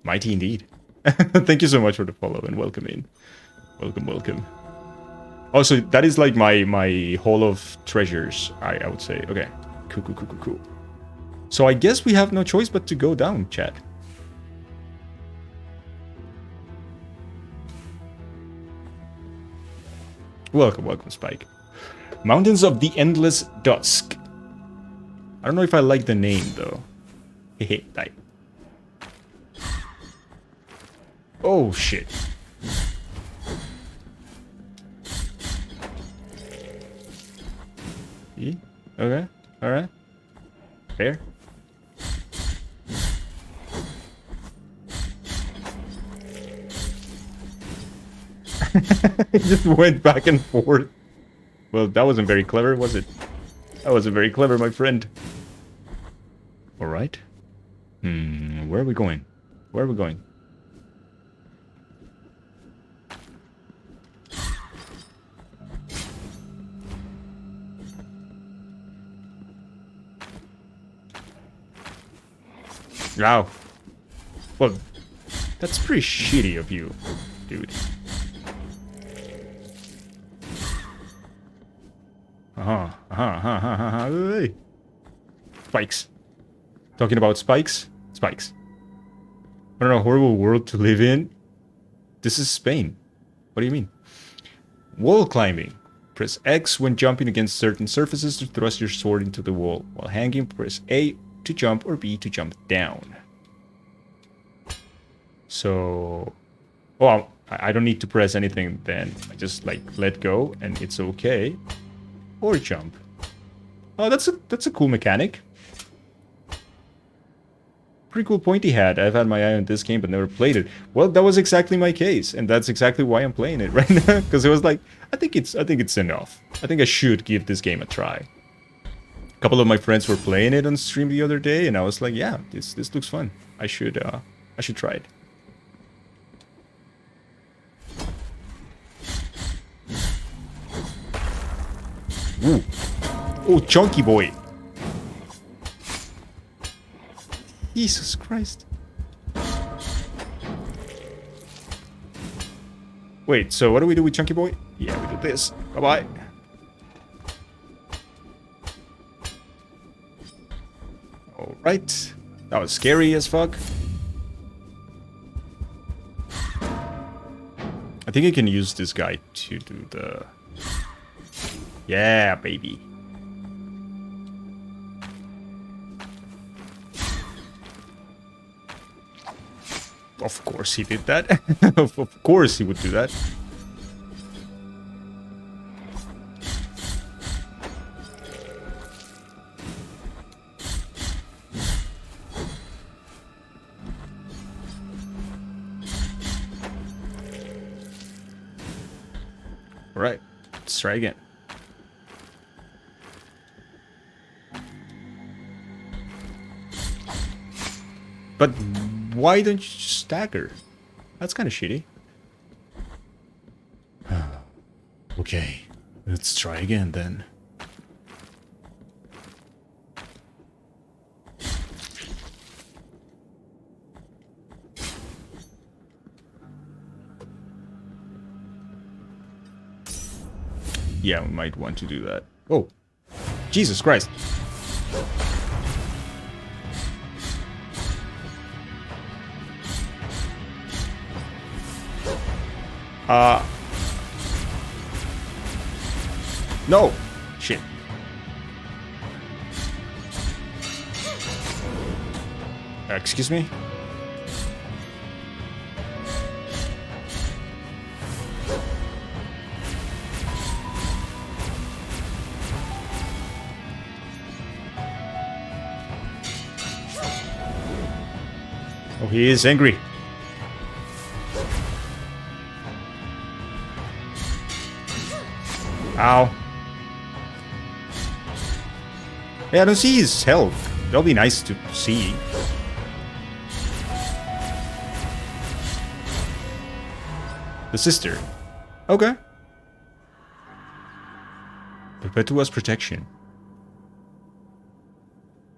Mighty indeed. Thank you so much for the follow and welcome in. Welcome, welcome. Oh, so that is like my hall of treasures, I would say. Okay. Cool. So I guess we have no choice but to go down, chat. Welcome, Spike. Mountains of the Endless Dusk. I don't know if I like the name, though. Hehe, die. Oh, shit. Okay, alright. Fair. It just went back and forth. Well, that wasn't very clever, was it? That wasn't very clever, my friend. Alright. Where are we going? Where are we going? Wow. Well, that's pretty shitty of you, dude. Hey. Spikes. Talking about spikes? Spikes. What a horrible world to live in. This is Spain. What do you mean? Wall climbing. Press X when jumping against certain surfaces to thrust your sword into the wall. While hanging, press A to jump or B to jump down. So... Oh, I don't need to press anything then. I just, like, let go and it's okay. Or jump. Oh, that's a cool mechanic. Pretty cool point he had. I've had my eye on this game but never played it. Well, that was exactly my case, and that's exactly why I'm playing it right now. Because it was like, I think it's enough. I think I should give this game a try. A couple of my friends were playing it on stream the other day, and I was like, yeah, this looks fun. I should try it. Ooh. Oh, chunky boy. Jesus Christ. Wait, so what do we do with Chunky Boy? Yeah, we do this. Bye-bye. Alright. That was scary as fuck. I think I can use this guy to do the... Yeah, baby. Of course he did that. Of course he would do that. Alright, let's try again. But why don't you just stagger? That's kind of shitty. Okay, let's try again then. Yeah, we might want to do that. Oh, Jesus Christ. No! Shit. Excuse me? Oh, he is angry. Ow. Yeah, I don't see his health. That'll be nice to see. The sister. Okay. Perpetua's protection.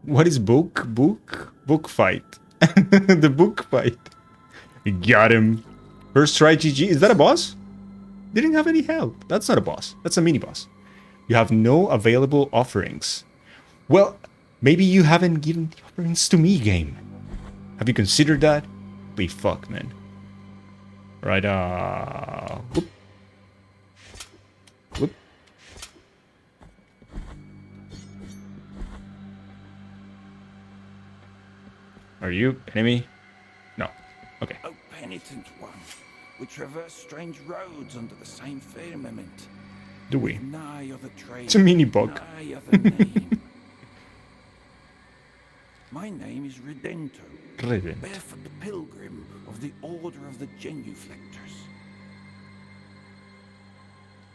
What is book? Book fight. The book fight. You got him. First try GG. Is that a boss? Didn't have any health. That's not a boss. That's a mini boss. You have no available offerings. Well, maybe you haven't given the offerings to me, game. Have you considered that? Holy fuck, man. Right, whoop. Whoop. Are you enemy? No. Okay. Oh, penitent one. We traverse strange roads under the same firmament. Do we? Nigh other trade, it's a mini bug. Nigh other name. My name is Redento. Redento. Barefoot pilgrim of the Order of the Genuflectors.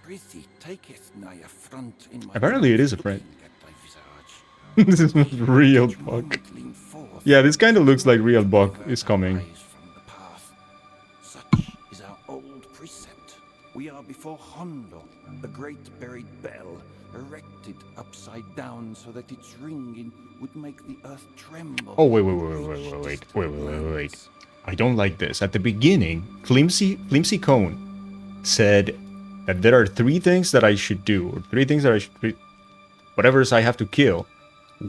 Prithee, taketh nigh a front in my Apparently it is a looking friend. at thy visage. This is real Each Buck. moment lean forth, Yeah, this kind of looks like real to Buck divert is our coming. eyes from the path. Such is our old precept. We are before Hondo, the great buried bell, erected upside down so that its ringing would make the earth tremble. Oh, wait. I don't like this. At the beginning, Flimsy Cone said that there are 3 things that I should do, or 3 things that I should... whatever I have to kill.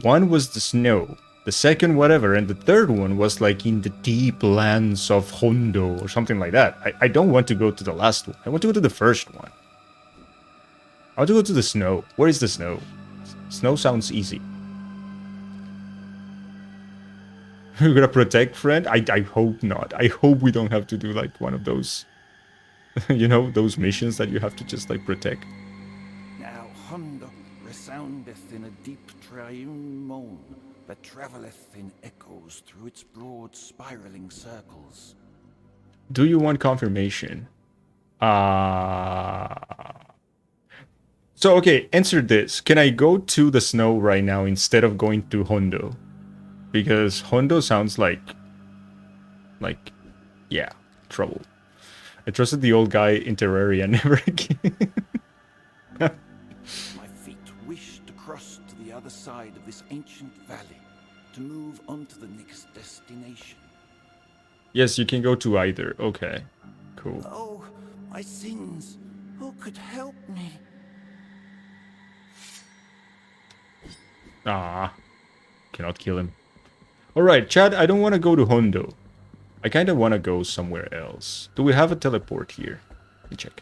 One was the snow, the second whatever, and the third one was like in the deep lands of Hondo, or something like that. I don't want to go to the last one. I want to go to the first one. I want to go to the snow. Where is the snow? Snow sounds easy. We're gonna protect friend? I hope not. I hope we don't have to do like one of those, you know, those missions that you have to just like protect. Now Hondo resoundeth in a deep triune moan that travelleth in echoes through its broad spiraling circles. Do you want confirmation? So okay, answer this. Can I go to the snow right now instead of going to Hondo? Because Hondo sounds like, yeah, trouble. I trusted the old guy in Terraria never again. My feet wish to cross to the other side of this ancient valley, to move on to the next destination. Yes, you can go to either. Okay, cool. Oh, my sins! Who could help me? Cannot kill him. Alright, Chad, I don't want to go to Hondo. I kind of want to go somewhere else. Do we have a teleport here? Let me check.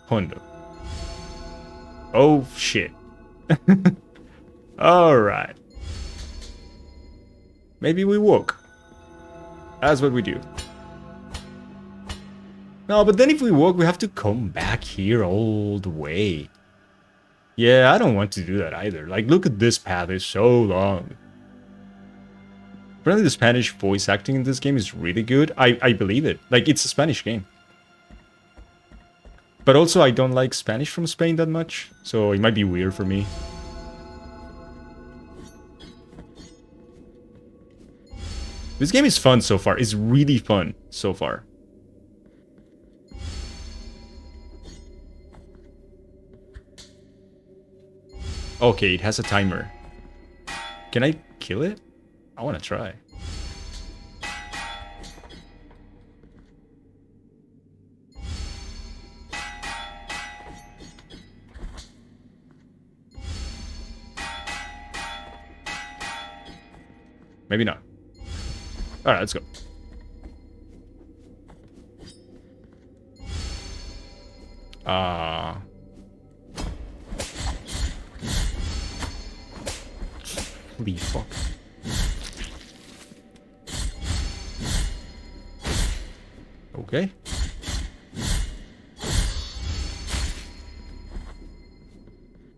Hondo. Oh, shit. Alright. Maybe we walk. That's what we do. No, but then if we walk, we have to come back here all the way. Yeah, I don't want to do that either. Like, look at this path, it's so long. Apparently the Spanish voice acting in this game is really good. I believe it. Like, it's a Spanish game. But also, I don't like Spanish from Spain that much, so it might be weird for me. This game is fun so far. It's really fun so far. Okay, it has a timer. Can I kill it? I want to try. Maybe not. Alright, let's go. Holy fuck. Okay.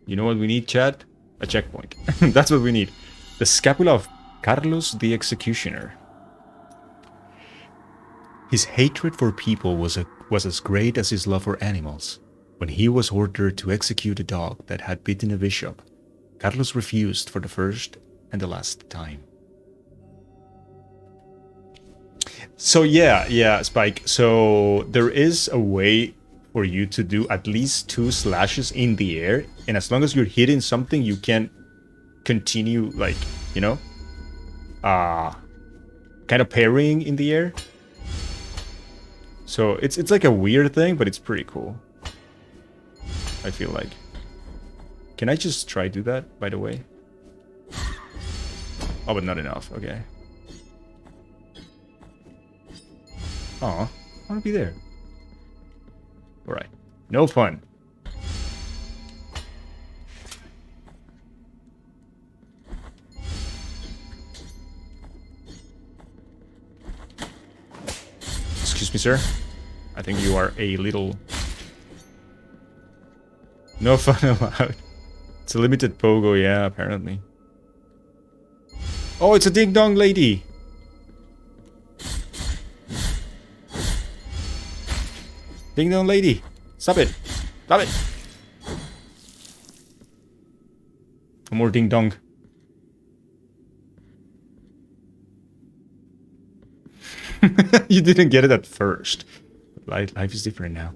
You know what we need, chat? A checkpoint. That's what we need. The scapula of Carlos the Executioner. His hatred for people was as great as his love for animals. When he was ordered to execute a dog that had bitten a bishop, Carlos refused for the first and the last time. So yeah, Spike. So there is a way for you to do at least 2 slashes in the air, and as long as you're hitting something, you can continue, like, you know, kind of parrying in the air. So it's like a weird thing, but it's pretty cool. I feel like. Can I just try do that, by the way? Oh, but not enough. Okay. Aw, I want to be there. Alright. No fun. Excuse me, sir. I think you are a little... No fun allowed. It's a limited pogo, yeah, apparently. Oh, it's a ding-dong lady! Ding-dong lady! Stop it. Stop it. No more ding dong. You didn't get it at first. Life is different now.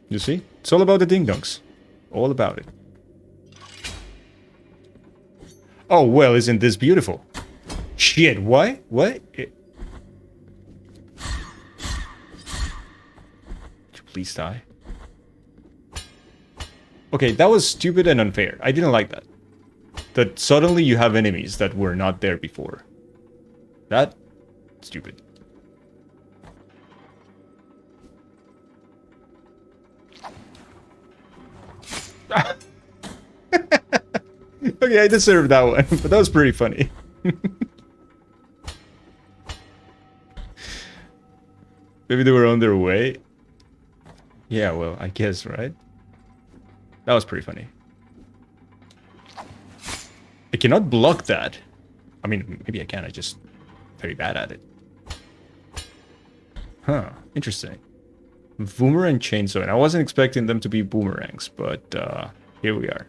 You see? It's all about the ding dongs. All about it. Oh, well, isn't this beautiful? Shit, what? What? Please die. Okay, that was stupid and unfair. I didn't like that. That suddenly you have enemies that were not there before. That... stupid. Okay, I deserved that one, but that was pretty funny. Maybe they were on their way. Yeah, well, I guess, right? That was pretty funny. I cannot block that. I mean, maybe I can, I'm just very bad at it. Huh, interesting. Boomerang chainsaw, and I wasn't expecting them to be boomerangs, but here we are.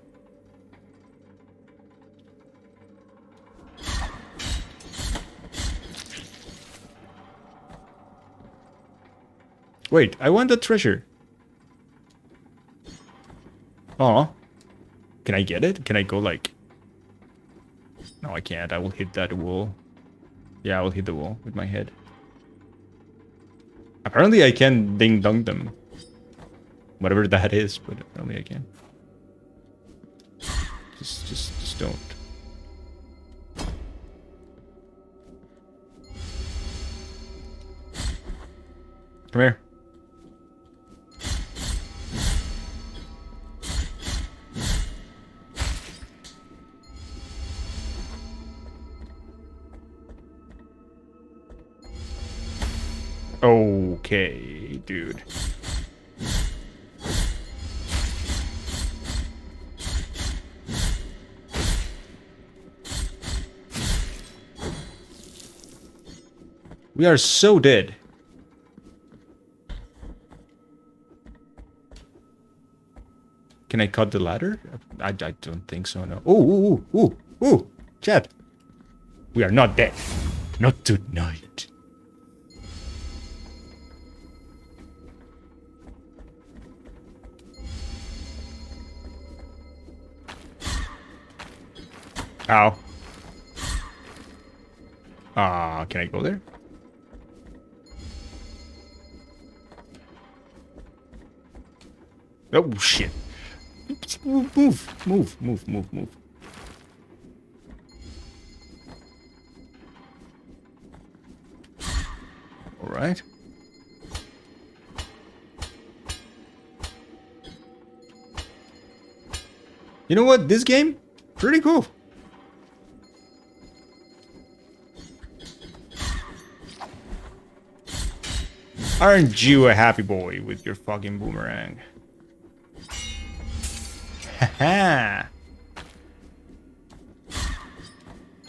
Wait, I want the treasure. Oh, can I get it? Can I go like... No, I can't. I will hit that wall. Yeah, I will hit the wall with my head. Apparently I can ding-dong them. Whatever that is, but apparently I can. Just don't. Come here. Okay, dude. We are so dead. Can I cut the ladder? I don't think so, no. Ooh, chat. We are not dead. Not tonight. Ow. Can I go there? Oh, shit. Move. All right. You know what? This game, pretty cool. Aren't you a happy boy with your fucking boomerang? Haha.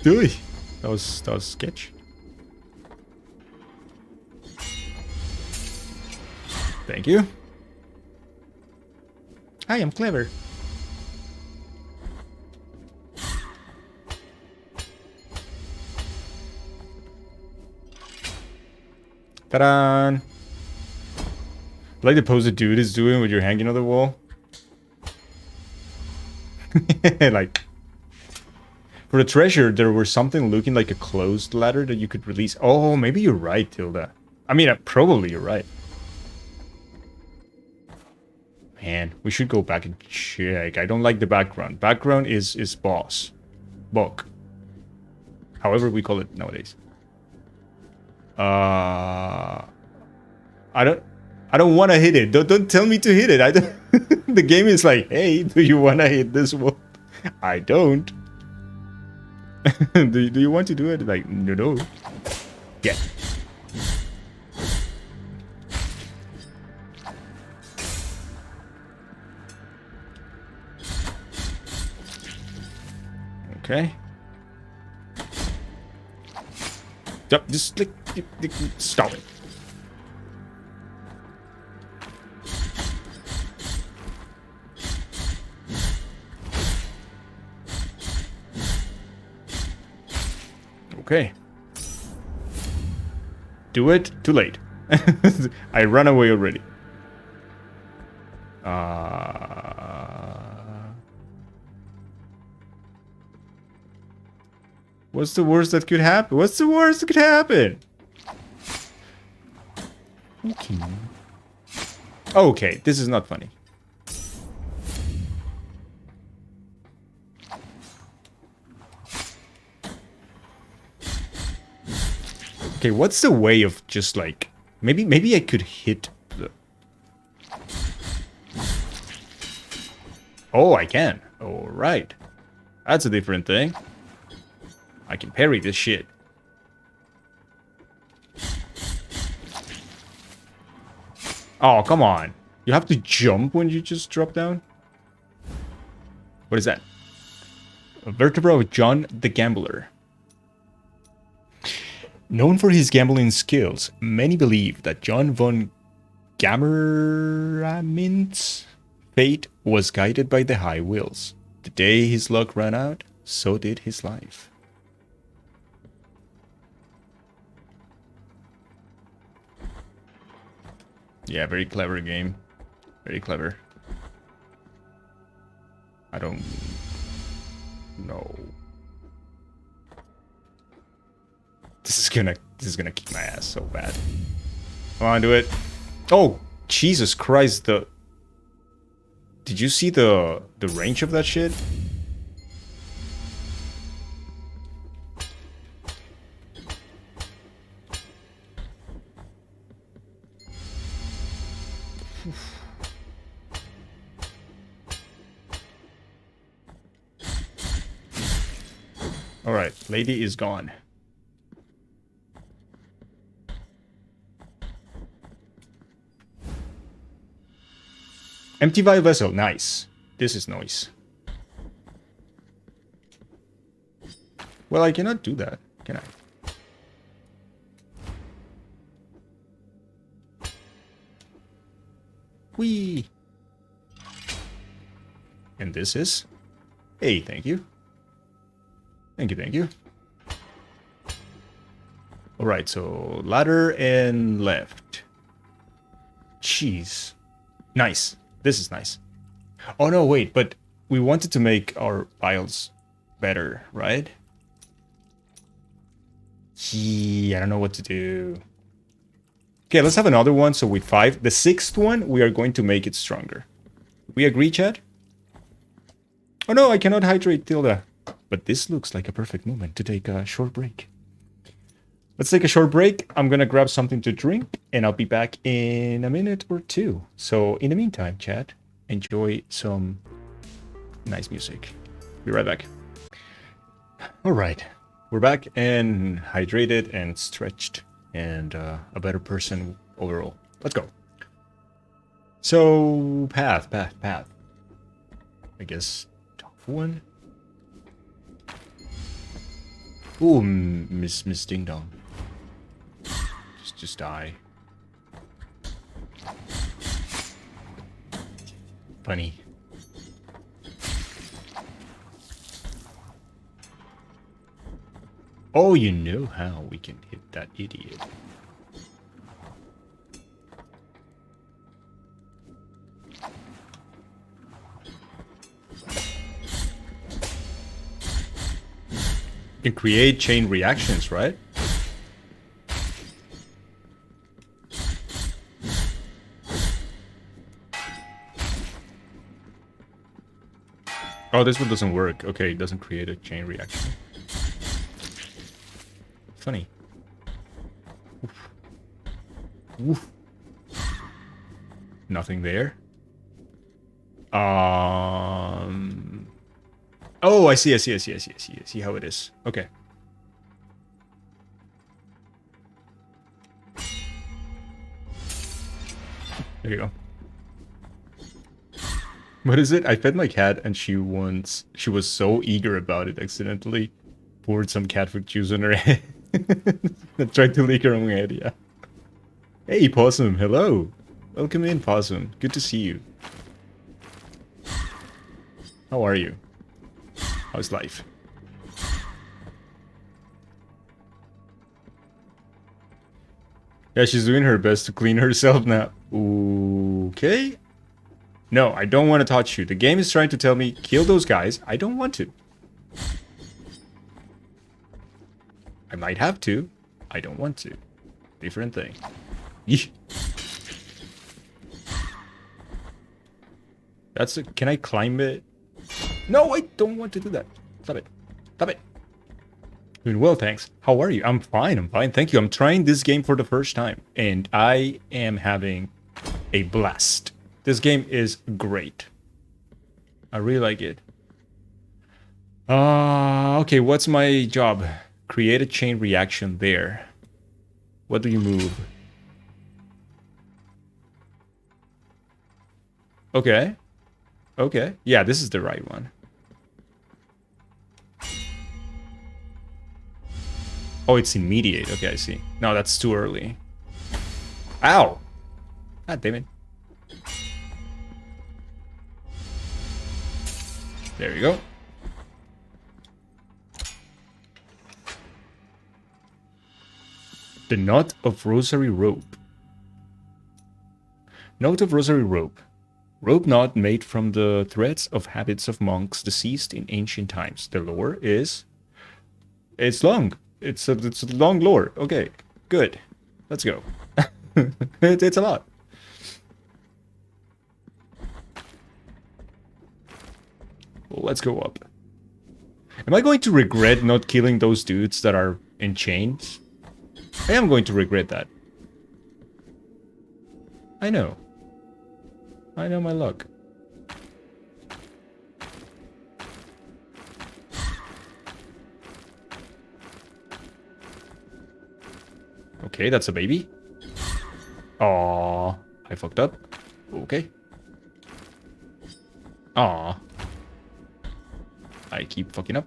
Dude, that was sketch. Thank you. I am clever. Ta-da! Like the pose the dude is doing when you're hanging on the wall. Like, for the treasure, there was something looking like a closed ladder that you could release. Oh, maybe you're right, Tilda. I mean, probably you're right. Man, we should go back and check. I don't like the background. Background is boss. Bok. However we call it nowadays. I don't want to hit it. Don't tell me to hit it. I don't. The game is like, hey, do you want to hit this one? I don't. do you want to do it? Like, no. Yeah. Okay. Just like, stop it. Okay. Do it. Too late. I ran away already. What's the worst that could happen? What's the worst that could happen? Okay. Okay, this is not funny. Okay, what's the way of just like... Maybe I could hit the... Oh, I can. Alright. That's a different thing. I can parry this shit. Oh, come on. You have to jump when you just drop down? What is that? A vertebra of John the Gambler. Known for his gambling skills, many believe that John von Gammeramint's fate was guided by the high wills. The day his luck ran out, so did his life. Yeah, very clever game. Very clever. I don't know. This is gonna kick my ass so bad. Come on, do it. Oh, Jesus Christ, did you see the range of that shit? Alright, lady is gone. Empty vial vessel, nice. This is nice. Well, I cannot do that, can I? Whee! And this is... Hey, thank you. Thank you, thank you. Alright, so ladder and left. Jeez. Nice. This is nice. Oh no, wait, but we wanted to make our vials better, right? I don't know what to do. Okay, let's have another one. So with 5. The 6th one, we are going to make it stronger. We agree, Chad? Oh no, I cannot hydrate Tilda. But this looks like a perfect moment to take a short break. Let's take a short break. I'm gonna grab something to drink, and I'll be back in a minute or two. So in the meantime, chat, enjoy some nice music. Be right back. All right, we're back and hydrated and stretched and a better person overall. Let's go. So path. I guess top one. Ooh, Miss Ding Dong. Just die. Funny. Oh, you know how we can hit that idiot. You can create chain reactions, right? Oh, this one doesn't work. Okay, it doesn't create a chain reaction. Funny. Oof. Oof. Nothing there. Oh, I see how it is. Okay. There you go. What is it? I fed my cat and she was so eager about it, accidentally poured some cat food juice on her head. I tried to lick her own head, yeah. Hey, Possum, hello. Welcome in, Possum. Good to see you. How are you? How's life? Yeah, she's doing her best to clean herself now. Okay. No, I don't want to touch you. The game is trying to tell me, kill those guys. I don't want to. I might have to. I don't want to. Different thing. Yeesh. That's a... Can I climb it? No, I don't want to do that. Stop it. Stop it. Doing well, thanks. How are you? I'm fine. I'm fine. Thank you. I'm trying this game for the first time. And I am having a blast. This game is great. I really like it. Okay, what's my job? Create a chain reaction there. What do you move? Okay. Okay. Yeah, this is the right one. Oh, it's immediate. Okay, I see. No, that's too early. Ow! God damn it. There you go. The Knot of Rosary Rope. Knot of Rosary Rope. Rope knot made from the threads of habits of monks deceased in ancient times. The lore is... It's long. It's a long lore. Okay, good. Let's go. It's a lot. Well, let's go up. Am I going to regret not killing those dudes that are in chains? I am going to regret that. I know. I know my luck. Okay, that's a baby. Aww, I fucked up. Okay. Aww. I keep fucking up.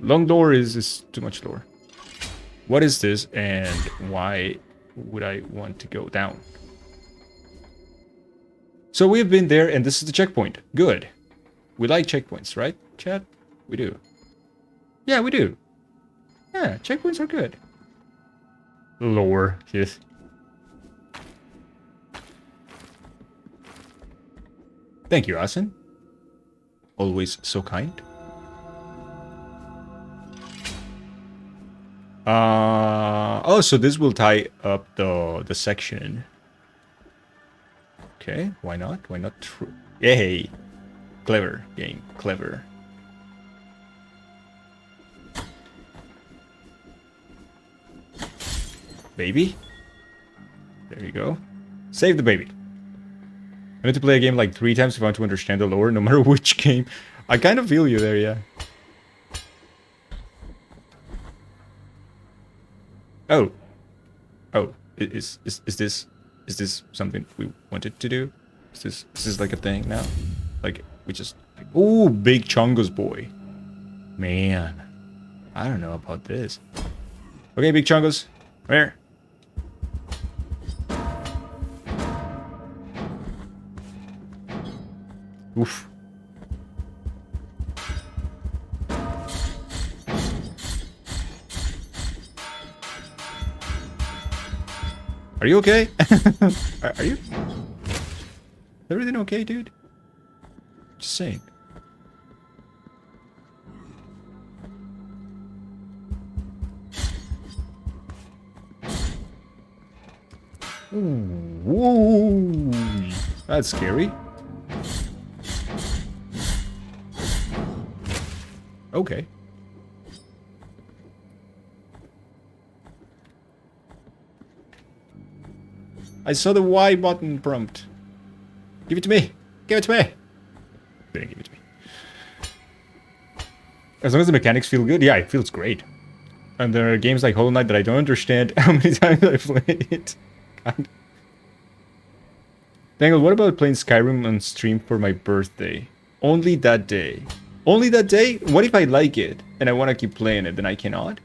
Long door is too much lore. What is this and why would I want to go down? So we've been there and this is the checkpoint. Good. We like checkpoints, right, chat? We do. Yeah, we do. Yeah, checkpoints are good. Lore, yes. Thank you, Asen. Always so kind. Oh, so this will tie up the section. Okay, why not? Why not? Yay! Clever game, clever. Baby. There you go. Save the baby. I need to play a game like 3 times if I want to understand the lore, no matter which game. I kind of feel you there, yeah. Oh. Oh. Is this something we wanted to do? Is this like a thing now? Like we just like, ooh, big Chungus boy. Man. I don't know about this. Okay, big Chungus. Come here. Oof. Are you okay? Are you? Everything okay, dude? Just saying. Ooh, whoa. That's scary. Okay. I saw the Y button prompt. Give it to me. Give it to me. Didn't give it to me. As long as the mechanics feel good, yeah, it feels great. And there are games like Hollow Knight that I don't understand how many times I played it. God. Dangle, what about playing Skyrim on stream for my birthday? Only that day. Only that day? What if I like it and I want to keep playing it, then I cannot?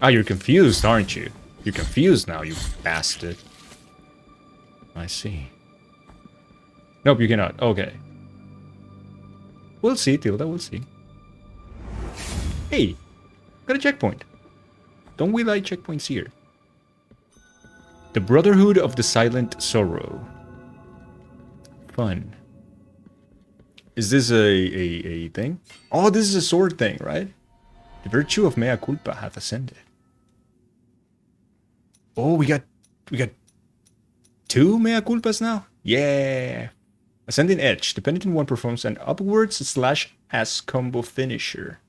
Ah, you're confused, aren't you? You're confused now, you bastard. I see. Nope, you cannot. Okay. We'll see, Tilda, we'll see. Hey, got a checkpoint. Don't we like checkpoints here? The Brotherhood of the Silent Sorrow. Fun. Is this a thing? Oh, this is a sword thing, right? The virtue of mea culpa hath ascended. Oh, we got 2 mea culpas now? Yeah. Ascending Edge. The penitent one performs an upwards / S combo finisher.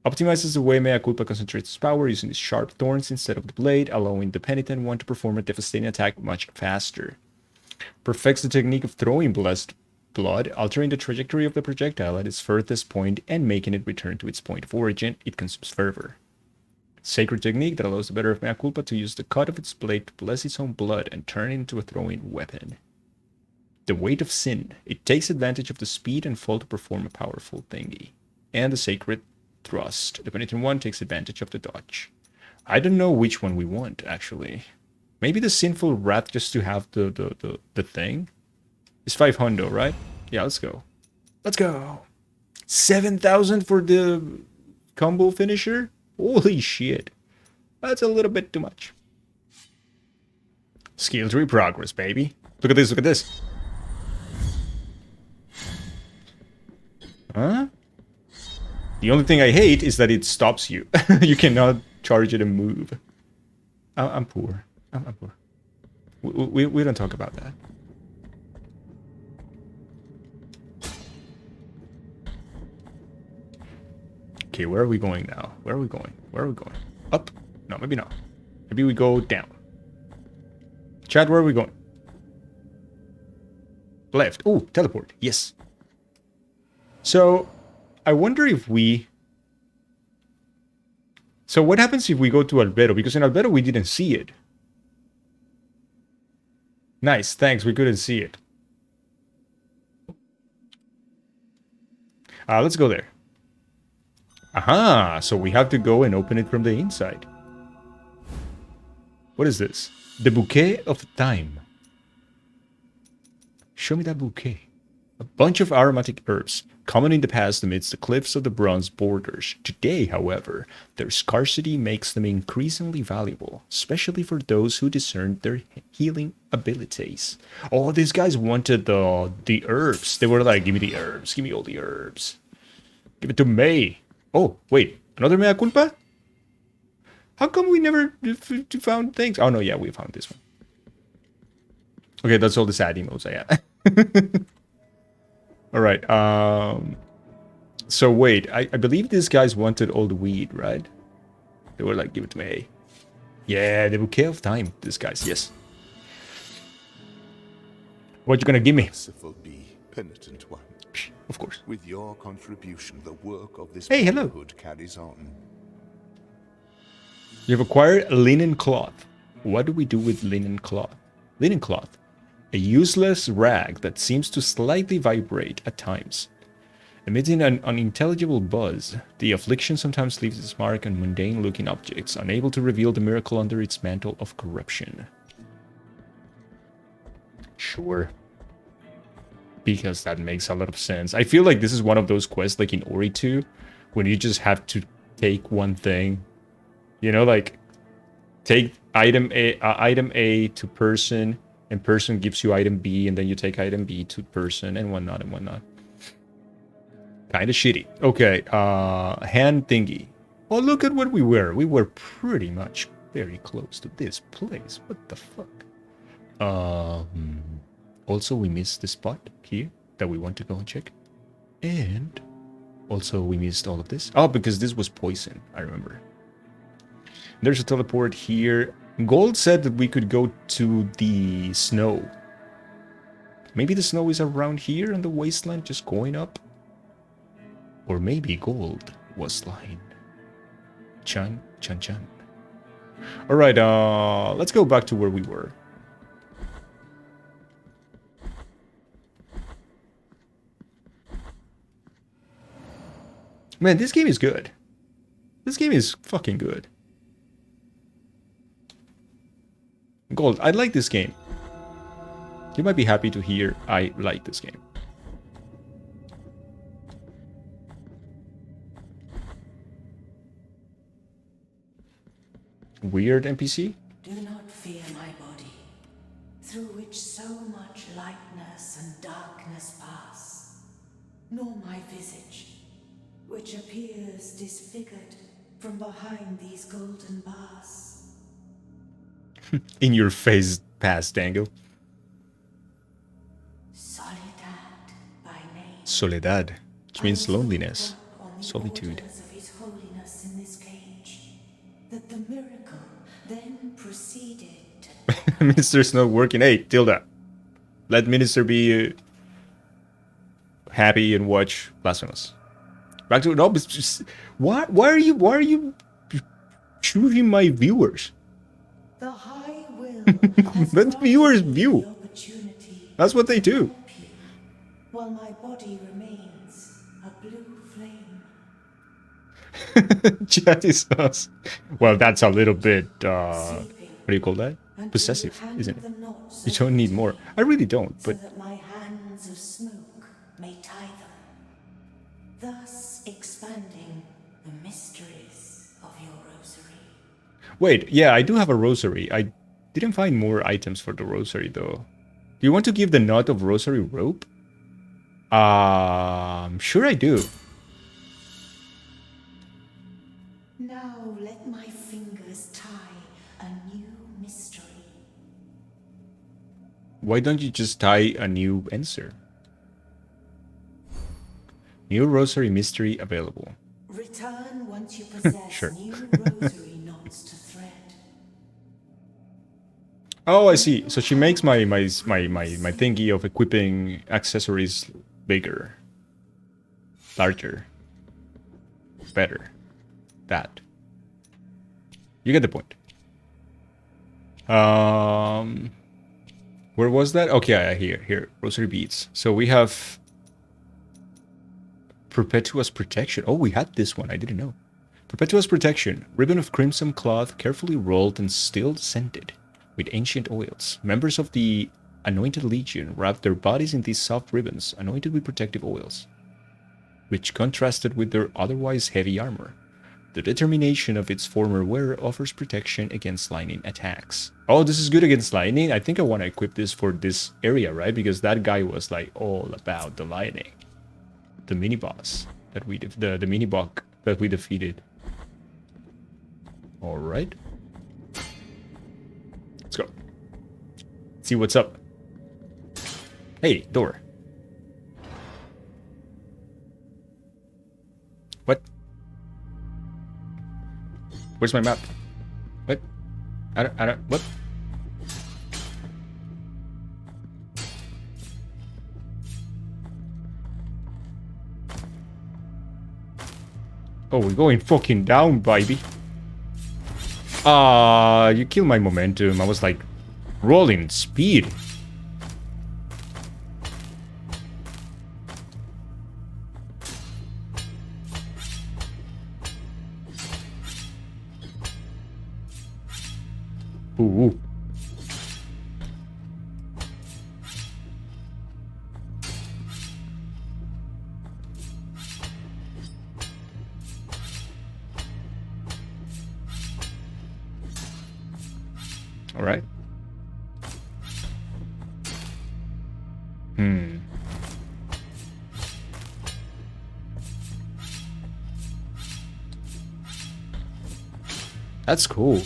Optimizes the way mea culpa concentrates its power using its sharp thorns instead of the blade, allowing the penitent one to perform a devastating attack much faster. Perfects the technique of throwing blessed blood, altering the trajectory of the projectile at its furthest point and making it return to its point of origin. It consumes fervor. Sacred technique that allows the bearer of mea culpa to use the cut of its blade to bless its own blood and turn it into a throwing weapon. The weight of sin. It takes advantage of the speed and fall to perform a powerful thingy. And the sacred thrust. The penitent one takes advantage of the dodge. I don't know which one we want, actually. Maybe the sinful wrath just to have the thing. It's 500, right? Yeah, let's go. Let's go. 7,000 for the combo finisher? Holy shit. That's a little bit too much. Skill tree progress, baby. Look at this, look at this. Huh? The only thing I hate is that it stops you. You cannot charge it and move. I'm poor. I'm poor. We don't talk about that. Okay, where are we going now? Where are we going? Where are we going? Up? No, maybe not. Maybe we go down. Chad, where are we going? Left. Oh, teleport. Yes. So, I wonder if we... So what happens if we go to Albedo? Because in Albedo we didn't see it. Nice, thanks, we couldn't see it. Let's go there. Aha, so we have to go and open it from the inside. What is this? The Bouquet of Thyme. Show me that bouquet. A bunch of aromatic herbs, common in the past amidst the cliffs of the bronze borders. Today, however, their scarcity makes them increasingly valuable, especially for those who discern their healing abilities. Oh, these guys wanted the herbs. They were like, give me the herbs, give me all the herbs. Give it to me. Oh, wait, another mea culpa? How come we never found things? Oh no, yeah, we found this one. Okay, that's all the sad emotes I had. Alright, so wait, I believe these guys wanted all the weed, right? They were like, give it to me. Yeah, the Bouquet of Thyme, these guys, yes. What you gonna give me? Merciful be, penitent one. Of course. With your contribution, the work of this hello. brotherhood carries on. You've acquired linen cloth. What do we do with linen cloth? Linen cloth. A useless rag that seems to slightly vibrate at times. Emitting an unintelligible buzz, the affliction sometimes leaves its mark on mundane-looking objects, unable to reveal the miracle under its mantle of corruption. Sure. Because that makes a lot of sense. I feel like this is one of those quests like in Ori 2, when you just have to take one thing. You know, like, take item A to person, and person gives you item B, and then you take item B to person, and whatnot, and whatnot. Kinda shitty. Okay, hand thingy. Oh, look at what we were. We were pretty much very close to this place. What the fuck? Also, we missed the spot here that we want to go and check. And also, we missed all of this. Oh, because this was poison, I remember. There's a teleport here. Gold said that we could go to the snow. Maybe the snow is around here in the wasteland, just going up. Or maybe Gold was lying. Chan, chan, chan. Alright, let's go back to where we were. Man, this game is good. This game is fucking good. Gold, I like this game. You might be happy to hear I like this game. Weird NPC? Do not fear my body, through which so much lightness and darkness pass, nor my visage, which appears disfigured from behind these golden bars. In your face, past Dango. Soledad by name. Soledad, which means loneliness, solitude. Of his holiness in this cage, that the miracle then proceeded. Minister's not working. Hey, Tilda, let Minister be happy and watch Blasphemous. Back to no, just, why are you choosing my viewers? The high will Let viewers view. That's what they do. While my body remains a blue flame. Chat is us. Well, that's a little bit what do you call that? Possessive, isn't it? You don't need more. I really don't, but So that my hands of smoke may tie them, thus expanding the mysteries of your rosary. wait, yeah, I do have a rosary. I didn't find more items for the rosary though. Do you want to give the knot of rosary rope? Sure I do. Now let my fingers tie a new mystery. Why don't you just tie a new answer? New rosary mystery available. Return once you possess Sure. new rosary knots to thread. Oh, I see. So she makes my thingy of equipping accessories bigger, larger, better. That. You get the point. Where was that? Okay, here. Rosary beads. So we have Perpetua's protection. Oh, we had this one. I didn't know. Perpetua's protection. Ribbon of crimson cloth, carefully rolled and still scented with ancient oils. Members of the Anointed Legion wrapped their bodies in these soft ribbons, anointed with protective oils, which contrasted with their otherwise heavy armor. The determination of its former wearer offers protection against lightning attacks. Oh, this is good against lightning. I think I want to equip this for this area, right? Because that guy was like all about the lightning. The mini boss that we the mini bug that we defeated. All right. Let's go. See what's up. Hey, door. What? Where's my map? What? I don't, what? Oh, we're going fucking down, baby. You killed my momentum. I was like rolling speed. Ooh. All right. That's cool.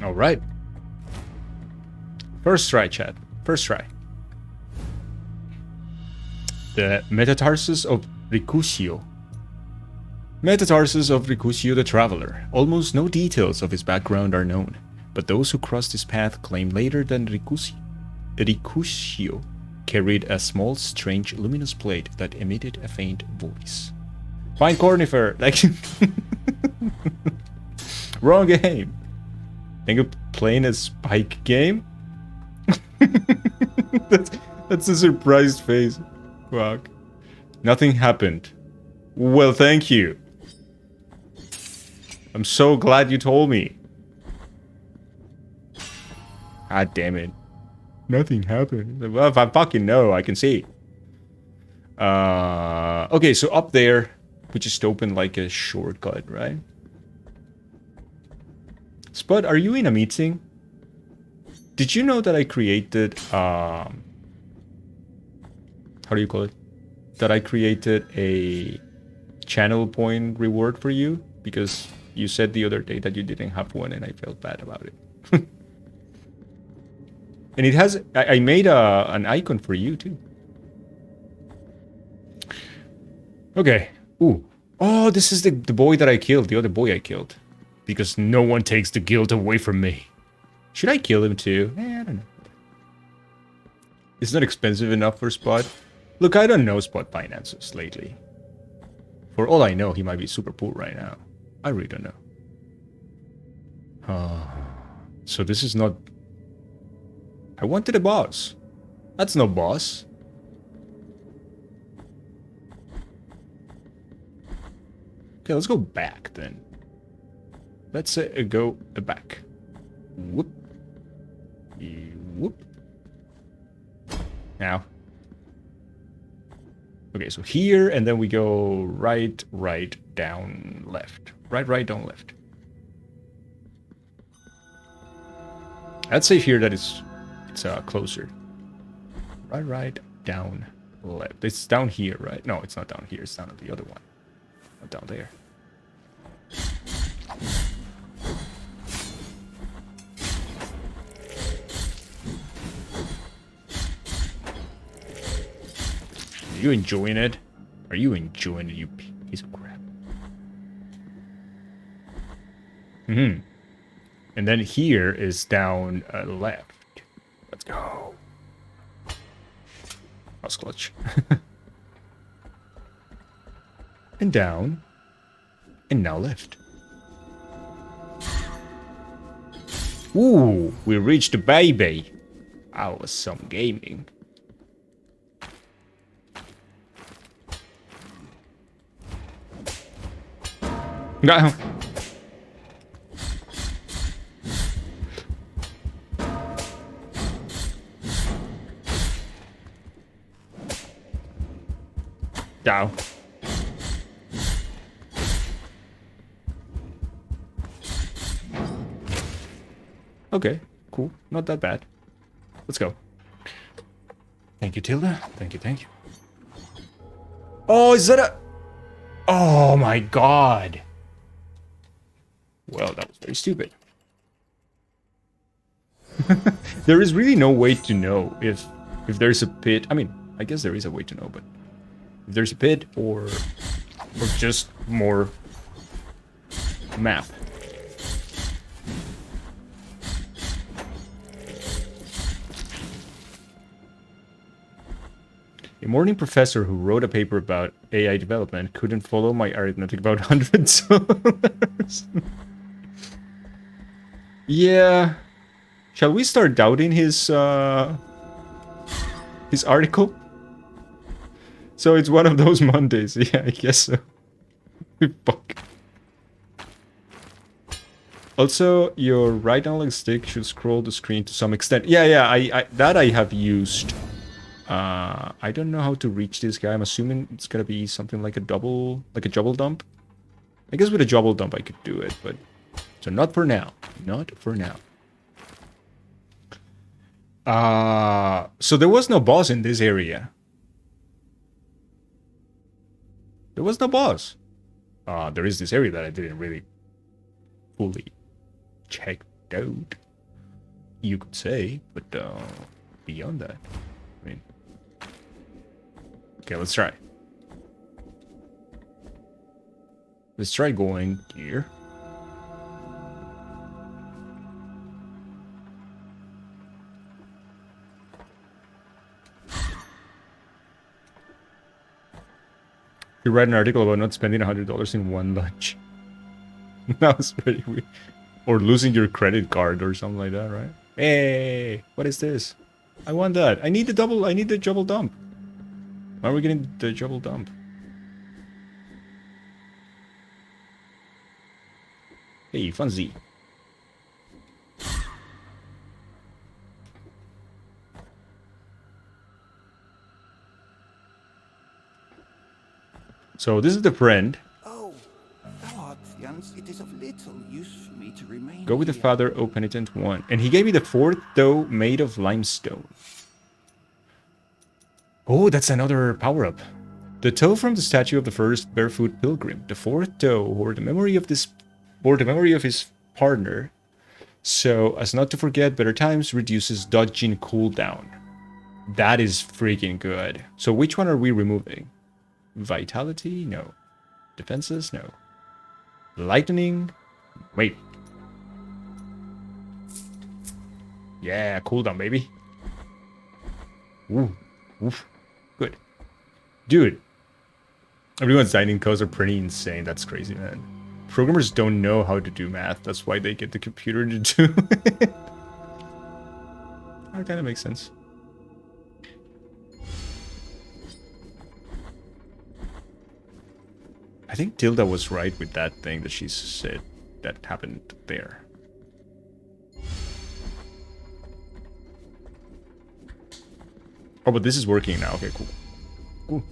All right. First try, chat. First try. The Metatarsus of Ricusio. Metatarsus of Ricusio the Traveler. Almost no details of his background are known, but those who crossed his path claim later that Ricusio carried a small, strange, luminous plate that emitted a faint voice. Find Cornifer! Like... Wrong game! Think of playing a Spike game? that's a surprised face. Fuck. Nothing happened. Well, thank you. I'm so glad you told me. God damn it. Nothing happened. Well, if I fucking know, I can see. Okay, so up there, we just opened like a shortcut, right? Spud, are you in a meeting? Did you know that I created, how do you call it? That I created a channel point reward for you? Because you said the other day that you didn't have one and I felt bad about it. And it has, I made an icon for you too. Okay. Ooh. Oh, this is the boy that I killed, the other boy I killed. Because no one takes the guilt away from me. Should I kill him too? I don't know. It's not expensive enough for Spot. Look, I don't know Spot finances lately. For all I know, he might be super poor right now. I really don't know. So this is not... I wanted a boss. That's no boss. Okay, let's go back then. Let's go back. Whoop. Whoop. Now. Okay, so here, and then we go right, down, left. Right, down, left. I'd say here that it's closer. Right, down, left. It's down here, right? No, it's not down here. It's down at the other one. Not down there. Are you enjoying it? Are you enjoying it, you piece of crap? And then here is down left. Let's go. Mouse clutch. And down. And now left. Ooh, we reached the baby. That was some gaming. Got him. Down. Okay, cool. Not that bad. Let's go. Thank you, Tilda. Thank you. Oh, is that a... Oh my god. Well, that was very stupid. There is really no way to know if there's a pit. I mean, I guess there is a way to know, but if there's a pit or just more map. A morning professor who wrote a paper about AI development couldn't follow my arithmetic about hundreds of dollars. Yeah. Shall we start doubting his article? So it's one of those Mondays. Yeah, I guess so. Fuck. Also, your right analog stick should scroll the screen to some extent. Yeah, I have used. I don't know how to reach this guy. I'm assuming it's gonna be something like a double dump. I guess with a double dump I could do it, but so not for now. Not for now. So there was no boss in this area. There was no boss. There is this area that I didn't really fully check out, you could say, but beyond that, I mean, okay, let's try. Let's try going here. You write an article about not spending $100 in one lunch. That was pretty weird. Or losing your credit card or something like that, right? Hey, what is this? I want that. I need the double dump. Why are we getting the double dump? Hey, Funzy. So this is the friend. Oh, thou art fianced. It is of little use for me to remain. Go with the here. father, O penitent one. And he gave me the fourth toe made of limestone. Oh, that's another power-up. The toe from the statue of the first barefoot pilgrim. The fourth toe bore the memory of his partner, so as not to forget better times, reduces dodging cooldown. That is freaking good. So which one are we removing? Vitality? No. Defenses? No. Lightning? Wait. Yeah, cooldown, baby. Ooh. Oof. Good. Dude. Everyone's signing codes are pretty insane. That's crazy, man. Programmers don't know how to do math. That's why they get the computer to do it. That kind of makes sense. I think Tilda was right with that thing that she said that happened there. Oh, but this is working now. Okay, cool. Cool.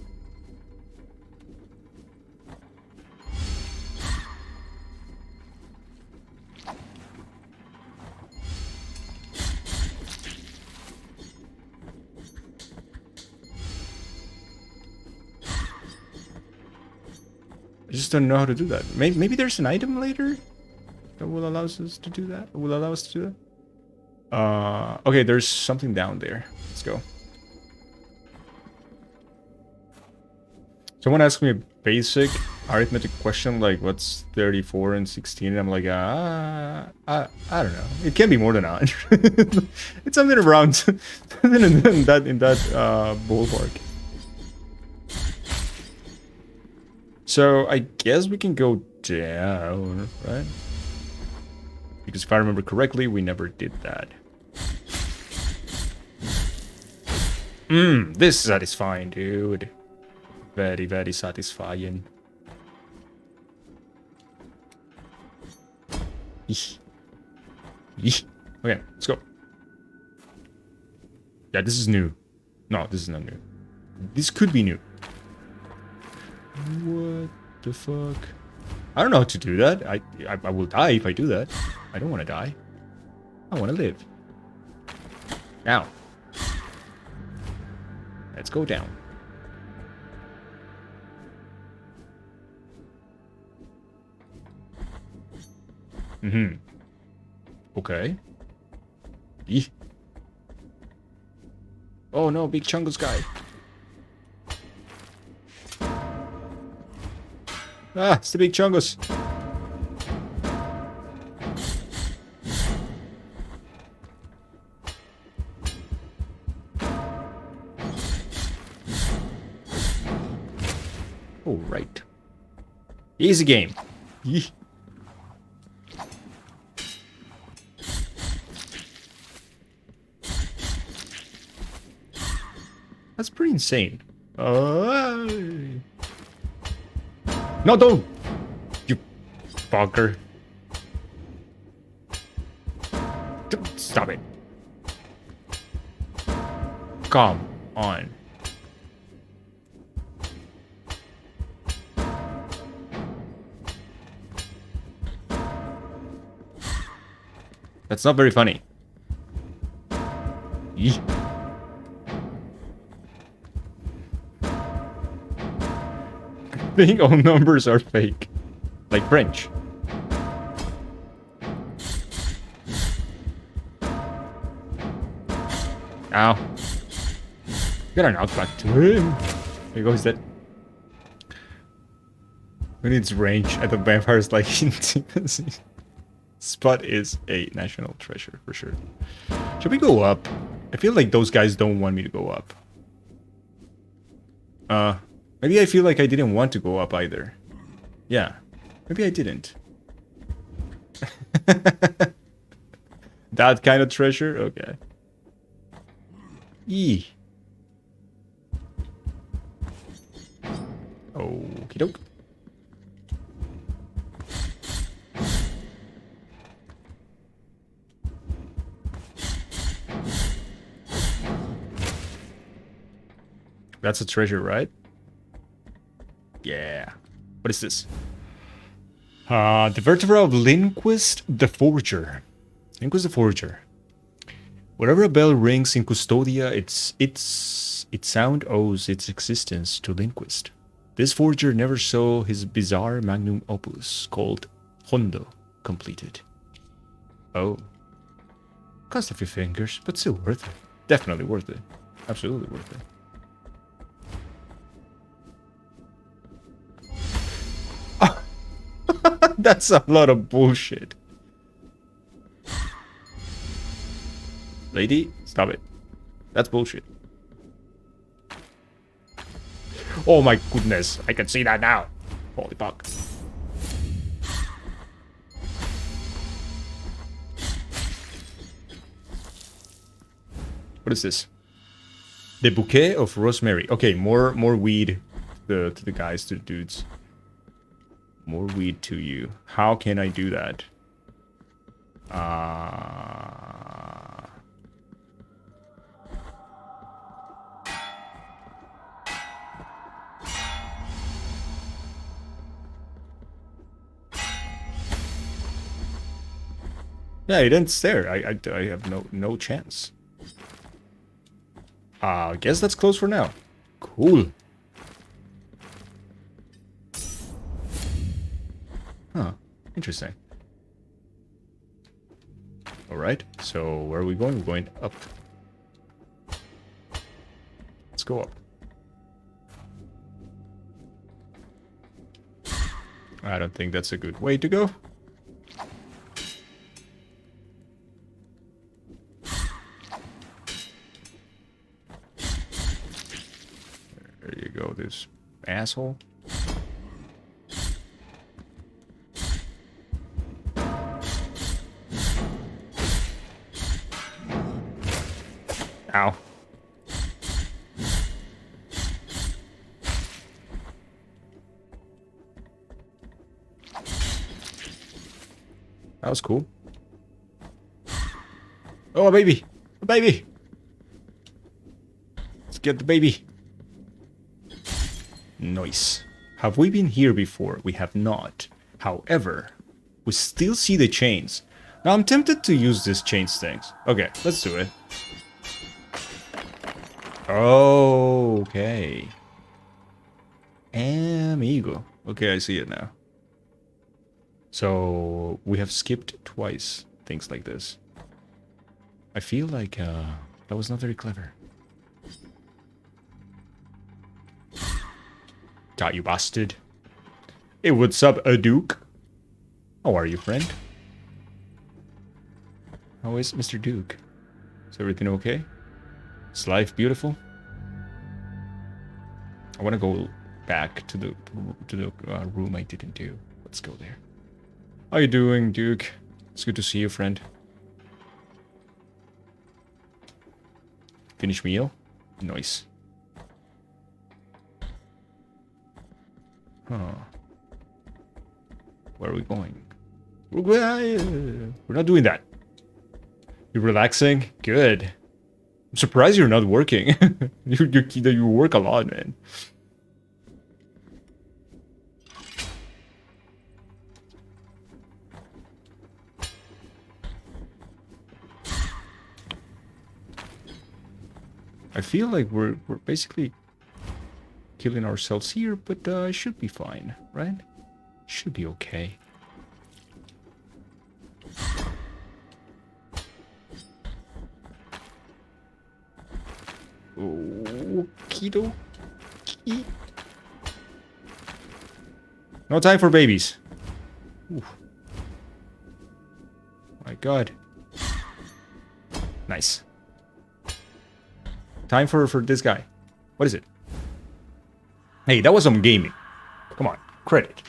I just don't know how to do that. Maybe there's an item later that will allow us to do that. Okay, there's something down there. Let's go. Someone asked me a basic arithmetic question like, what's 34 and 16? And I'm like, I don't know. It can be more than 100. It's something around in that ballpark. So I guess we can go down, right? Because if I remember correctly, we never did that. This is satisfying, dude. Very, very satisfying. Eesh. Eesh. Okay, let's go. Yeah, this is new. No, this is not new. This could be new. What the fuck? I don't know how to do that. I will die if I do that. I don't want to die. I want to live. Now. Let's go down. Okay. Eeh. Oh no, big Chungus guy. Ah, it's the big Chungus. All right. Easy game. Eeh. That's pretty insane. No, don't! You fucker. Stop it. Come on. That's not very funny. Eeh. I think all numbers are fake. Like French. Ow. Get an outback to him. There you go, he's dead. When it's range at the vampire's like intimacy. Spot is a national treasure for sure. Should we go up? I feel like those guys don't want me to go up. Maybe I feel like I didn't want to go up either. Yeah, maybe I didn't. That kind of treasure? Okay. Yee. Okie doke. That's a treasure, right? Yeah. What is this? The vertebra of Linquist the Forger. Linquist the Forger. Wherever a bell rings in Custodia, its sound owes its existence to Linquist. This forger never saw his bizarre magnum opus called Hondo completed. Oh. Cost a few fingers, but still worth it. Definitely worth it. Absolutely worth it. That's a lot of bullshit. Lady, stop it. That's bullshit. Oh my goodness, I can see that now. Holy fuck. What is this? The bouquet of rosemary. Okay, more weed to the guys, to the dudes. More weed to you. How can I do that? Yeah, he didn't stare. I have no chance. I guess that's closed for now. Cool. Huh. Interesting. Alright, so where are we going? We're going up. Let's go up. I don't think that's a good way to go. There you go, this asshole. Ow. That was cool. Oh, a baby! A baby! Let's get the baby. Nice. Have we been here before? We have not. However, we still see the chains. Now I'm tempted to use these chains things. Okay, let's do it. Okay. Amigo. Okay, I see it now. So we have skipped twice things like this. I feel like that was not very clever. Got you, bastard. Hey, what's up, a Duke? How are you, friend? How is Mr. Duke? Is everything okay? Is life beautiful? I want to go back to the room I didn't do. Let's go there. How you doing, Duke? It's good to see you, friend. Finish meal? Nice. Huh. Where are we going? We're not doing that. You're relaxing? Good. I'm surprised you're not working. You work a lot, man. I feel like we're basically killing ourselves here, but it should be fine, right? Should be okay. Okie dokie. No time for babies. Ooh. My God. Nice. Time for this guy. What is it? Hey, that was some gaming. Come on, credit.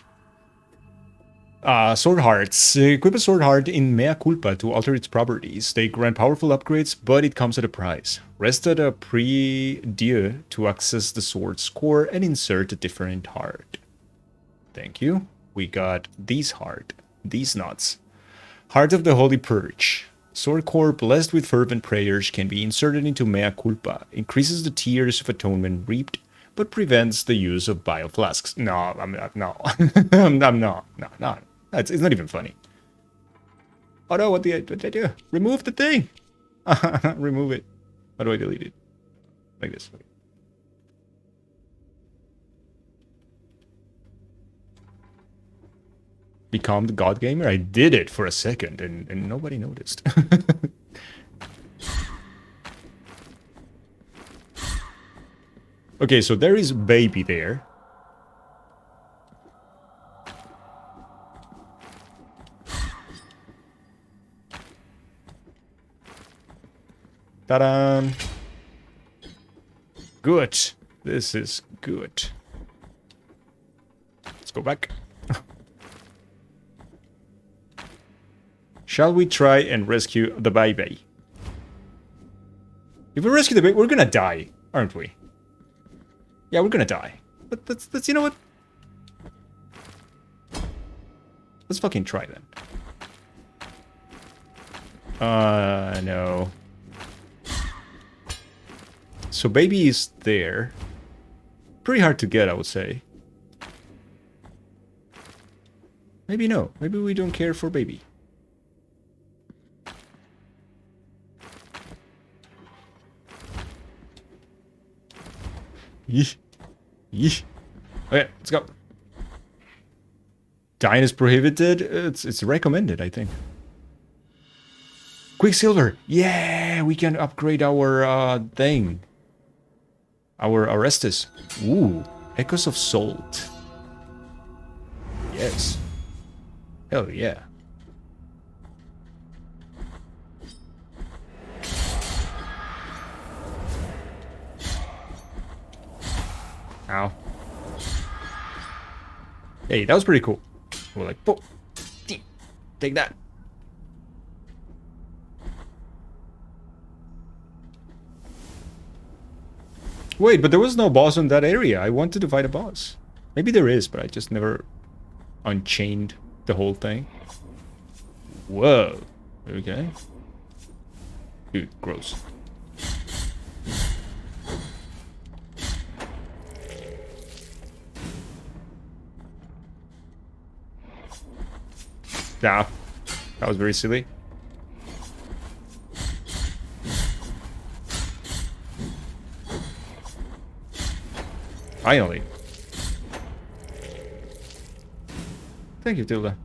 Sword Hearts. Equip a Sword Heart in Mea Culpa to alter its properties. They grant powerful upgrades, but it comes at a price. Rest at a Prie-Dieu to access the sword's core and insert a different heart. Thank you. We got these heart. These nuts. Heart of the Holy Purge. Sword core blessed with fervent prayers can be inserted into Mea Culpa. Increases the tears of atonement reaped, but prevents the use of bio flasks. No, I'm not. No. I'm not. No. It's not even funny. Oh no, what did I do? Remove the thing! Remove it. How do I delete it? Like this. Become the God Gamer? I did it for a second and nobody noticed. Okay, so there is baby there. Ta-da! Good. This is good. Let's go back. Shall we try and rescue the baby? If we rescue the baby, we're gonna die, aren't we? Yeah, we're gonna die. But that's you know what? Let's fucking try then. No. So baby is there. Pretty hard to get, I would say. Maybe no. Maybe we don't care for baby. Yeesh. Yeesh. Okay, let's go. Dying is prohibited. It's recommended, I think. Quicksilver. Yeah, we can upgrade our thing. Our Orestes. Ooh, Echoes of Salt. Yes. Hell yeah. Ow. Hey, that was pretty cool. We're like, oh, take that. Wait, but there was no boss in that area. I wanted to fight a boss. Maybe there is, but I just never unchained the whole thing. Whoa. Okay. Dude, gross. Nah, that was very silly. Finally. Thank you, Tilda.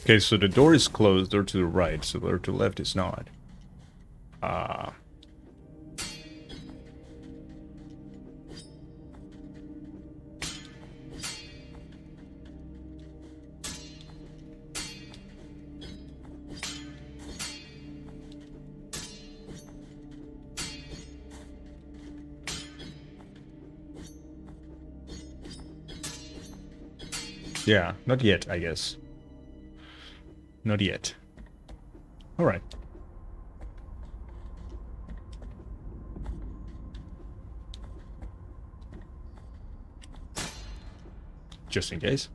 Okay, so the door is closed, door to the right, so the door to the left is not. Yeah, not yet, I guess. Not yet. Alright. Just in case.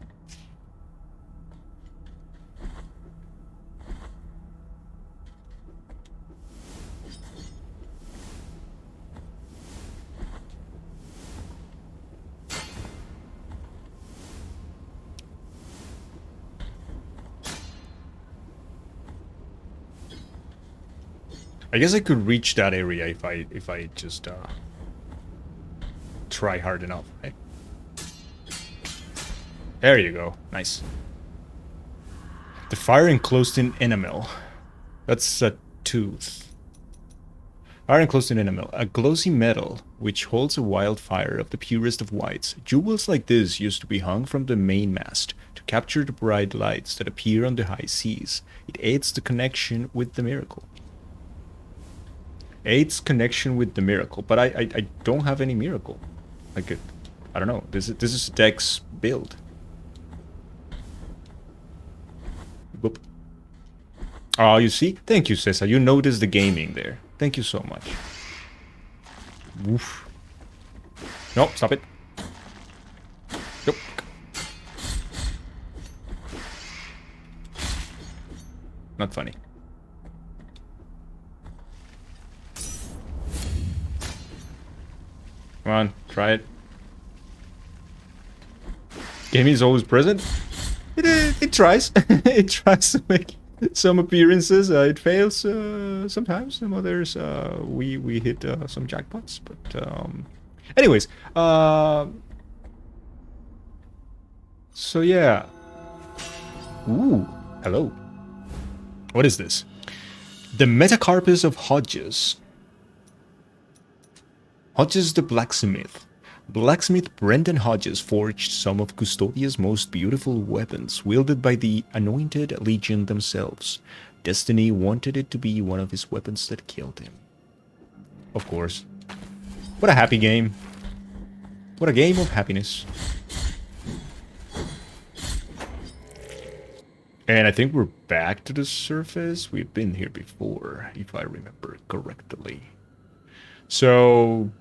I guess I could reach that area if I just try hard enough, right? There you go. Nice. The fire enclosed in enamel. That's a tooth. Are enclosed in enamel, a glossy metal which holds a wildfire of the purest of whites. Jewels like this used to be hung from the mainmast to capture the bright lights that appear on the high seas. It aids the connection with the miracle. Aids connection with the miracle, but I don't have any miracle. Like, I don't know. This is Dex build. Whoop. Oh, you see? Thank you, Cesar. You noticed the gaming there. Thank you so much. Woof. No, stop it. Nope. Not funny. Come on, try it. Gaming is always present. It tries. It tries to make some appearances. It fails sometimes. Some others we hit some jackpots. But anyways, so yeah. Ooh, hello. What is this? The Metacarpus of Hodges. Hodges the blacksmith. Blacksmith Brendan Hodges forged some of Custodia's most beautiful weapons, wielded by the Anointed Legion themselves. Destiny wanted it to be one of his weapons that killed him. Of course. What a happy game. What a game of happiness. And I think we're back to the surface. We've been here before, if I remember correctly. So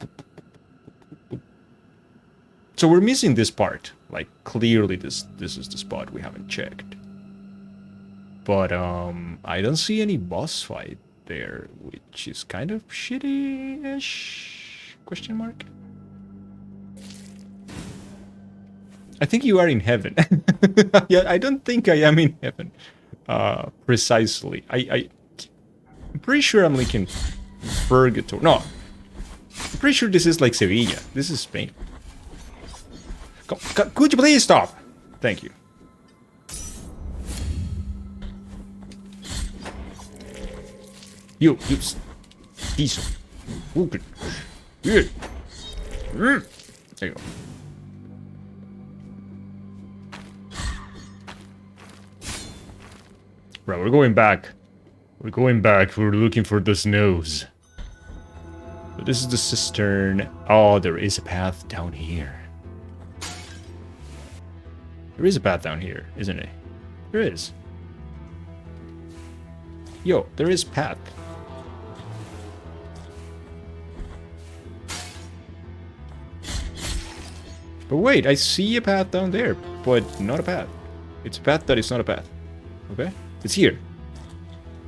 we're missing this part. Like, clearly this is the spot we haven't checked. But I don't see any boss fight there, which is kind of shitty-ish? Question mark? I think you are in heaven. Yeah, I don't think I am in heaven. Precisely. I'm pretty sure I'm like in Purgatory. No. I'm pretty sure this is like Sevilla. This is Spain. Could you please stop? Thank you. You diesel. Okay. Good. There you go. Right, we're going back. We're going back. We're looking for the snows. But this is the cistern. Oh, there is a path down here. There is a path down here, isn't it? There is. Yo, there is path. But wait, I see a path down there, but not a path. It's a path that is not a path. Okay? It's here.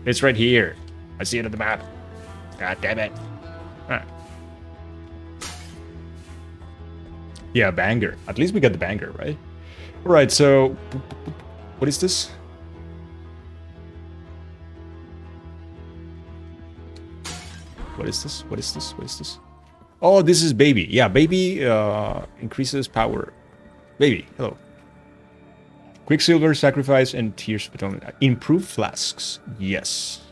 It's right here. I see it on the map. God damn it. Ah. Yeah, banger. At least we got the banger, right? Alright, so... What is this? What is this? What is this? What is this? Oh, this is baby. Yeah, baby increases power. Baby, hello. Quicksilver, sacrifice, and tears of atonement. Improved flasks. Yes.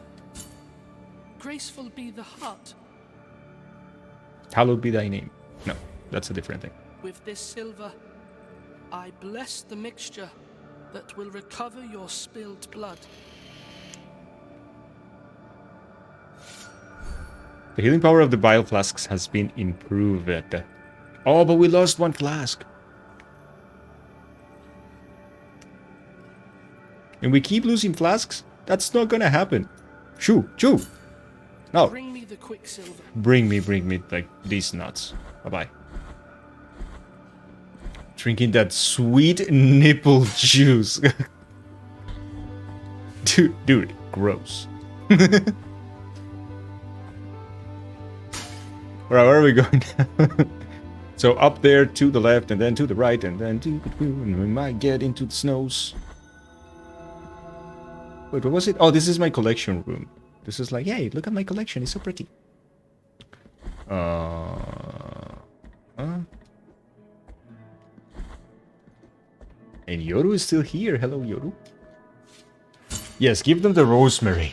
Graceful be the heart. Hallowed be thy name. No, that's a different thing. With this silver, I bless the mixture that will recover your spilled blood. The healing power of the bile flasks has been improved. Oh, but we lost one flask. And we keep losing flasks? That's not gonna happen. Shoo, shoo. No. Bring me the quicksilver. Bring me, like, these nuts. Bye-bye. Drinking that sweet nipple juice. Dude, gross. Alright, where are we going now? So up there to the left, and then to the right, and then and we might get into the snows. Wait, what was it? Oh, this is my collection room. This is like, hey, look at my collection. It's so pretty. And Yoru is still here. Hello, Yoru. Yes, give them the rosemary.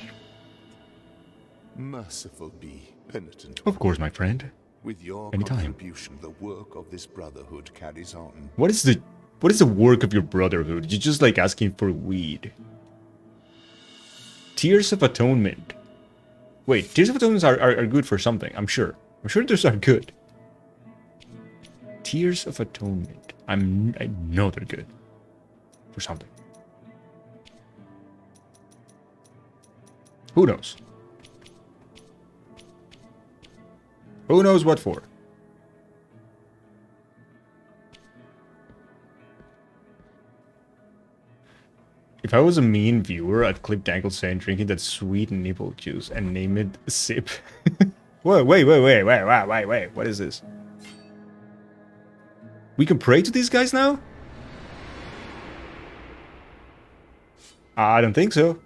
Merciful be, penitent. Of course, my friend. With your Anytime. contribution, the work of this brotherhood carries on. What is the work of your brotherhood? You're just like asking for weed. Tears of Atonement. Wait, Tears of Atonement are good for something, I'm sure. I'm sure those are good. Tears of Atonement. I know they're good. For something. Who knows? Who knows what for? If I was a mean viewer, I'd clip Dangle saying drinking that sweet nipple juice and name it Sip. Wait. What is this? We can pray to these guys now? I don't think so.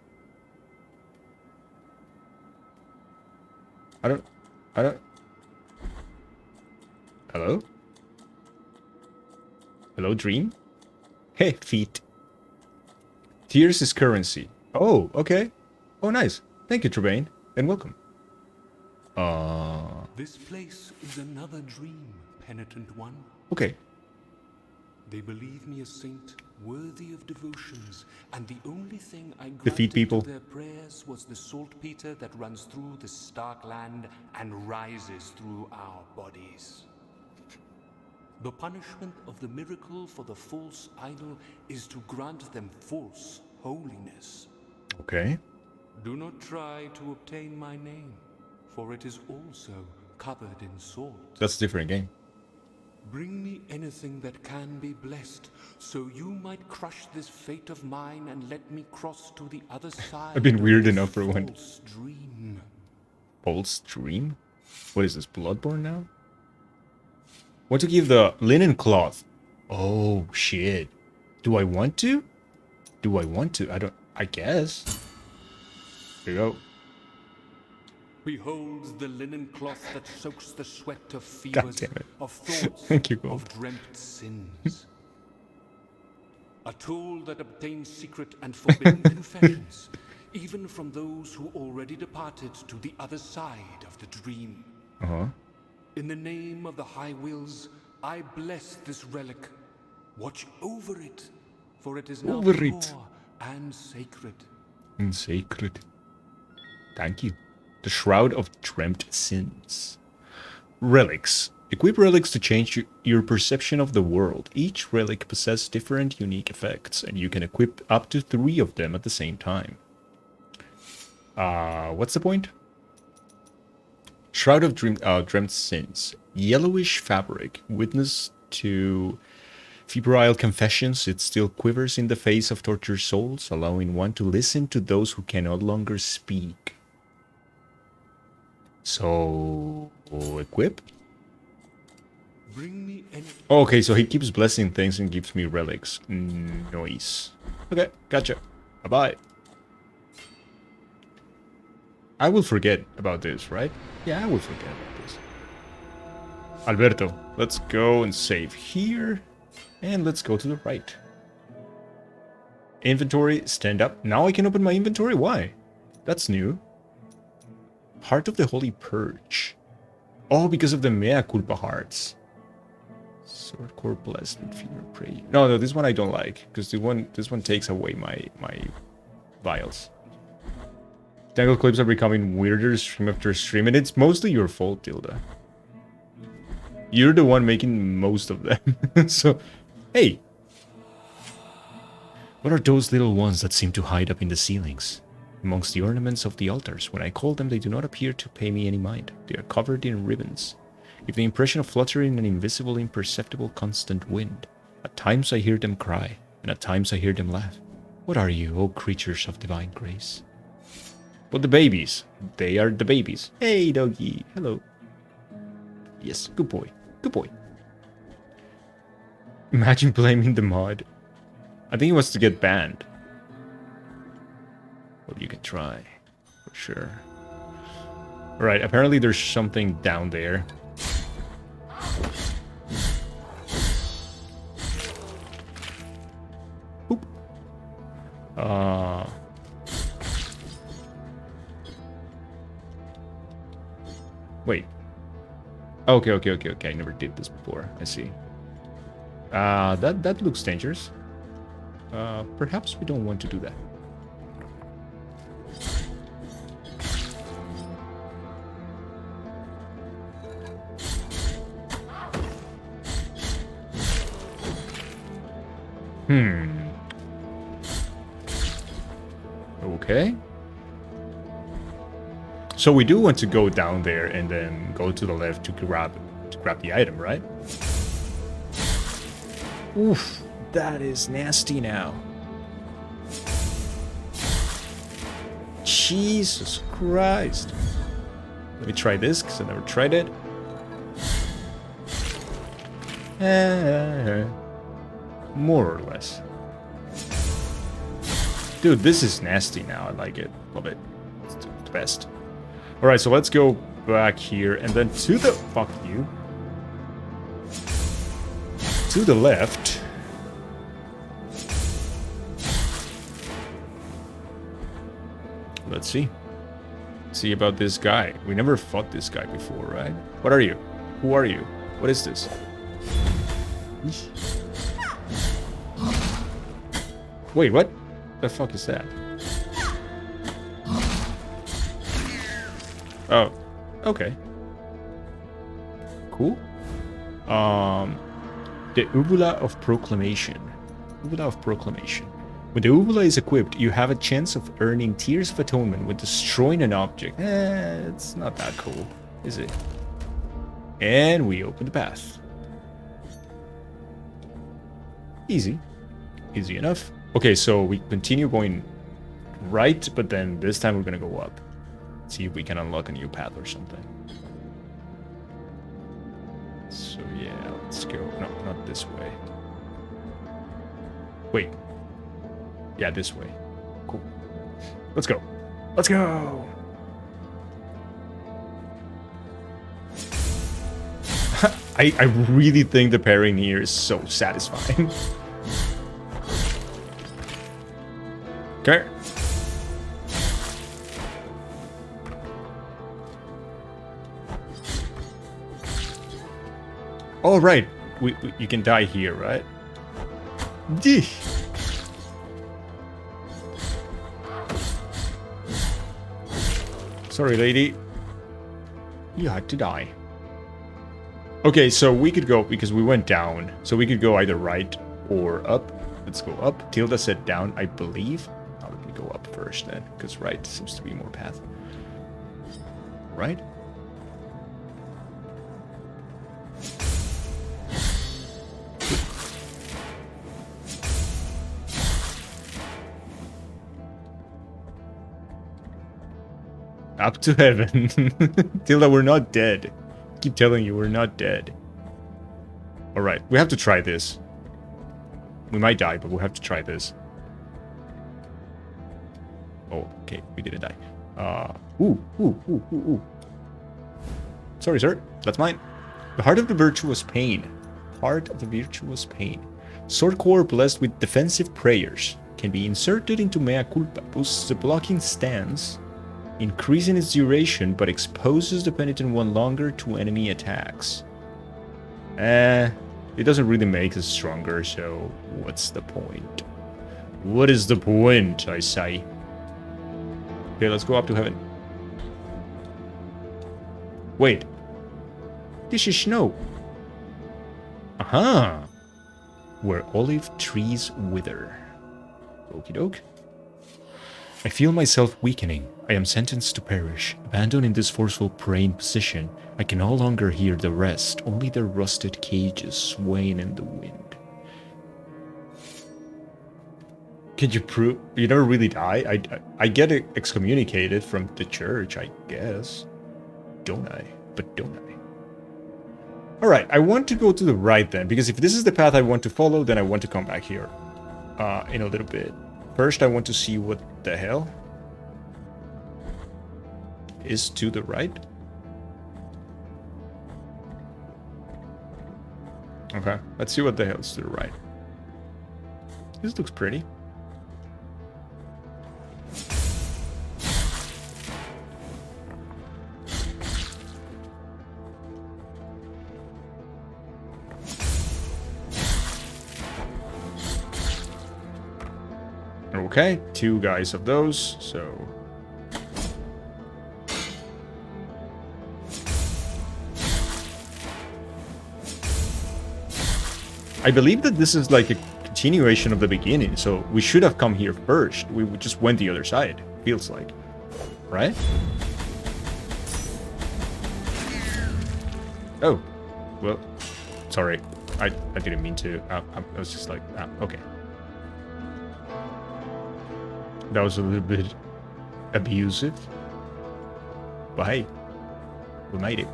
I don't... Hello? Hello, dream? Hey, feet. Tears is currency. Oh, okay. Oh, nice. Thank you, Trevain, and welcome. This place is another dream, penitent one. Okay. They believe me a saint worthy of devotions, and the only thing I Defeat granted people. to their prayers was the saltpeter that runs through the stark land and rises through our bodies. The punishment of the miracle for the false idol is to grant them false holiness. Okay. Do not try to obtain my name, for it is also covered in salt. That's a different game. Bring me anything that can be blessed, so you might crush this fate of mine and let me cross to the other side. I've been weird of enough for this one. false dream. False dream? What is this, Bloodborne now? Want to give the linen cloth. Oh, shit. Do I want to? Do I want to? I guess. Here you go. Behold the linen cloth that soaks the sweat of God fevers, damn it. of thoughts, Thank you, Gold. of dreamt sins. A tool that obtains secret and forbidden confessions, even from those who already departed to the other side of the dream. Uh-huh. In the name of the High Wills, I bless this relic. Watch over it, for it is now Over pure it. and sacred. And sacred. Thank you. The Shroud of Dreamt Sins. Relics. Equip relics to change your perception of the world. Each relic possesses different unique effects, and you can equip up to 3 of them at the same time. What's the point? Shroud of Dreamt Sins. Yellowish fabric. Witness to febrile confessions. It still quivers in the face of tortured souls, allowing one to listen to those who can no longer speak. So... equip? Bring me any... Okay, so he keeps blessing things and gives me relics. Nice. Okay, gotcha. Bye-bye. I will forget about this, right? Yeah, I will forget about this. Alberto, let's go and save here. And let's go to the right. Inventory, stand up. Now I can open my inventory? Why? That's new. Heart of the Holy Purge. Oh, because of the Mea Culpa hearts. Sword Core Blessed and Fever Prayer. No, this one I don't like. Because this one takes away my vials. Tangle clips are becoming weirder stream after stream, and it's mostly your fault, Tilda. You're the one making most of them. So, hey. What are those little ones that seem to hide up in the ceilings? Amongst the ornaments of the altars, when I call them, they do not appear to pay me any mind. They are covered in ribbons. Give the impression of fluttering an invisible, imperceptible, constant wind. At times I hear them cry, and at times I hear them laugh. What are you, O creatures of divine grace? But the babies. They are the babies. Hey, doggy. Hello. Yes, good boy. Good boy. Imagine blaming the mod. I think he wants to get banned. Well, you can try. For sure. Alright, apparently there's something down there. Boop. Wait. Okay, okay, okay, okay. I never did this before. I see. That looks dangerous. Perhaps we don't want to do that. Okay. So we do want to go down there and then go to the left to grab the item, right? Oof, that is nasty now. Jesus Christ. Let me try this, because I never tried it. More or less. Dude, this is nasty now. I like it. Love it. It's the best. Alright, so let's go back here and then to the... Fuck you. To the left. Let's see. See about this guy. We never fought this guy before, right? What are you? Who are you? What is this? Wait, what? The fuck is that? Oh, okay. Cool. The Uvula of Proclamation. Uvula of Proclamation. When the Uvula is equipped, you have a chance of earning Tears of Atonement when destroying an object. It's not that cool, is it? And we open the path. Easy. Easy enough. Okay, so we continue going right, but then this time we're gonna go up. See if we can unlock a new path or something. So yeah, let's go. No, not this way. Wait. Yeah, this way. Cool. Let's go. Let's go! I really think the pairing here is so satisfying. Okay. All right, you can die here, right? Dee. Sorry, lady. You had to die. Okay, so we could go, because we went down, so we could go either right or up. Let's go up. Tilda said down, I believe. Now let me go up first then, because right seems to be more path. Right? Up to heaven. Tilda, we're not dead. I keep telling you, we're not dead. Alright, we have to try this. We might die, but we'll have to try this. Oh, okay, we didn't die. Ooh. Sorry, sir. That's mine. The Heart of the Virtuous Pain. Heart of the Virtuous Pain. Sword core blessed with defensive prayers. Can be inserted into Mea Culpa. Boosts the blocking stance, increasing its duration, but exposes the penitent one longer to enemy attacks. It doesn't really make us stronger, so what's the point? What is the point, I say? Okay, let's go up to heaven. Wait. This is snow. Aha! Where olive trees wither. Okie doke. I feel myself weakening. I am sentenced to perish. Abandoned in this forceful praying position, I can no longer hear the rest, only their rusted cages swaying in the wind. Can you prove you never really die? I get excommunicated from the church, I guess. Don't I? But don't I? Alright, I want to go to the right then, because if this is the path I want to follow, then I want to come back here in a little bit. First, I want to see what the hell is to the right. Okay, let's see what the hell is to the right. This looks pretty. Okay, 2 guys of those, so... I believe that this is like a continuation of the beginning, so we should have come here first. We just went the other side, feels like. Right? Oh. Well, sorry. I didn't mean to. I was just like, okay. That was a little bit abusive. But hey, we made it.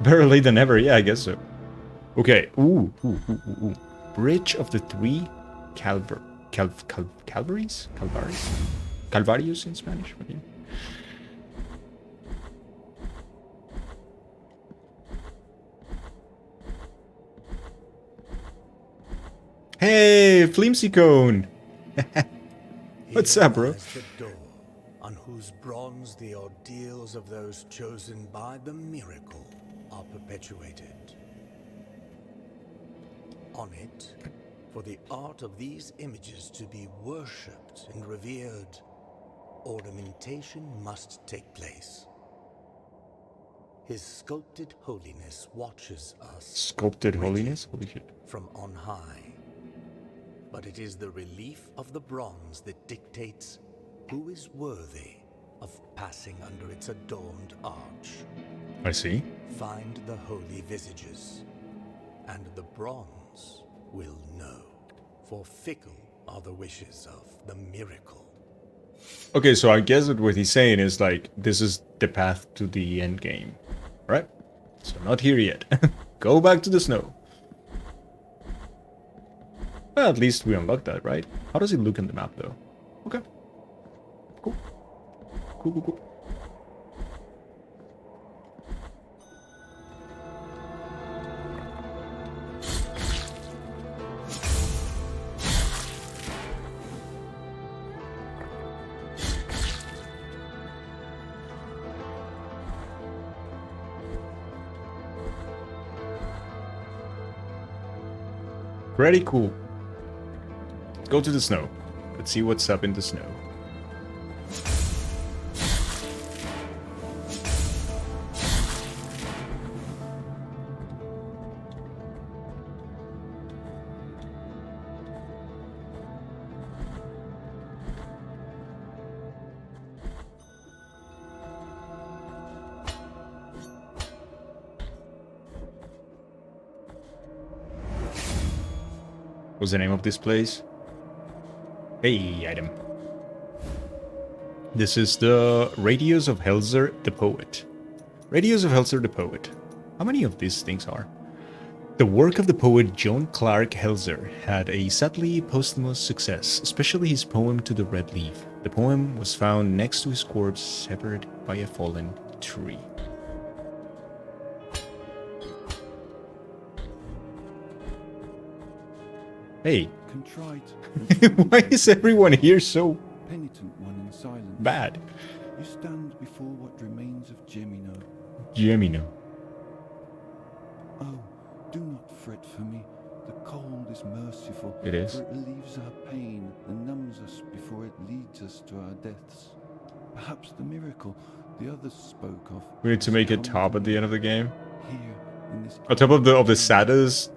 Better late than ever, yeah, I guess so. Okay, ooh. Bridge of the 3 Calvaries? Calvarios in Spanish, okay. Hey, Flimsy Cone! What's up, bro? The door, on whose bronze the ordeals of those chosen by the miracle are perpetuated. On it, for the art of these images to be worshipped and revered, ornamentation must take place. His sculpted holiness watches us. Sculpted holiness? Holy shit. From on high. But it is the relief of the bronze that dictates who is worthy of passing under its adorned arch. I see. Find the holy visages, and the bronze will know. For fickle are the wishes of the miracle. Okay, so I guess what he's saying is like, this is the path to the end game, right? So not here yet. Go back to the snow. Well, at least we unlocked that, right? How does it look on the map, though? Okay. Cool. Cool. Pretty cool. Let's go to the snow. Let's see what's up in the snow. What's the name of this place? Hey, item. This is the Radios of Helzer the Poet. Radios of Helzer the Poet. How many of these things are? The work of the poet John Clark Helzer had a sadly posthumous success, especially his poem To the Red Leaf. The poem was found next to his corpse, severed by a fallen tree. Hey. Why is everyone here so penitent one in silence? Bad. You stand before what remains of Gemino. Gemino. Oh, do not fret for me. The cold is merciful. It is. For it relieves our pain and numbs us before it leads us to our deaths. Perhaps the miracle the others spoke of. We need to make it top at the end of the game. Here, in this on top of the saddest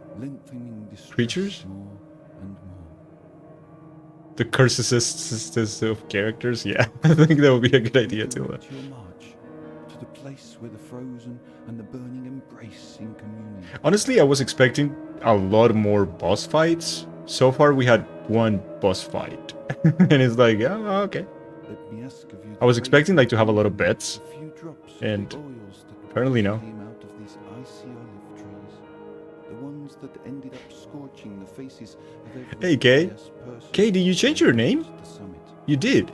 creatures. More and more. The curses of characters. Yeah, I think that would be a good idea too. Your march to the place where the frozen and the burning embrace in communion. Honestly, I was expecting a lot more boss fights. So far, we had one boss fight, and it's like, oh, okay. Let me ask of you I was expecting like to have a lot of bets, a few drops and of the oils that apparently no. came out of these icy olive trees, the ones that ended up scorching the faces of every Hey, Kay. pious person Kay, did you change your name? at the summit. You did.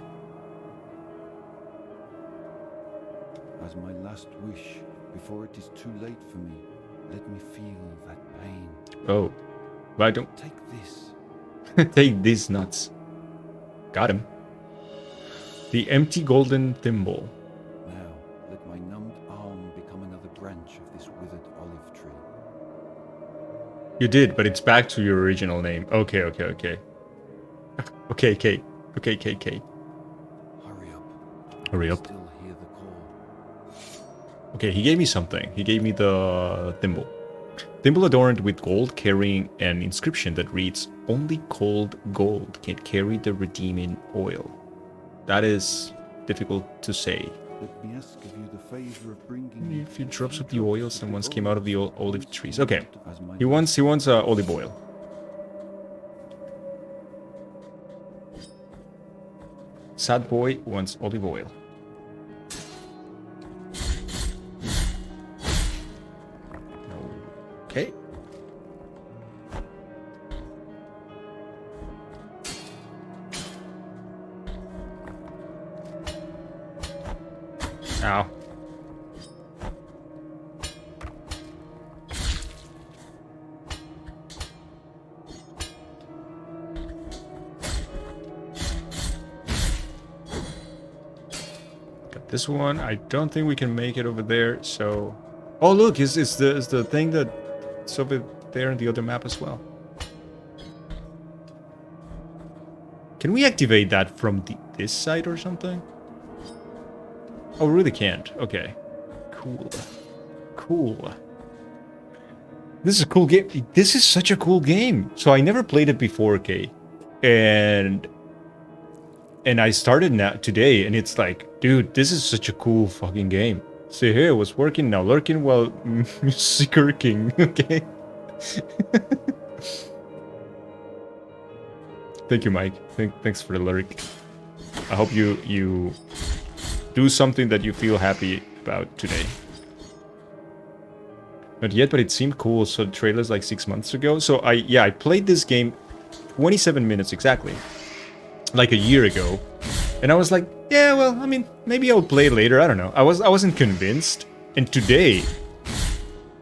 As my last wish, before it is too late for me, let me feel that pain. Oh, but I don't Take this. take these nuts. Got him. The empty golden thimble. Now, let my numbed arm become another branch of this withered olive tree. You did, but it's back to your original name. Okay. Okay, Kate. Okay, Kate. Hurry up. Hurry up. Still hear the call. Okay, he gave me something. He gave me the thimble. Thimble adorned with gold, carrying an inscription that reads, "Only cold gold can carry the redeeming oil." That is difficult to say. Let me ask of you the favor of bringing A few drops of the oil someone came out of the olive trees. Okay, he wants olive oil. Sad boy wants olive oil. Okay. Ow. Got this one. I don't think we can make it over there, so... Oh, look, it's the thing that's over there in the other map as well. Can we activate that from this side or something? Oh, we really can't. Okay. Cool. Cool. This is a cool game. This is such a cool game. So I never played it before, okay? And I started now today, and it's like, dude, this is such a cool fucking game. See here, was working now, lurking while music-erking, okay? Thank you, Mike. Thanks for the lyric. I hope you do something that you feel happy about today. Not yet, but it seemed cool. So the trailer's like 6 months ago. So I played this game 27 minutes exactly, like a year ago, and I was like, yeah, well, I mean, maybe I'll play it later. I don't know. I wasn't convinced, and today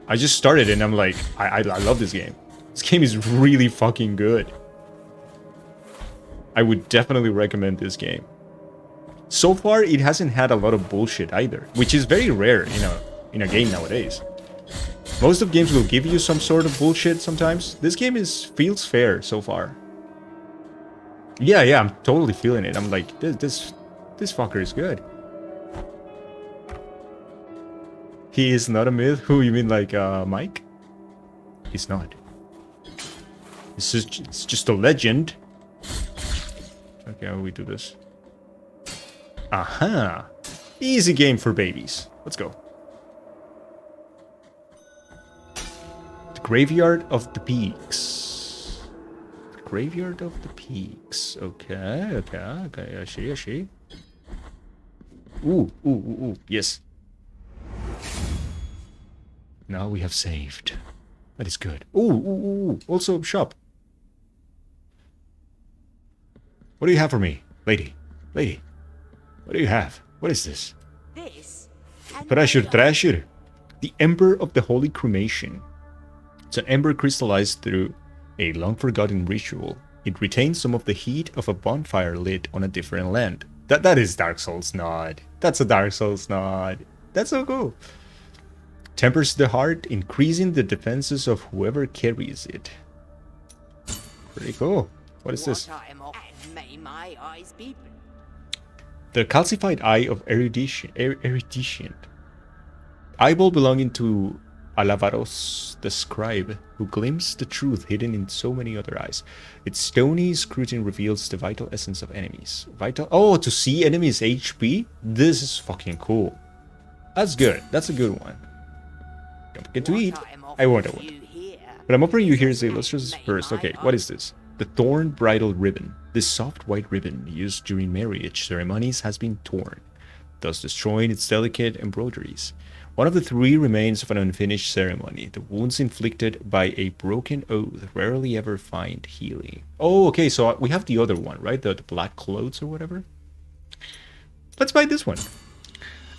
I just started, and I'm like, I love this game. This game is really fucking good. I would definitely recommend this game. So far, it hasn't had a lot of bullshit either, which is very rare, in a game nowadays. Most of games will give you some sort of bullshit sometimes. This game feels fair so far. Yeah, I'm totally feeling it. I'm like, this fucker is good. He is not a myth? Who, you mean like Mike? He's not. It's just a legend. Okay, how do we do this? Aha! Easy game for babies. Let's go. The Graveyard of the Peaks. The Graveyard of the Peaks. Okay. I see. Ooh. Yes. Now we have saved. That is good. Ooh. Also, shop. What do you have for me? Lady. What do you have? What is this? This? Treasure. The Ember of the Holy Cremation. It's an ember crystallized through a long-forgotten ritual. It retains some of the heat of a bonfire lit on a different land. That is Dark Souls nod. That's a Dark Souls nod. That's so cool. Tempers the heart, increasing the defenses of whoever carries it. Pretty cool. What is this? May my eyes be... The calcified eye of erudition. Eyeball belonging to Alavaros, the scribe, who glimpses the truth hidden in so many other eyes. Its stony scrutiny reveals the vital essence of enemies. To see enemies' HP? This is fucking cool. That's good. That's a good one. Don't forget to eat. I won't. But I'm offering you here is the illustrious first. Okay, what is this? The Thorn Bridal Ribbon. This soft white ribbon used during marriage ceremonies has been torn, thus destroying its delicate embroideries. One of the three remains of an unfinished ceremony. The wounds inflicted by a broken oath rarely ever find healing. Oh, okay, so we have the other one, right? The black clothes or whatever. Let's buy this one.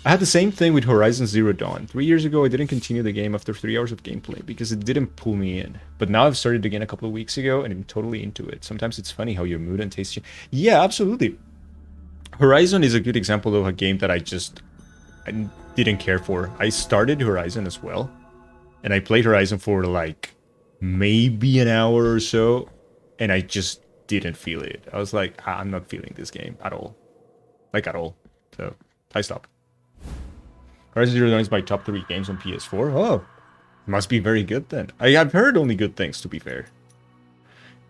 I had the same thing with Horizon Zero Dawn. 3 years ago, I didn't continue the game after 3 hours of gameplay because it didn't pull me in. But now I've started again a couple of weeks ago and I'm totally into it. Sometimes it's funny how your mood and taste change. Yeah, absolutely. Horizon is a good example of a game that I didn't care for. I started Horizon as well. And I played Horizon for like maybe an hour or so. And I just didn't feel it. I was like, I'm not feeling this game at all. Like, at all. So, I stopped. Horizon Zero Dawn is my top 3 games on PS4. Oh, must be very good then. I've heard only good things, to be fair.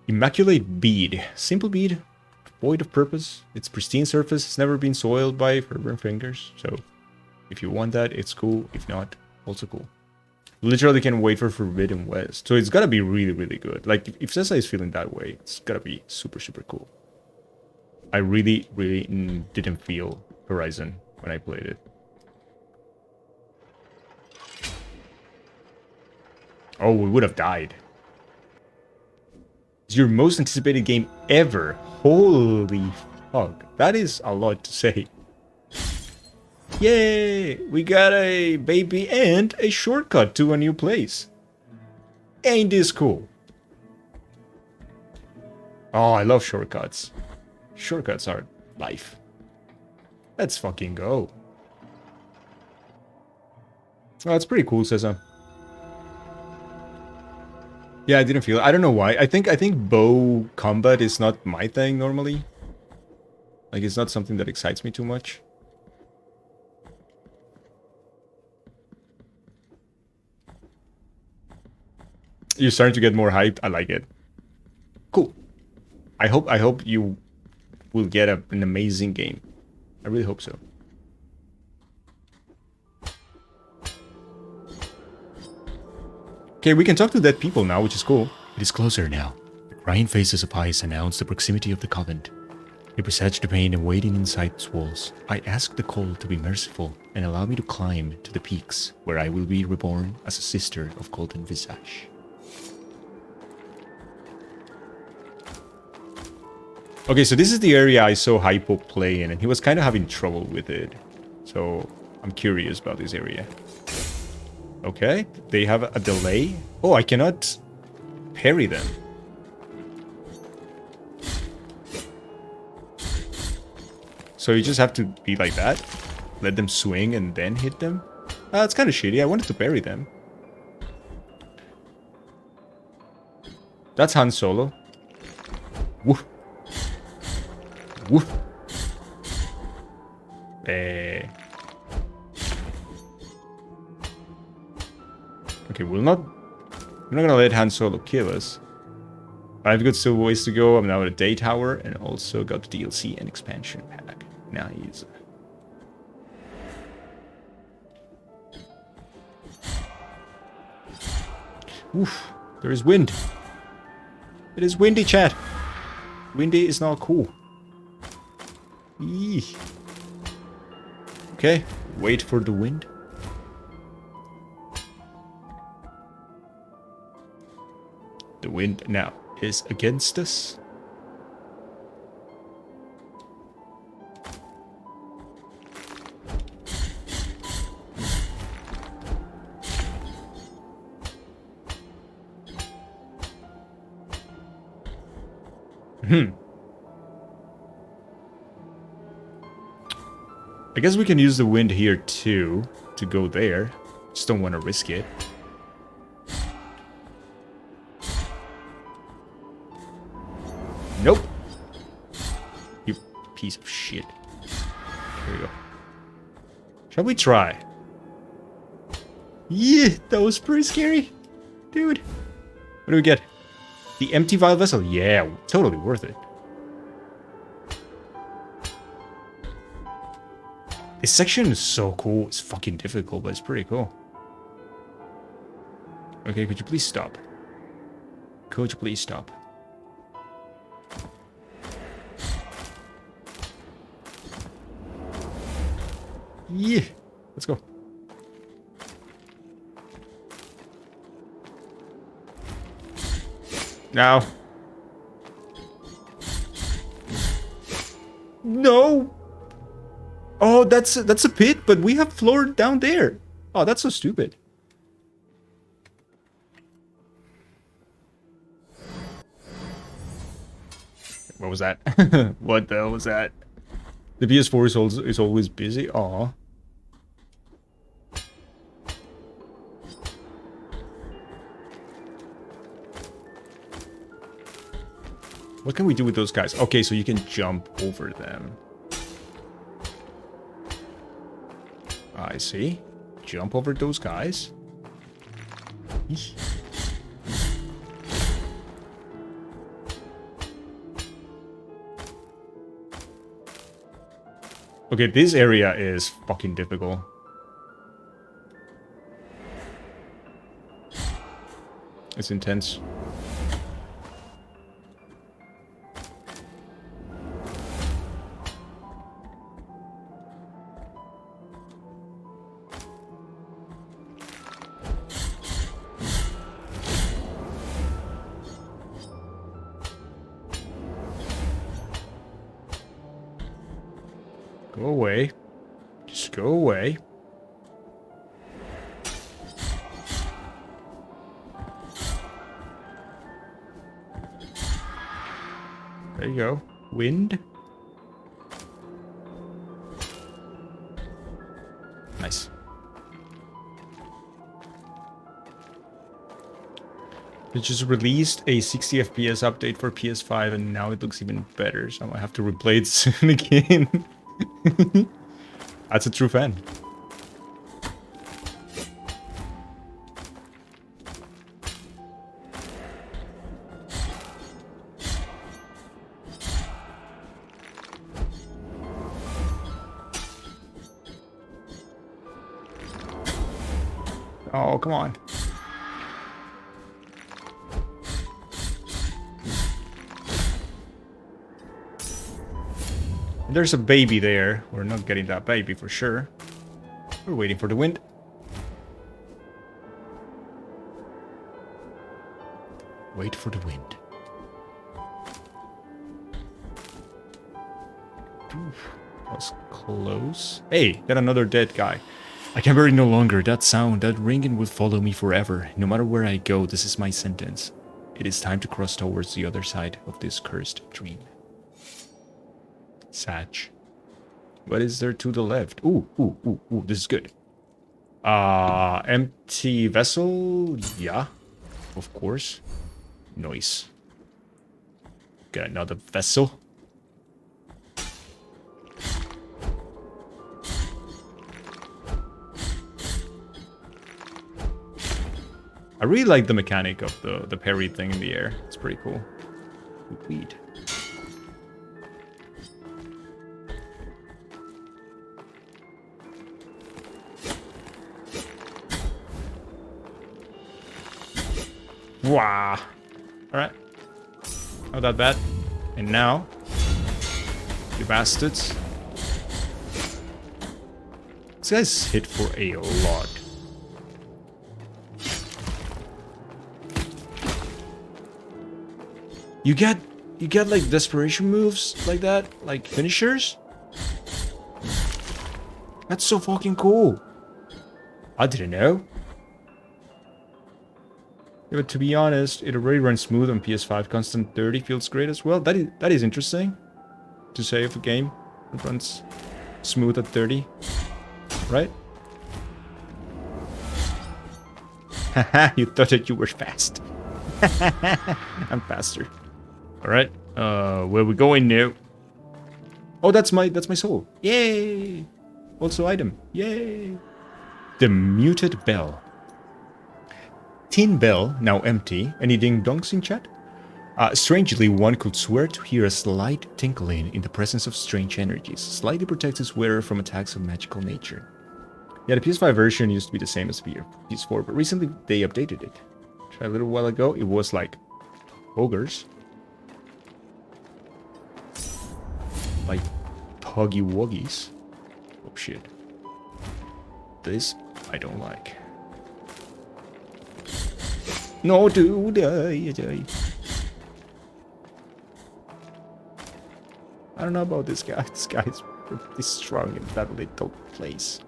Immaculate Bead. Simple bead, void of purpose. Its pristine surface has never been soiled by fervent fingers. So, if you want that, it's cool. If not, also cool. Literally can't wait for Forbidden West. So it's gotta be really, really good. Like, if Sessa is feeling that way, it's gotta be super, super cool. I really, really didn't feel Horizon when I played it. Oh, we would have died. It's your most anticipated game ever. Holy fuck. That is a lot to say. Yay! We got a baby and a shortcut to a new place. Ain't this cool? Oh, I love shortcuts. Shortcuts are life. Let's fucking go. Oh, that's pretty cool, Sessa. Yeah, I didn't feel it. I don't know why. I think bow combat is not my thing normally. Like, it's not something that excites me too much. You're starting to get more hyped. I like it. Cool. I hope you will get an amazing game. I really hope so. Okay, we can talk to dead people now, which is cool. It is closer now. The crying faces of ice announce the proximity of the Covenant. I presage the pain and waiting inside its walls. I ask the cold to be merciful and allow me to climb to the peaks, where I will be reborn as a sister of Golden Visage. Okay, so this is the area I saw Hypo play in, and he was kind of having trouble with it. So, I'm curious about this area. Okay, they have a delay. Oh, I cannot parry them. So you just have to be like that? Let them swing and then hit them? That's kind of shitty. I wanted to parry them. That's Han Solo. Woof. Woof. Okay, we're not gonna let Han Solo kill us. I've got still ways to go. I'm now at a day tower and also got the DLC and expansion pack. Nice. Oof, there is wind. It is windy, chat. Windy is not cool. Eee. Okay, wait for the wind. The wind now is against us. I guess we can use the wind here too to go there. Just don't want to risk it. Nope. You piece of shit. Here we go. Shall we try? Yeah, that was pretty scary. Dude. What do we get? The empty vial vessel? Yeah, totally worth it. This section is so cool. It's fucking difficult, but it's pretty cool. Okay, could you please stop? Could you please stop? Yeah, let's go. Now. No. Oh, that's a pit, but we have floor down there. Oh, that's so stupid. What was that? What the hell was that? The PS4 is always busy. Aw. What can we do with those guys? Okay, so you can jump over them. I see. Jump over those guys. Eesh. Okay, this area is fucking difficult. It's intense. Go away. Just go away. There you go. Wind. Nice. They just released a 60 FPS update for PS5 and now it looks even better, so I might have to replay it soon again. That's a true fan. Oh, come on. There's a baby there. We're not getting that baby for sure. We're waiting for the wind. Wait for the wind. Oof, that was close. Hey, got another dead guy. I can bear it no longer. That sound, that ringing will follow me forever. No matter where I go, this is my sentence. It is time to cross towards the other side of this cursed dream. Satch. What is there to the left? Ooh, this is good. Empty vessel? Yeah, of course. Nice. Got another vessel. I really like the mechanic of the parry thing in the air. It's pretty cool. Weed. Wow. Alright. Not that bad. And now, you bastards. This guy's hit for a lot. You get like desperation moves like that? Like finishers? That's so fucking cool. I didn't know. Yeah, but to be honest, it already runs smooth on PS5. Constant 30 feels great as well. That is interesting to say of a game that runs smooth at 30, right? Haha, you thought that you were fast. I'm faster. All right, where we going now? Oh, that's my soul. Yay! Also item. Yay! The muted bell. Tin bell, now empty. Any ding-dongs in chat? Strangely, one could swear to hear a slight tinkling in the presence of strange energies. Slightly protects its wearer from attacks of magical nature. Yeah, the PS5 version used to be the same as the PS4, but recently they updated it. Tried a little while ago, it was like ogres. Like Huggy Wuggies. Oh shit. This I don't like. No, dude. I don't know about this guy. This guy's pretty strong in that little place.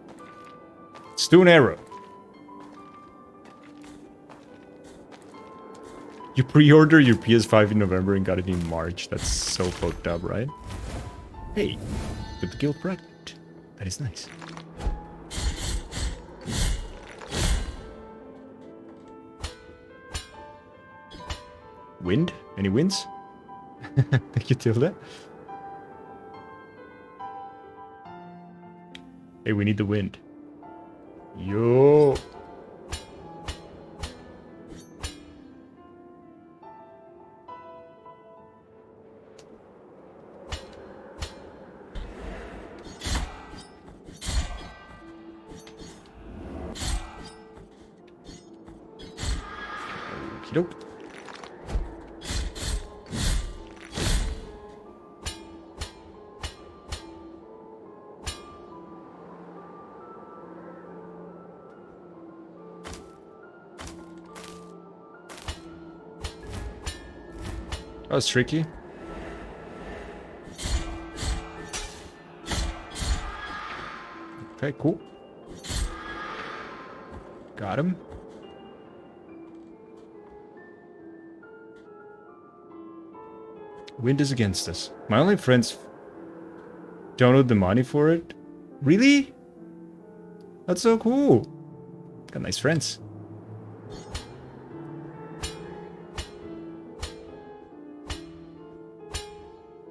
Stone arrow. You pre-order your PS5 in November and got it in March. That's so fucked up, right? Hey, with the guild project. That is nice. Wind? Any winds? Thank you, Tilda. Hey, we need the wind. Yo. Okey-doke. That was tricky. Okay, cool. Got him. Wind is against us. My only friends download the money for it. Really? That's so cool. Got nice friends.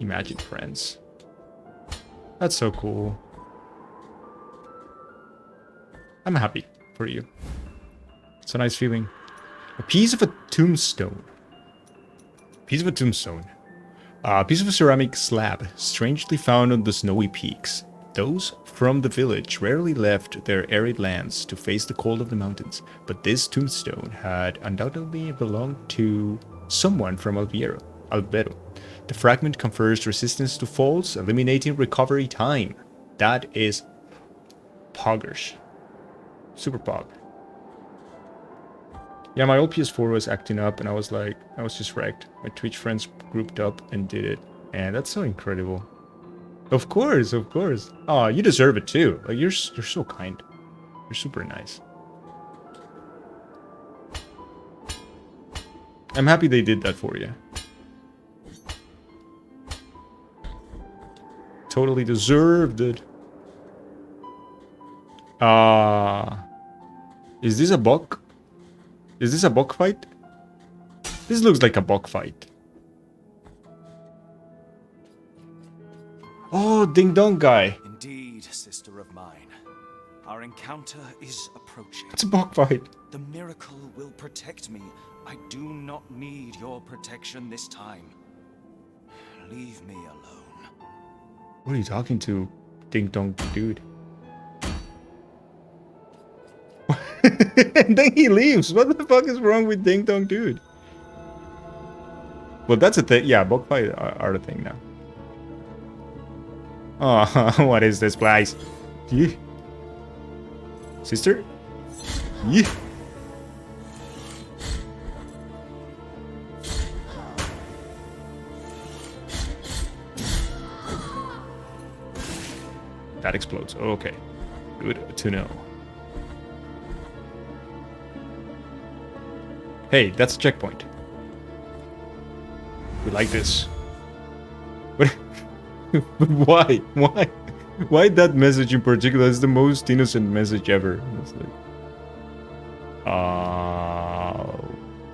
Imagine friends. That's so cool. I'm happy for you. It's a nice feeling. A piece of a tombstone. Piece of a tombstone. A piece of a ceramic slab, strangely found on the snowy peaks. Those from the village rarely left their arid lands to face the cold of the mountains, but this tombstone had undoubtedly belonged to someone from Albedo. The fragment confers resistance to falls, eliminating recovery time. That is poggers. Super pog. Yeah, my old PS4 was acting up and I was just wrecked. My Twitch friends grouped up and did it. And that's so incredible. Of course, of course. Oh, you deserve it too. Like, you're so kind. You're super nice. I'm happy they did that for you. Totally deserved it. Is this a buck? Is this a buck fight? This looks like a buck fight. Oh, Ding Dong guy. Indeed, sister of mine. Our encounter is approaching. It's a buck fight. The miracle will protect me. I do not need your protection this time. Leave me alone. What are you talking to, Ding Dong dude? And then he leaves. What the fuck is wrong with Ding Dong dude? Well, that's a thing. Yeah, buck fight are a thing now. Oh, what is this place? Yeah. Sister? Yeah. That explodes. Okay. Good to know. Hey, that's a checkpoint. We like this. But, but why? Why? Why that message in particular is the most innocent message ever? It's like...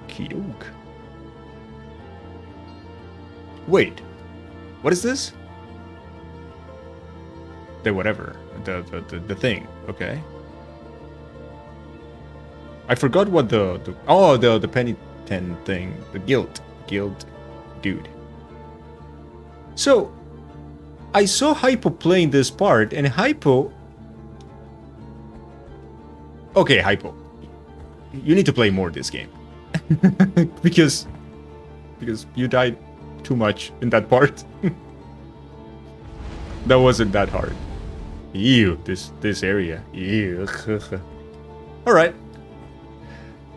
Okey-doke. Wait. What is this? The whatever. The thing. Okay. I forgot what the penitent thing. The guild dude. So, I saw Hypo playing this part, and Hypo... Okay, Hypo. You need to play more this game. because you died too much in that part. That wasn't that hard. Ew, this area. Ew. Alright.